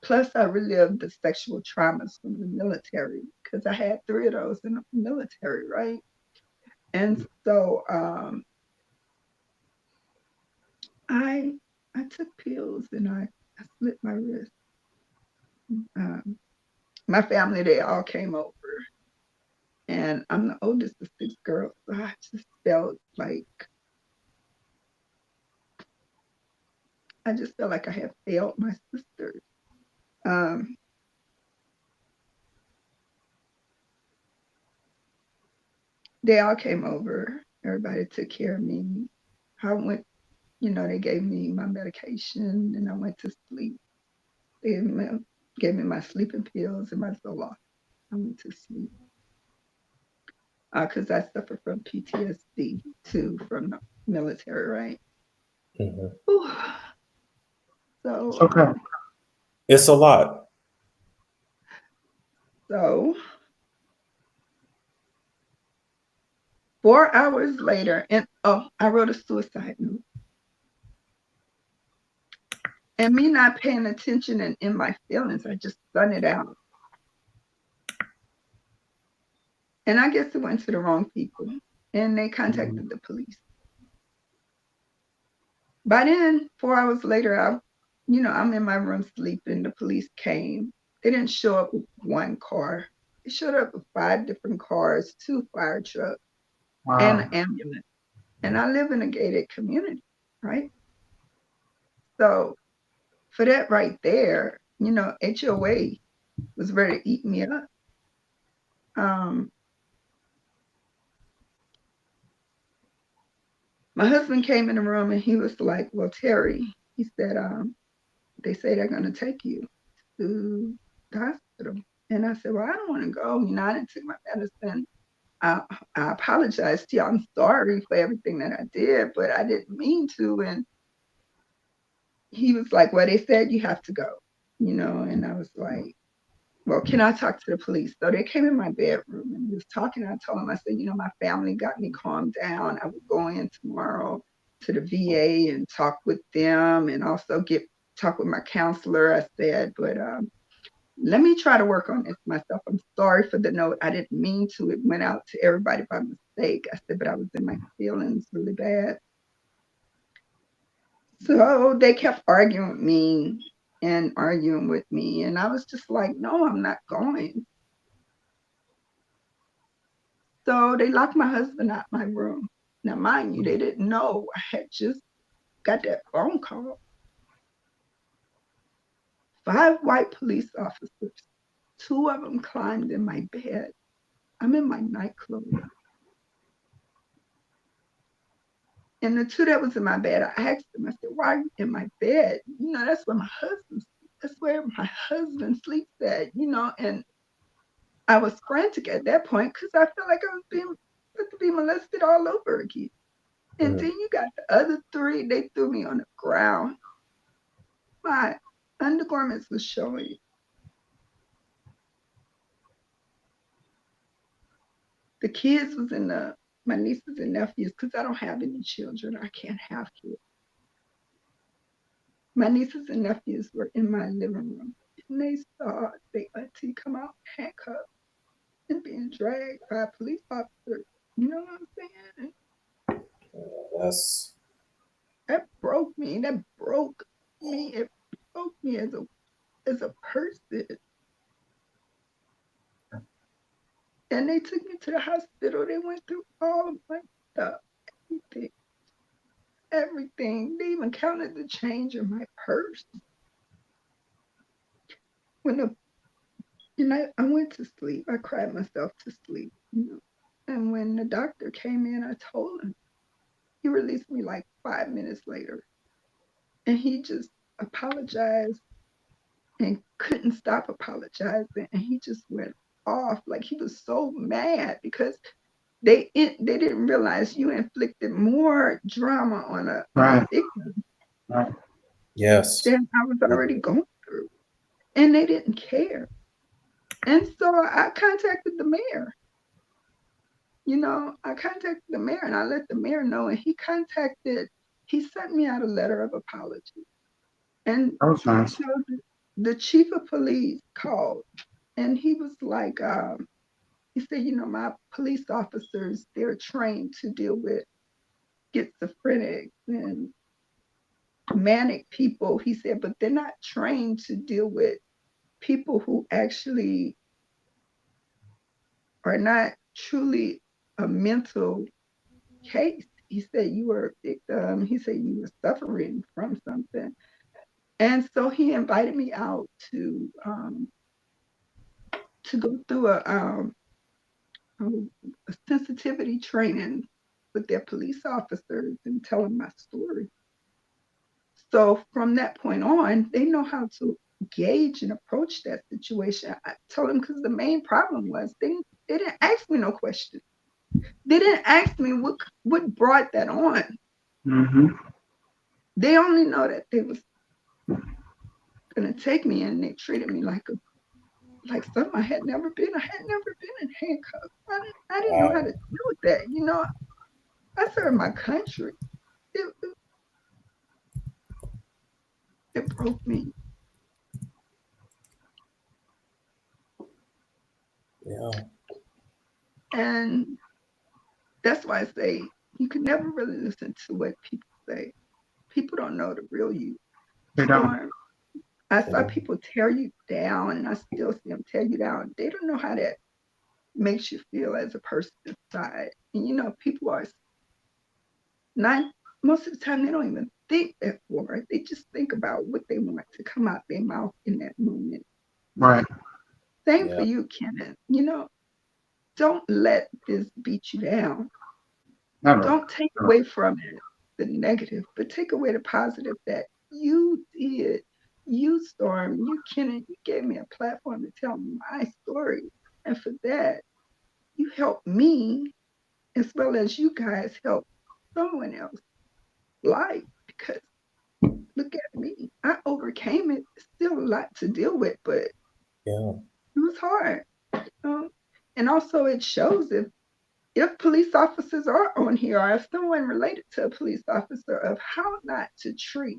Plus, I relived the sexual traumas from the military, because I had 3 of those in the military, right? And so I took pills and I slit my wrist. My family, they all came over, and I'm the oldest of 6 girls, so I just felt like I had failed my sisters. They all came over. Everybody took care of me. I went, you know, they gave me my medication and I went to sleep. They gave me my sleeping pills and my Zoloft. I went to sleep. Because I suffer from PTSD too, from the military, right? So It's okay. It's a lot. So 4 hours later, and I wrote a suicide note. And me not paying attention and in my feelings, I just spun it out. And I guess it went to the wrong people, and they contacted the police. By then, 4 hours later, I'm in my room sleeping. The police came. They didn't show up with 1 car. They showed up with 5 different cars, 2 fire trucks, and an ambulance. And I live in a gated community, right? So for that right there, you know, HOA was ready to eat me up. My husband came in the room and he was like, well, Terry, he said, they say they're going to take you to the hospital. And I said, well, I don't want to go. You know, I didn't take my medicine. I apologize to you. I'm sorry for everything that I did, but I didn't mean to. And he was like, well, they said you have to go, you know, and I was like, well, can I talk to the police? So they came in my bedroom and he was talking. I told him, I said, you know, my family got me calmed down. I would go in tomorrow to the VA and talk with them and also talk with my counselor. I said, but let me try to work on this myself. I'm sorry for the note. I didn't mean to. It went out to everybody by mistake. I said, but I was in my feelings really bad. So they kept arguing with me and arguing with me. And I was just like, no, I'm not going. So they locked my husband out my room. Now, mind you, they didn't know I had just got that phone call. 5 white police officers, 2 of them climbed in my bed. I'm in my nightclothes. And the 2 that was in my bed, I asked them, I said, why are you in my bed? You know, that's where my husband sleeps. That's where my husband sleeps at, you know, and I was frantic at that point because I felt like I was being put to be molested all over again. And then you got the other 3, they threw me on the ground. My undergarments was showing. The kids was in my nieces and nephews, because I don't have any children. I can't have kids. My nieces and nephews were in my living room, and they saw their auntie come out handcuffed and being dragged by a police officer. You know what I'm saying? That's That broke me. That broke me. It broke me as a person. And they took me to the hospital. They went through all of my stuff, everything. They even counted the change in my purse. When I went to sleep, I cried myself to sleep, you know. And when the doctor came in, I told him. He released me like 5 minutes later. And he just apologized and couldn't stop apologizing. And he just went off. Like, he was so mad because they didn't realize you inflicted more drama on a victim yes. than I was already going through. And they didn't care. And so I contacted the mayor. You know, I contacted the mayor and I let the mayor know, and he sent me out a letter of apology. And That was nice. so the chief of police called, and he was like, he said, you know, my police officers, they're trained to deal with schizophrenic and manic people. He said, but they're not trained to deal with people who actually are not truly a mental case. He said you were a victim. He said you were suffering from something. And so he invited me out to go through a sensitivity training with their police officers and tell them my story. So from that point on, they know how to gauge and approach that situation. I told them, because the main problem was they didn't ask me no questions. They didn't ask me what brought that on. Mm-hmm. They only know that they was gonna take me, and they treated me like something I had never been. I had never been in handcuffs. I didn't know how to deal with that. You know, I served my country. It broke me. Yeah. And that's why I say you can never really listen to what people say. People don't know the real you. They don't. I saw people tear you down, and I still see them tear you down. They don't know how that makes you feel as a person inside. And you know, people are not, most of the time, they don't even think that forward. They just think about what they want to come out their mouth in that moment. Right. Same for you, Kenneth. You know, don't let this beat you down. Never. Don't take away from it the negative, but take away the positive that you did you, Storm, you, Kenneth, you gave me a platform to tell my story. And for that, you helped me as well as you guys help someone else's life. Because look at me. I overcame it. Still a lot to deal with, but Yeah. it was hard. And also it shows if police officers are on here or if someone related to a police officer of how not to treat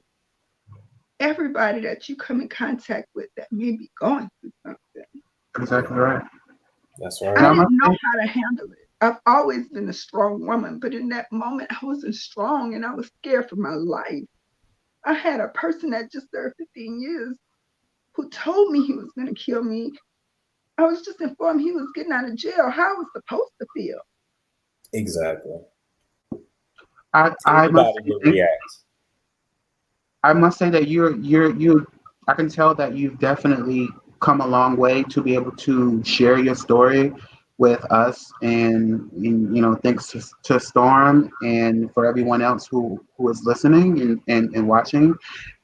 everybody that you come in contact with that may be going through something. Exactly right. That's I right. didn't know how to handle it. I've always been a strong woman, but in that moment I wasn't strong and I was scared for my life. I had a person that just served 15 years who told me he was going to kill me. I was just informed he was getting out of jail. How I was supposed to feel. Exactly. I must Anybody would react. I must say that you I can tell that you've definitely come a long way to be able to share your story with us and you know, thanks to Storm and for everyone else who is listening and watching.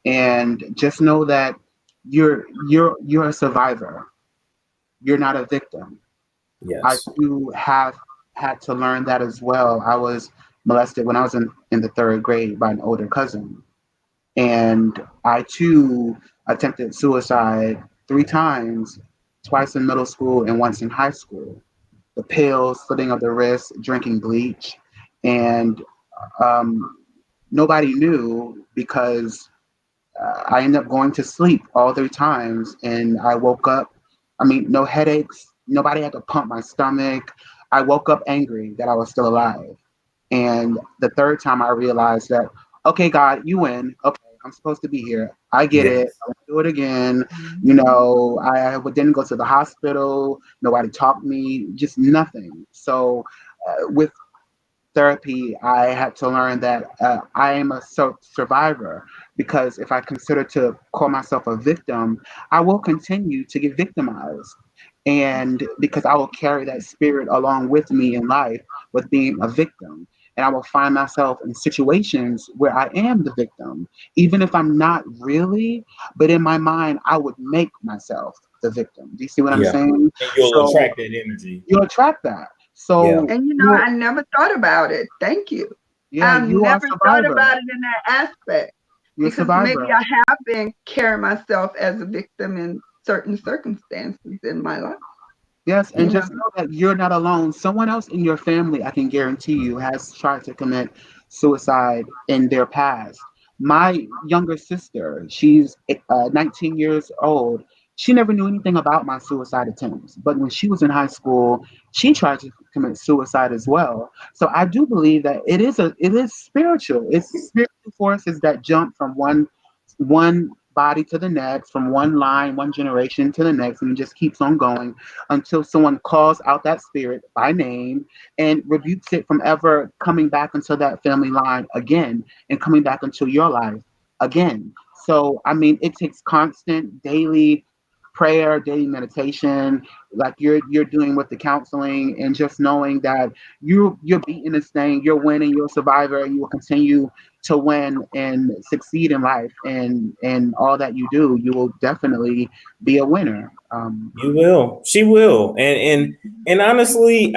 And just know that you're a survivor. You're not a victim. I Yes. too have had to learn that as well. I was molested when I was in the third grade by an older cousin. And I too attempted suicide 3 times, twice in middle school and once in high school. The pills, slitting of the wrist, drinking bleach. And um, nobody knew because I ended up going to sleep all 3 times and I woke up. I mean, no headaches. Nobody had to pump my stomach. I woke up angry that I was still alive. And the third time I realized that, okay, God, you win. Okay, I'm supposed to be here. I get it. Yes. I'll do it again. You know, didn't go to the hospital. Nobody talked me, just nothing. So with therapy, I had to learn that I am a survivor because if I consider to call myself a victim, I will continue to get victimized. And because I will carry that spirit along with me in life with being a victim. And I will find myself in situations where I am the victim, even if I'm not really, but in my mind, I would make myself the victim. Do you see what I'm Yeah. saying? And you'll So attract that energy. you'll attract that. Yeah. So And I never thought about it. Thank you. yeah, I've you are a never thought survivor. about it in that aspect You're a because maybe survivor. I have been carrying myself as a victim in certain circumstances in my life. Yes, and You know, just know that you're not alone. Someone else in your family, I can guarantee you, has tried to commit suicide in their past. My younger sister, she's 19 years old. She never knew anything about my suicide attempts, but when she was in high school, she tried to commit suicide as well. So I do believe that it is spiritual. It's spiritual forces that jump from one body to the next, from one line, one generation to the next, and it just keeps on going until someone calls out that spirit by name and rebukes it from ever coming back into that family line again and coming back into your life again. So, I mean, it takes constant daily prayer, daily meditation, like you're doing with the counseling, and just knowing that you're beating this thing, you're winning, you're a survivor, and you will continue to win and succeed in life, and all that you do, you will definitely be a winner. You will. She will. And honestly,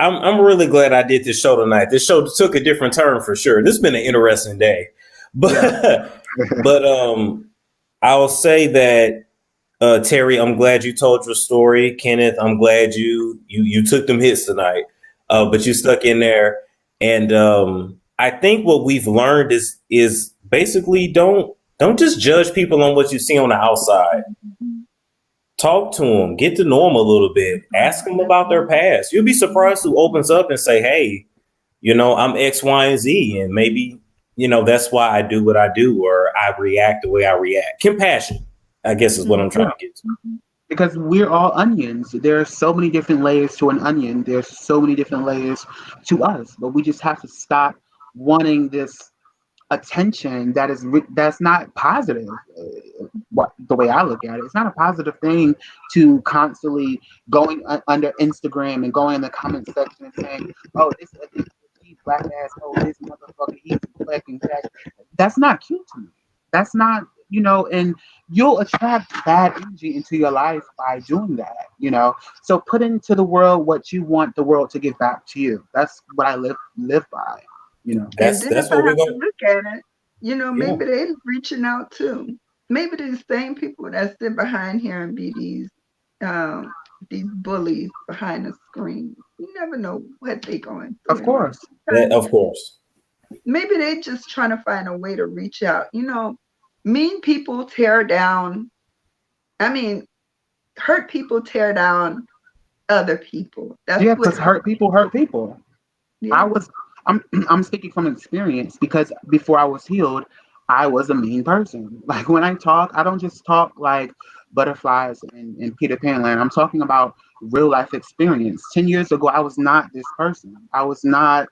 I'm really glad I did this show tonight. This show took a different turn for sure. This has been an interesting day. But Yeah. but I'll say that Terry, I'm glad you told your story. Kenneth, I'm glad you took them hits tonight. But you stuck in there. And I think what we've learned is basically don't just judge people on what you see on the outside. Talk to them, get to know them a little bit, ask them about their past. You'll be surprised who opens up and say, hey, I'm X, Y, and Z. And maybe, that's why I do what I do, or I react the way I react. Compassion, I guess, is what I'm trying to get to. Because we're all onions. There are so many different layers to an onion. There's so many different layers to us, but we just have to stop wanting this attention that's not positive. The way I look at it, it's not a positive thing to constantly going under Instagram and going in the comment section and saying, "Oh, this black asshole, this motherfucker, he's black and black." That's not cute to me. That's not, you know, and you'll attract bad energy into your life by doing that, you know. So put into the world what you want the world to give back to you. That's what I live by, you know. And then if That's I what we're have to going. look at it, you know, Yeah. maybe they're reaching out too. Maybe the same people that sit behind here and be these bullies behind the screen. You never know what they're going through Of in life. course. Of course. Maybe they're just trying to find a way to reach out. You know, mean people tear down. I mean, hurt people tear down other people. That's Yeah, what because hurt people hurt people. Yeah. I'm speaking from experience because before I was healed, I was a mean person. Like when I talk, I don't just talk like butterflies in Peter Pan land. I'm talking about real life experience. 10 years ago, I was not this person. I was not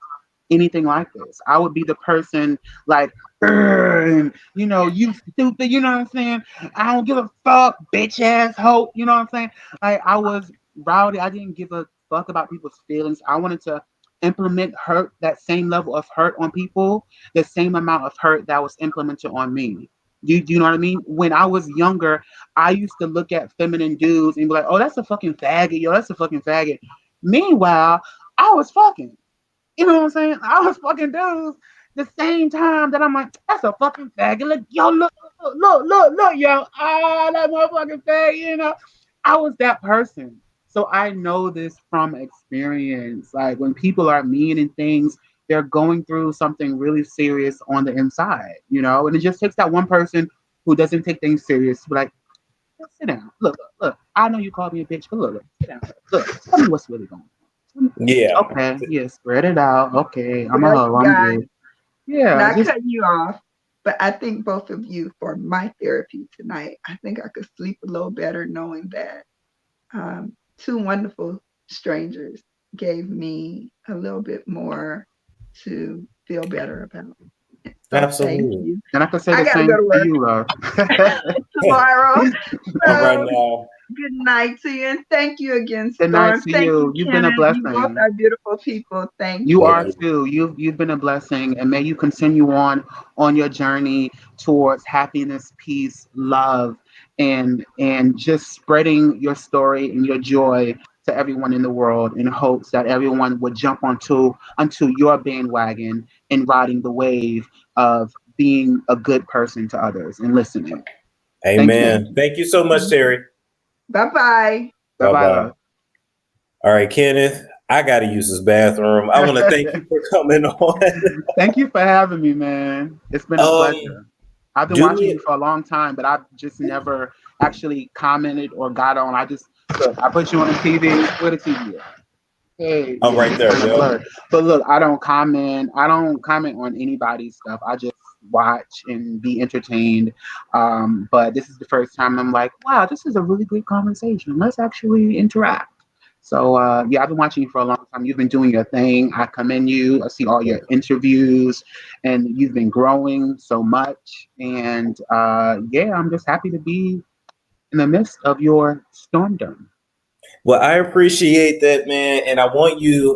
anything like this. I would be the person like, and, you know, you stupid, you know what I'm saying? I don't give a fuck, bitch ass hoe, you know what I'm saying? Like I was rowdy. I didn't give a fuck about people's feelings. I wanted to implement hurt, that same level of hurt on people, the same amount of hurt that was implemented on me. Do you know what I mean? When I was younger, I used to look at feminine dudes and be like, oh, that's a fucking faggot, yo, that's a fucking faggot. Meanwhile, I was fucking. You know what I'm saying? I was fucking dudes the same time that I'm like, that's a fucking faggot. Look, yo, look, yo. Ah, that motherfucking faggot, you know. I was that person. So I know this from experience. Like when people are mean and things, they're going through something really serious on the inside, you know? And it just takes that one person who doesn't take things serious to be like, sit down. Look. I know you called me a bitch, but look, sit down. Look, tell me what's really going on. Yeah. Okay, yeah, spread it out. Okay, I'm a Well, hoe. you I'm guys, good. Yeah, not just cutting you off, but I think both of you, for my therapy tonight, I think I could sleep a little better knowing that two wonderful strangers gave me a little bit more to feel better about. So thank Absolutely. you. and I can say I the gotta same go to to work you, love. tomorrow. All right So now. good night to you, and thank you again, Good night Storm. to Thank you, you. You've been a Kenneth. You both blessing. are beautiful people. Thank You Thank are you. you. too. You've been a blessing, and may you continue on your journey towards happiness, peace, love, and just spreading your story and your joy to everyone in the world in hopes that everyone would jump onto your bandwagon and riding the wave of being a good person to others and listening. Thank you. Amen. Thank you so much, Terry. Bye-bye. Bye Bye bye, bye. love. All right, Kenneth, I got to use this bathroom. I want to thank you for coming on. Thank you for having me, man. It's been a pleasure. I've been Do watching me. you for a long time, but I've just never actually commented or got on. I just look. I put you on the TV. Where the TV at? Hey, Oh, yeah, right it's there. kind of Yep. blurred. But look, I don't comment. I don't comment on anybody's stuff. I just watch and be entertained. But this is the first time I'm like, wow, this is a really good conversation. Let's actually interact. So yeah, I've been watching you for a long time. You've been doing your thing. I commend you. I see all your interviews, and you've been growing so much. And yeah, I'm just happy to be in the midst of your stormdom. Well, I appreciate that, man. And I want you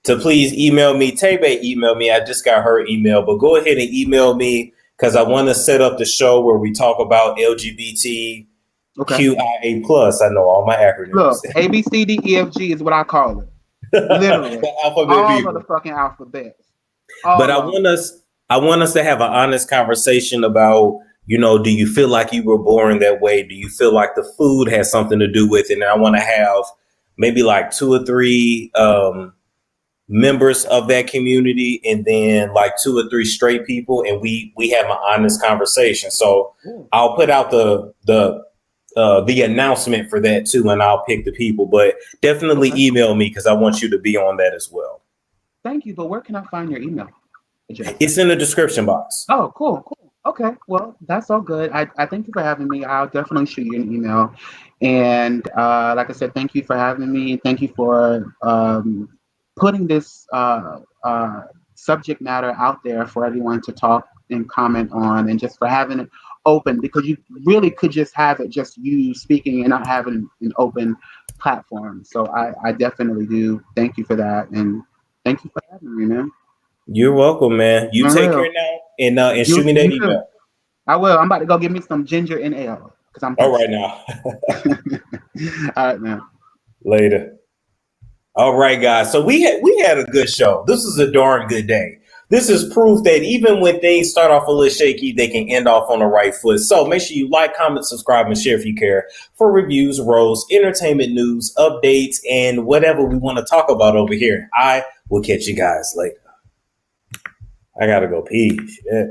to please email me. Tebe emailed me. I just got her email, but go ahead and email me because I want to set up the show where we talk about LGBTQIA+. Okay. I know all my acronyms. Look, A B C D E F G is what I call it. Literally, The alphabet all of people. the fucking alphabets. But All I of them. want us to have an honest conversation about, do you feel like you were born that way? Do you feel like the food has something to do with it? And I want to have maybe like 2 or 3 members of that community, and then like 2 or 3 straight people, and we have an honest conversation. So I'll put out the announcement for that too, and I'll pick the people. But definitely Okay. email me because I want you to be on that as well. Thank you, but where can I find your email address? It's in the description box. Oh, cool. Okay, well, that's all good. I thank you for having me. I'll definitely shoot you an email. And like I said, thank you for having me. Thank you for putting this subject matter out there for everyone to talk and comment on, and just for having it open, because you really could just have it just you speaking and not having an open platform. So I definitely do. Thank you for that. And thank you for having me, man. You're welcome, man. You take Monroe, care now, and shoot me that you too. email. I will. I'm about to go get me some ginger and ale because I'm. All right now. All right, man. Later. All right, guys. So we had a good show. This is a darn good day. This is proof that even when things start off a little shaky, they can end off on the right foot. So make sure you like, comment, subscribe, and share if you care for reviews, roles, entertainment news, updates, and whatever we want to talk about over here. I will catch you guys later. I gotta go pee. Shit.